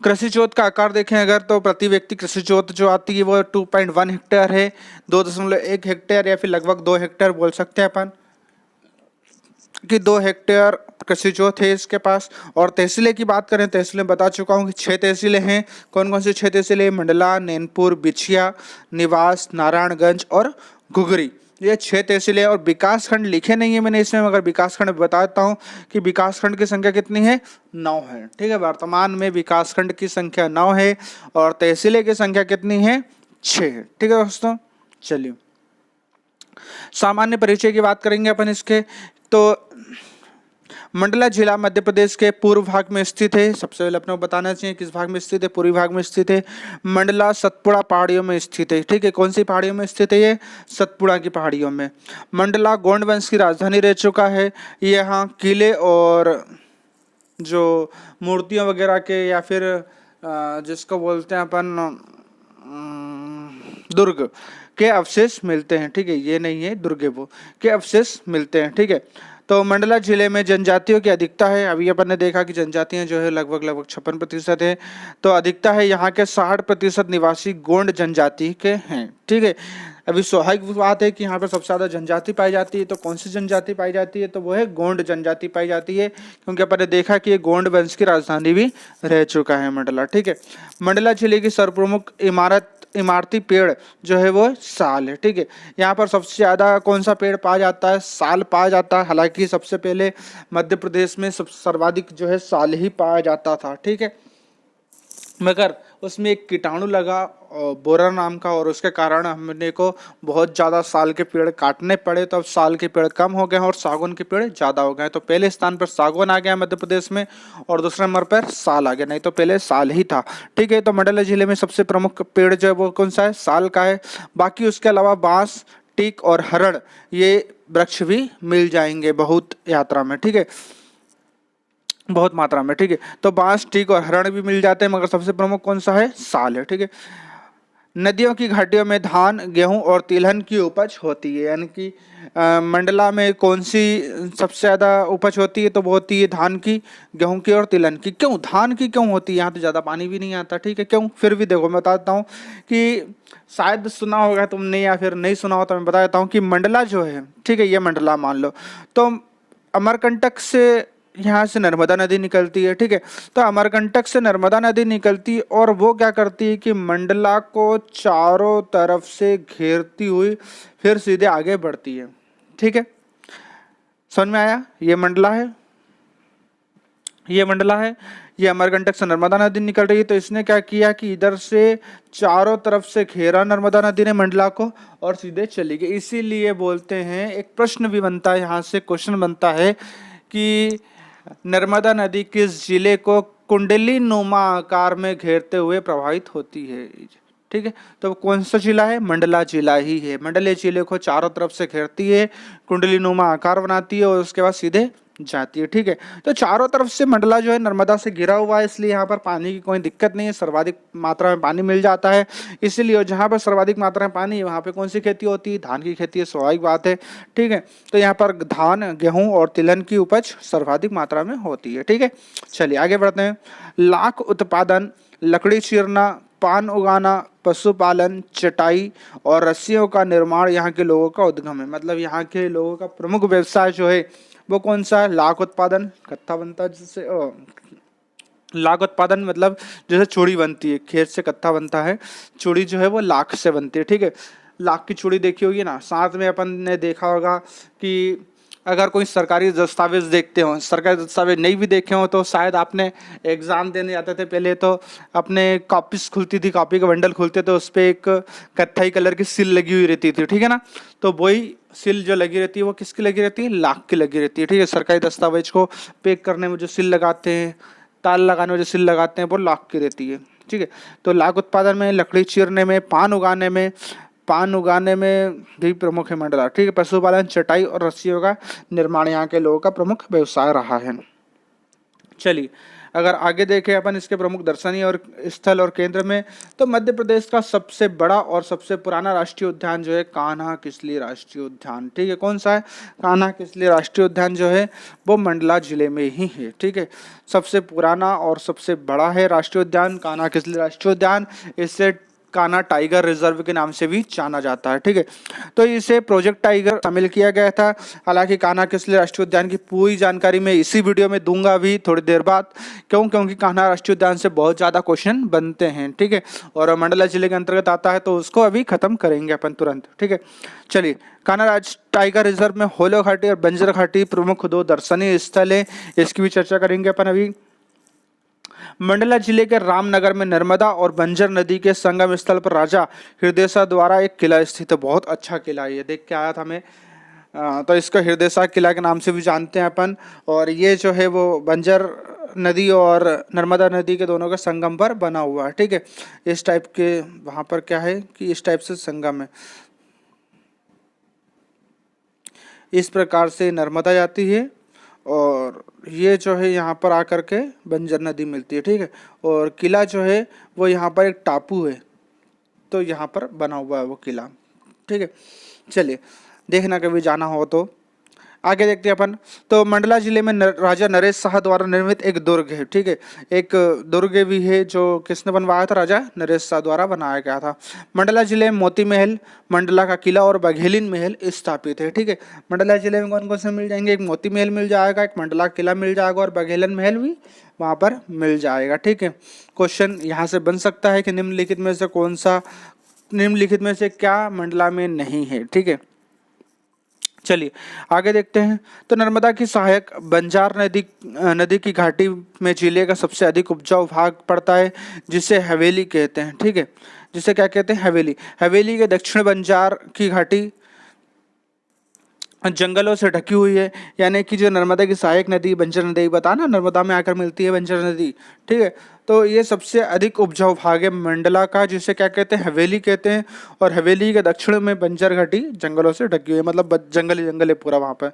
कृषि जोत का आकार देखें अगर, तो प्रति व्यक्ति कृषि जोत जो आती है वो 2.1 हेक्टेयर है, 2.1 हेक्टेयर या फिर लगभग 2 हेक्टेयर बोल सकते हैं अपन कि 2 हेक्टेयर कृषि जोत है इसके पास। और तहसीलें की बात करें, तहसीलें बता चुका हूँ कि 6 तहसीलें हैं। कौन कौन सी 6 तहसीलें, मंडला, नैनपुर, बिछिया, निवास, नारायणगंज और घुघरी, ये 6 तहसीलें। और विकास खंड लिखे नहीं है मैंने इसमें, मगर विकास खंड बताता हूँ कि विकास खंड की संख्या कितनी है, 9 है, ठीक है। वर्तमान में विकास खंड की संख्या 9 है और तहसीलें की संख्या कितनी है, 6 है, ठीक है दोस्तों। चलिए, सामान्य परिचय की बात करेंगे अपन इसके, तो मंडला जिला मध्य प्रदेश के पूर्व भाग में स्थित है। सबसे पहले अपने को बताना चाहिए किस भाग में स्थित है, पूर्वी भाग में स्थित है। मंडला सतपुड़ा पहाड़ियों में स्थित है, ठीक है। कौन सी पहाड़ियों में स्थित है ये, सतपुड़ा की पहाड़ियों में। मंडला गोंड वंश की राजधानी रह चुका है। यहाँ किले और जो मूर्तियों वगैरह के या फिर जिसको बोलते हैं अपन दुर्ग के अवशेष मिलते हैं, ठीक है। ये नहीं है दुर्ग है, वो के अवशेष मिलते हैं, ठीक है। तो मंडला जिले में जनजातियों की अधिकता है। अभी अपन ने देखा कि जनजातियां जो है लगभग 56% है। तो अधिकता है, यहाँ के 60% निवासी गोंड जनजाति के हैं, ठीक है। अभी स्वाभाविक बात है कि यहाँ पर सबसे ज्यादा जनजाति पाई जाती है। तो कौन सी जनजाति पाई जाती है, तो वो है गोंड जनजाति पाई जाती है, क्योंकि अपन ने देखा कि ये गोंड वंश की राजधानी भी रह चुका है मंडला, ठीक है। मंडला जिले की सर्वप्रमुख इमारती पेड़ जो है वो साल है, ठीक है। यहाँ पर सबसे ज्यादा कौन सा पेड़ पाया जाता है, साल पाया जाता है। हालांकि सबसे पहले मध्य प्रदेश में सर्वाधिक जो है साल ही पाया जाता था, ठीक है। मगर उसमें एक कीटाणु लगा बोरा नाम का, और उसके कारण हमने को बहुत ज़्यादा साल के पेड़ काटने पड़े। तो अब साल के पेड़ कम हो गए हैं और सागौन के पेड़ ज़्यादा हो गए। तो पहले स्थान पर सागौन आ गया मध्य प्रदेश में और दूसरे नंबर पर साल आ गया, नहीं तो पहले साल ही था, ठीक है। तो मंडला जिले में सबसे प्रमुख पेड़ जो है वो कौन सा है, साल का है। बाकी उसके अलावा बांस, टीक और हरड़ ये वृक्ष भी मिल जाएंगे बहुत यात्रा में, ठीक है, बहुत मात्रा में, ठीक है। तो बांस, टीक और हरण भी मिल जाते हैं, मगर सबसे प्रमुख कौन सा है, साल है, ठीक है। नदियों की घाटियों में धान, गेहूं और तिलहन की उपज होती है। यानी कि मंडला में कौन सी सबसे ज्यादा उपज होती है, तो वो होती है धान की, गेहूं की और तिलहन की। क्यों धान की क्यों होती है, यहाँ तो ज्यादा पानी भी नहीं आता, ठीक है। क्यों, फिर भी देखो मैं बताता हूँ कि शायद सुना होगा तुमने या फिर नहीं सुना हो, तो मैं बता देता हूँ कि मंडला जो है, ठीक है, ये मंडला मान लो, तो अमरकंटक से यहाँ से नर्मदा नदी निकलती है, ठीक है। तो अमरकंटक से नर्मदा नदी निकलती है और वो क्या करती है कि मंडला को चारों तरफ से घेरती हुई फिर सीधे आगे बढ़ती है, ठीक है। समझ में आया, ये मंडला है, ये मंडला है, ये अमरकंटक से नर्मदा नदी निकल रही है। तो इसने क्या किया कि इधर से चारों तरफ से घेरा नर्मदा नदी ने मंडला को और सीधे चली गई। इसीलिए बोलते हैं, एक प्रश्न भी बनता है, यहाँ से क्वेश्चन बनता है कि नर्मदा नदी किस जिले को कुंडली नुमा आकार में घेरते हुए प्रभावित होती है, ठीक है। तो कौन सा जिला है, मंडला जिला ही है। मंडले जिले को चारों तरफ से घेरती है, कुंडली नुमा आकार बनाती है और उसके बाद सीधे जाती है, ठीक है। तो चारों तरफ से मंडला जो है नर्मदा से घिरा हुआ है, इसलिए यहाँ पर पानी की कोई दिक्कत नहीं है, सर्वाधिक मात्रा में पानी मिल जाता है। इसीलिए जहाँ पर सर्वाधिक मात्रा में पानी है वहाँ पे कौन सी खेती होती है, धान की खेती है, स्वाभाविक बात है, ठीक है। तो यहाँ पर धान, गेहूं और तिलहन की उपज सर्वाधिक मात्रा में होती है, ठीक है। चलिए आगे बढ़ते हैं। लाख उत्पादन, लकड़ी चीरना, पान उगाना, पशुपालन, चटाई और रस्सियों का निर्माण यहाँ के लोगों का उद्गम है। मतलब यहाँ के लोगों का प्रमुख व्यवसाय जो है वो कौन सा है, लाख उत्पादन, कत्था बनता है जिससे लाख उत्पादन, मतलब जैसे चूड़ी बनती है, खेत से कत्था बनता है, चूड़ी जो है वो लाख से बनती है, ठीक है। लाख की चूड़ी देखी होगी ना। साथ में अपन ने देखा होगा कि अगर कोई सरकारी दस्तावेज देखते हो, सरकारी दस्तावेज नहीं भी देखे हो तो शायद आपने एग्जाम देने जाते थे पहले तो अपने कॉपीज खुलती थी, कॉपी का बंडल खुलते तो उस पर एक कत्थई कलर की सील लगी हुई रहती थी, ठीक है ना। तो वही सील जो लगी रहती है वो किसकी लगी रहती है, लाख की लगी रहती है, ठीक है। सरकारी दस्तावेज को पैक करने में जो सील लगाते हैं, ताल लगाने में जो सील लगाते हैं वो लाख की रहती है, ठीक है। तो लाख उत्पादन में, लकड़ी चीरने में, पान उगाने में भी प्रमुख है मंडला, ठीक है। पशुपालन, चटाई और रस्सियों का निर्माण यहाँ के लोगों का प्रमुख व्यवसाय रहा है। चलिए अगर आगे देखें अपन इसके प्रमुख दर्शनीय और स्थल और केंद्र में, तो मध्य प्रदेश का सबसे बड़ा और सबसे पुराना राष्ट्रीय उद्यान जो है कान्हा किसली राष्ट्रीय उद्यान, ठीक है। कौन सा है, कान्हा किसली राष्ट्रीय उद्यान जो है वो मंडला जिले में ही है, ठीक है। सबसे पुराना और सबसे बड़ा है राष्ट्रीय उद्यान कान्हा किसली राष्ट्रीय उद्यान। इससे कान्हा टाइगर रिजर्व के नाम से भी जाना जाता है, ठीक है। तो इसे प्रोजेक्ट टाइगर शामिल किया गया था। हालांकि कान्हा किसली राष्ट्रीय उद्यान की पूरी जानकारी मैं इसी वीडियो में दूंगा अभी थोड़ी देर बाद, क्योंकि कान्हा राष्ट्रीय उद्यान से बहुत ज़्यादा क्वेश्चन बनते हैं, ठीक है। और मंडला जिले के अंतर्गत आता है तो उसको अभी खत्म करेंगे अपन तुरंत, ठीक है। चलिए कान्हा टाइगर रिजर्व में होलो घाटी और बंजर घाटी प्रमुख 2 दर्शनीय स्थल है, इसकी भी चर्चा करेंगे अपन अभी। मंडला जिले के रामनगर में नर्मदा और बंजर नदी के संगम स्थल पर राजा हृदयसा द्वारा एक किला स्थित है। बहुत अच्छा किला है, ये देख के आया था मैं। तो इसको हृदयसा किला के नाम से भी जानते हैं अपन। और ये जो है वो बंजर नदी और नर्मदा नदी के दोनों के संगम पर बना हुआ है, ठीक है। इस टाइप के वहाँ पर क्या है कि इस टाइप से संगम है, इस प्रकार से नर्मदा जाती है और ये जो है यहाँ पर आकर के बंजर नदी मिलती है, ठीक है। और किला जो है वो यहाँ पर एक टापू है, तो यहाँ पर बना हुआ है वो किला, ठीक है। चलिए देखना कभी जाना हो तो। आगे देखते हैं अपन। तो मंडला जिले में राजा नरेश शाह द्वारा निर्मित एक दुर्ग है, ठीक है। एक दुर्ग भी है जो किसने बनवाया था, राजा नरेश शाह द्वारा बनाया गया था। मंडला जिले में मोती महल, मंडला का किला और बघेलिन महल स्थापित है, ठीक है। मंडला जिले में कौन कौन से मिल जाएंगे, एक मोती महल मिल जाएगा, एक मंडला किला मिल जाएगा और बघेलिन महल भी वहाँ पर मिल जाएगा, ठीक है। क्वेश्चन यहाँ से बन सकता है कि निम्नलिखित में से कौन सा, निम्नलिखित में से क्या मंडला में नहीं है, ठीक है। चलिए आगे देखते हैं। तो नर्मदा की सहायक बंजार नदी की घाटी में जिले का सबसे अधिक उपजाऊ भाग पड़ता है, जिसे हवेली कहते हैं, ठीक है। जिसे क्या कहते हैं, हवेली। हवेली के दक्षिण बंजार की घाटी जंगलों से ढकी हुई है, यानी कि जो नर्मदा की सहायक नदी बंजर नदी बता ना, नर्मदा में आकर मिलती है बंजर नदी, ठीक है। तो ये सबसे अधिक उपजाऊ भाग है मंडला का, जिसे क्या कहते हैं, हवेली कहते हैं। और हवेली के दक्षिण में बंजर घाटी जंगलों से ढकी हुई है, मतलब जंगल ही जंगल है पूरा वहाँ पर।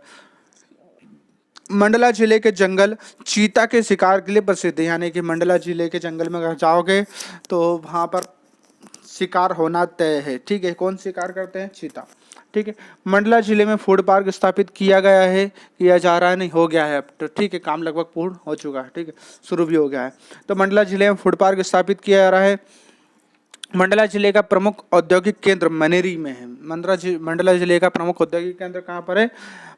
मंडला जिले के जंगल चीता के शिकार के लिए प्रसिद्ध है, यानी कि मंडला जिले के जंगल में अगर जाओगे तो वहाँ पर शिकार होना तय है, ठीक है। कौन शिकार करते हैं, चीता, ठीक है। मंडला जिले में फूड पार्क स्थापित किया गया है, किया जा रहा है, नहीं हो गया है अब तो, ठीक है। काम लगभग पूर्ण हो चुका है, ठीक है, शुरू भी हो गया है। तो मंडला जिले में फूड पार्क स्थापित किया जा रहा है। मंडला जिले का प्रमुख औद्योगिक केंद्र मनेरी में है। मंडला जिले का प्रमुख औद्योगिक केंद्र कहाँ पर है,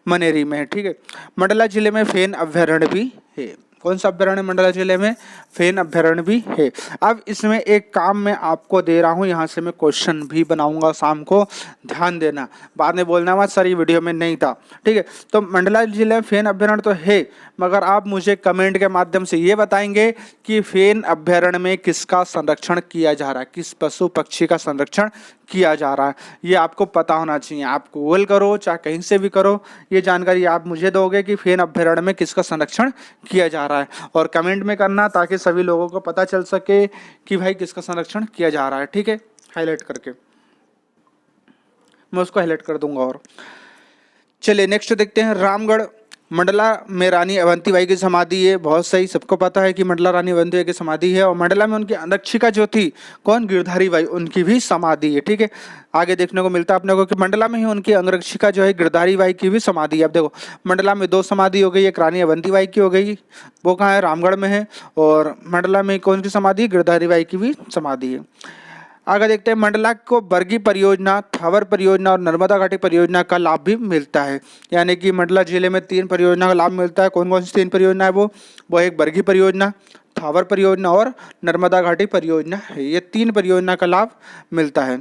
मनेरी में है, ठीक है। मंडला जिले में फेन अभ्यारण्य भी है। कौन सा अभ्यारण्य, मंडला जिले में फेन अभ्यारण्य भी है। अब इसमें एक काम मैं आपको दे रहा हूँ, यहाँ से मैं क्वेश्चन भी बनाऊंगा शाम को, ध्यान देना, बाद में बोलना मत सर ये वीडियो में नहीं था, ठीक है। तो मंडला जिले में फेन अभ्यारण्य तो है, मगर आप मुझे कमेंट के माध्यम से ये बताएंगे कि फेन अभ्यारण्य में किसका संरक्षण किया जा रहा है, किस पशु पक्षी का संरक्षण किया जा रहा है, ये आपको पता होना चाहिए। आप गूगल करो चाहे कहीं से भी करो, ये जानकारी आप मुझे दोगे कि फेन अभ्यारण्य में किसका संरक्षण किया जा रहा है, और कमेंट में करना ताकि सभी लोगों को पता चल सके कि भाई किसका संरक्षण किया जा रहा है, ठीक है। हाईलाइट करके मैं उसको हाईलाइट कर दूंगा। और चलिए नेक्स्ट देखते हैं। रामगढ़ मंडला में रानी अवंतीबाई की समाधि है, बहुत सही, सबको पता है कि मंडला रानी अवंतीबाई की समाधि है। और मंडला में उनकी अंगरक्षिका जो थी कौन, गिरधारी बाई, उनकी भी समाधि है, ठीक है। आगे देखने को मिलता है अपने को कि मंडला में ही उनकी अंगरक्षिका जो है गिरधारी बाई की भी समाधि है। अब देखो मंडला में 2 समाधि हो गई, एक रानी अवंतीबाई की हो गई, वो कहाँ है, रामगढ़ में है। और मंडला में कौन सी समाधि, गिरधारी बाई की भी समाधि है। आगे देखते हैं। मंडला को बरगी परियोजना, थावर परियोजना और नर्मदा घाटी परियोजना का लाभ भी मिलता है, यानी कि मंडला जिले में 3 परियोजना का लाभ मिलता है। कौन कौन सी 3 परियोजना है वो एक बरगी परियोजना, थावर परियोजना और नर्मदा घाटी परियोजना है। ये 3 परियोजना का लाभ मिलता है।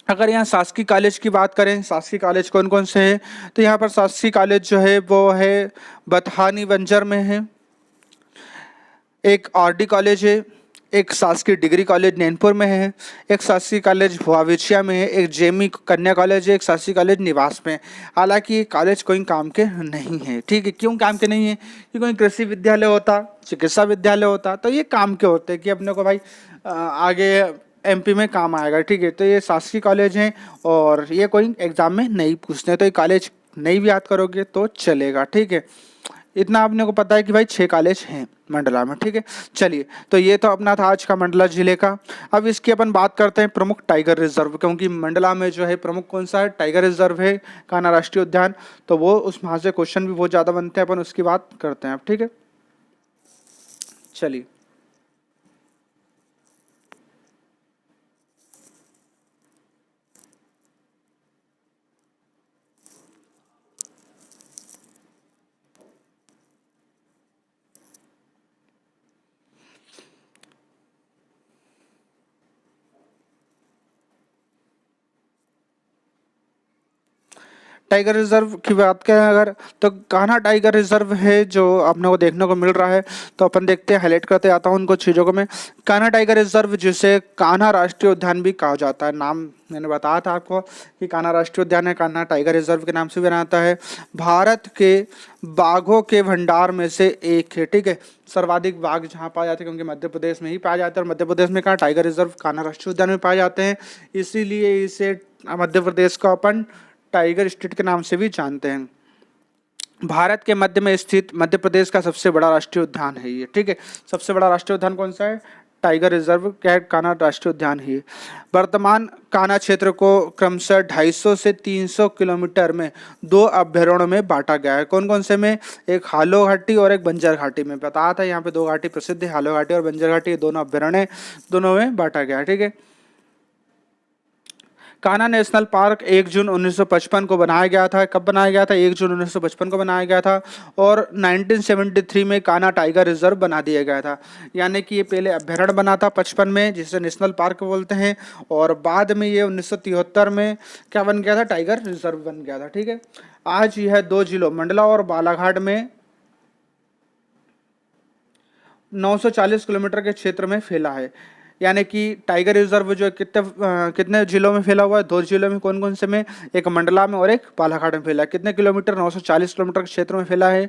अगर यहाँ शासकीय कॉलेज की बात करें, शासकीय कॉलेज कौन कौन से हैं, तो यहाँ पर शासकीय कॉलेज जो है वो है बथानी बंजर में है, एक आरडी कॉलेज है, एक शासकीय डिग्री कॉलेज नैनपुर में है, एक शासकीय कॉलेज भुआविचिया में है, एक जेमी कन्या कॉलेज है, एक शासकीय कॉलेज निवास में है। हालांकि ये कॉलेज कोई काम के नहीं है, ठीक है। क्यों काम के नहीं है? कि कोई कृषि विद्यालय होता, चिकित्सा विद्यालय होता तो ये काम के होते कि अपने को भाई आगे एमपी में काम आएगा, ठीक है। तो ये शासकीय कॉलेज हैं और ये कोई एग्जाम में नहीं पूछते, तो ये कॉलेज नहीं भी याद करोगे तो चलेगा, ठीक है। इतना आपने को पता है कि भाई 6 कॉलेज हैं मंडला में, ठीक है। चलिए, तो ये तो अपना था आज का मंडला जिले का। अब इसकी अपन बात करते हैं प्रमुख टाइगर रिजर्व, क्योंकि मंडला में जो है प्रमुख कौन सा है? टाइगर रिजर्व है, कान्हा राष्ट्रीय उद्यान। तो वो उस वहाँ से क्वेश्चन भी बहुत ज़्यादा बनते हैं, अपन उसकी बात करते हैं अब, ठीक है। चलिए, टाइगर रिजर्व की बात करें अगर, तो कान्हा टाइगर रिजर्व है जो अपने को देखने को मिल रहा है। तो अपन देखते हैं, हाईलाइट करते आता हूँ उनको चीज़ों को मैं। कान्हा टाइगर रिजर्व, जिसे कान्हा राष्ट्रीय उद्यान भी कहा जाता है, नाम मैंने बताया था आपको कि कान्हा राष्ट्रीय उद्यान है, कान्हा टाइगर रिजर्व के नाम से भी बनाता है। भारत के बाघों के भंडार में से एक है, ठीक है। सर्वाधिक बाघ जहाँ पाए जाते हैं, क्योंकि मध्य प्रदेश में ही पाए जाते हैं, और मध्य प्रदेश में कहाँ? टाइगर रिजर्व कान्हा राष्ट्रीय उद्यान में पाए जाते हैं। इसीलिए इसे मध्य प्रदेश का अपन टाइगर स्टेट के नाम से भी जानते हैं। भारत के मध्य में स्थित मध्य प्रदेश का सबसे बड़ा राष्ट्रीय उद्यान है ये, ठीक है। सबसे बड़ा राष्ट्रीय उद्यान कौन सा है? टाइगर रिजर्व, क्या है? कान्हा राष्ट्रीय उद्यान ही है। वर्तमान कान्हा क्षेत्र को क्रमशः 250 से 300 किलोमीटर में 2 अभ्यारण्यों में बांटा गया है। कौन कौन से में? एक हालो घाटी और एक बंजर घाटी में। बताया था यहाँ पे 2 घाटी प्रसिद्ध है, हालो घाटी और बंजर घाटी, दोनों अभ्यारण्य, दोनों में बांटा गया है, ठीक है। कान्हा नेशनल पार्क 1 जून 1955 को बनाया गया था। कब बनाया गया था? 1 जून 1955 को बनाया गया था। और 1973 में कान्हा टाइगर रिजर्व बना दिया गया था। यानी कि ये पहले अभ्यारण्य बना था 55 में, जिसे नेशनल पार्क बोलते हैं, और बाद में ये 1973 में क्या बन गया था? टाइगर रिजर्व बन गया था, ठीक है। आज यह 2 जिलों मंडला और बालाघाट में 940 किलोमीटर के क्षेत्र में फैला है। यानी कि टाइगर रिजर्व जो कितने जिलों में फैला हुआ है? 2 जिलों में। कौन कौन से में? एक मंडला में और एक बालाघाट में फैला है। कितने किलोमीटर? 940 किलोमीटर के क्षेत्र में फैला है।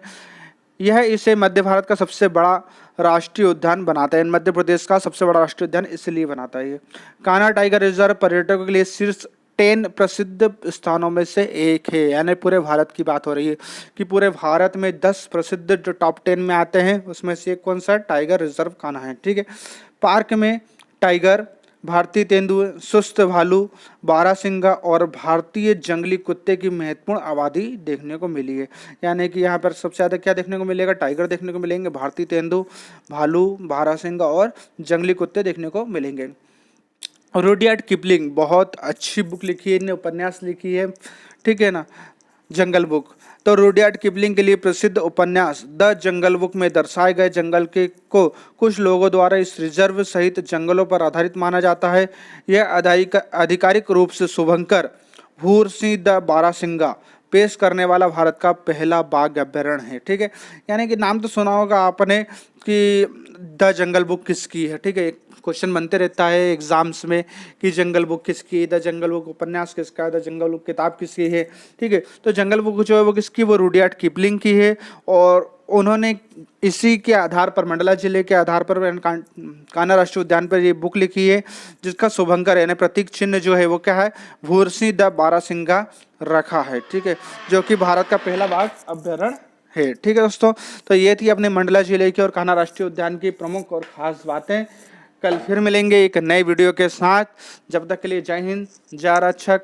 यह इसे मध्य भारत का सबसे बड़ा राष्ट्रीय उद्यान बनाता है। मध्य प्रदेश का सबसे बड़ा राष्ट्रीय उद्यान इसलिए बनाता है ये। कान्हा टाइगर रिजर्व पर्यटकों के लिए शीर्ष 10 प्रसिद्ध स्थानों में से एक है। यानी पूरे भारत की बात हो रही है कि पूरे भारत में 10 प्रसिद्ध जो टॉप 10 में आते हैं, उसमें से कौन सा? टाइगर रिजर्व कान्हा है, ठीक है। पार्क में टाइगर, भारतीय तेंदुए, सुस्त भालू, बारहसिंगा और भारतीय जंगली कुत्ते की महत्वपूर्ण आबादी देखने को मिली है। यानी कि यहाँ पर सबसे ज़्यादा क्या देखने को मिलेगा? टाइगर देखने को मिलेंगे, भारतीय तेंदु, भालू, बारहसिंगा और जंगली कुत्ते देखने को मिलेंगे। रुडयार्ड किपलिंग बहुत अच्छी बुक लिखी है, इन्हें उपन्यास लिखी है, ठीक है ना, जंगल बुक। तो रुडयार्ड किपलिंग के लिए प्रसिद्ध उपन्यास द जंगल बुक में दर्शाए गए जंगल के को कुछ लोगों द्वारा इस रिजर्व सहित जंगलों पर आधारित माना जाता है। यह आधिकारिक रूप से शुभंकर भूर सिंह द बारासिंगा पेश करने वाला भारत का पहला बाघ अभ्यारण्य है, ठीक है। यानी कि नाम तो सुना होगा आपने कि द जंगल बुक किसकी है, ठीक है। क्वेश्चन बनते रहता है एग्जाम्स में कि जंगल बुक किसकी है, द जंगल बुक उपन्यास किसका है, द जंगल बुक किताब किसकी है, ठीक है। तो जंगल बुक जो है वो किसकी? वो रुडयार्ड किपलिंग की है। और उन्होंने इसी के आधार पर, मंडला जिले के आधार पर कान्हा राष्ट्रीय उद्यान पर ये बुक लिखी है, जिसका शुभंकर यानी प्रतीक चिन्ह जो है वो क्या है? भूरसिंह द बारासिंगा रखा है, ठीक है, जो कि भारत का पहला बाघ अभ्यारण्य है, ठीक है दोस्तों। तो ये थी अपने मंडला जिले की और कान्हा राष्ट्रीय उद्यान की प्रमुख और खास बातें। कल फिर मिलेंगे एक नए वीडियो के साथ। जब तक के लिए जय हिंद, जय आरक्षक।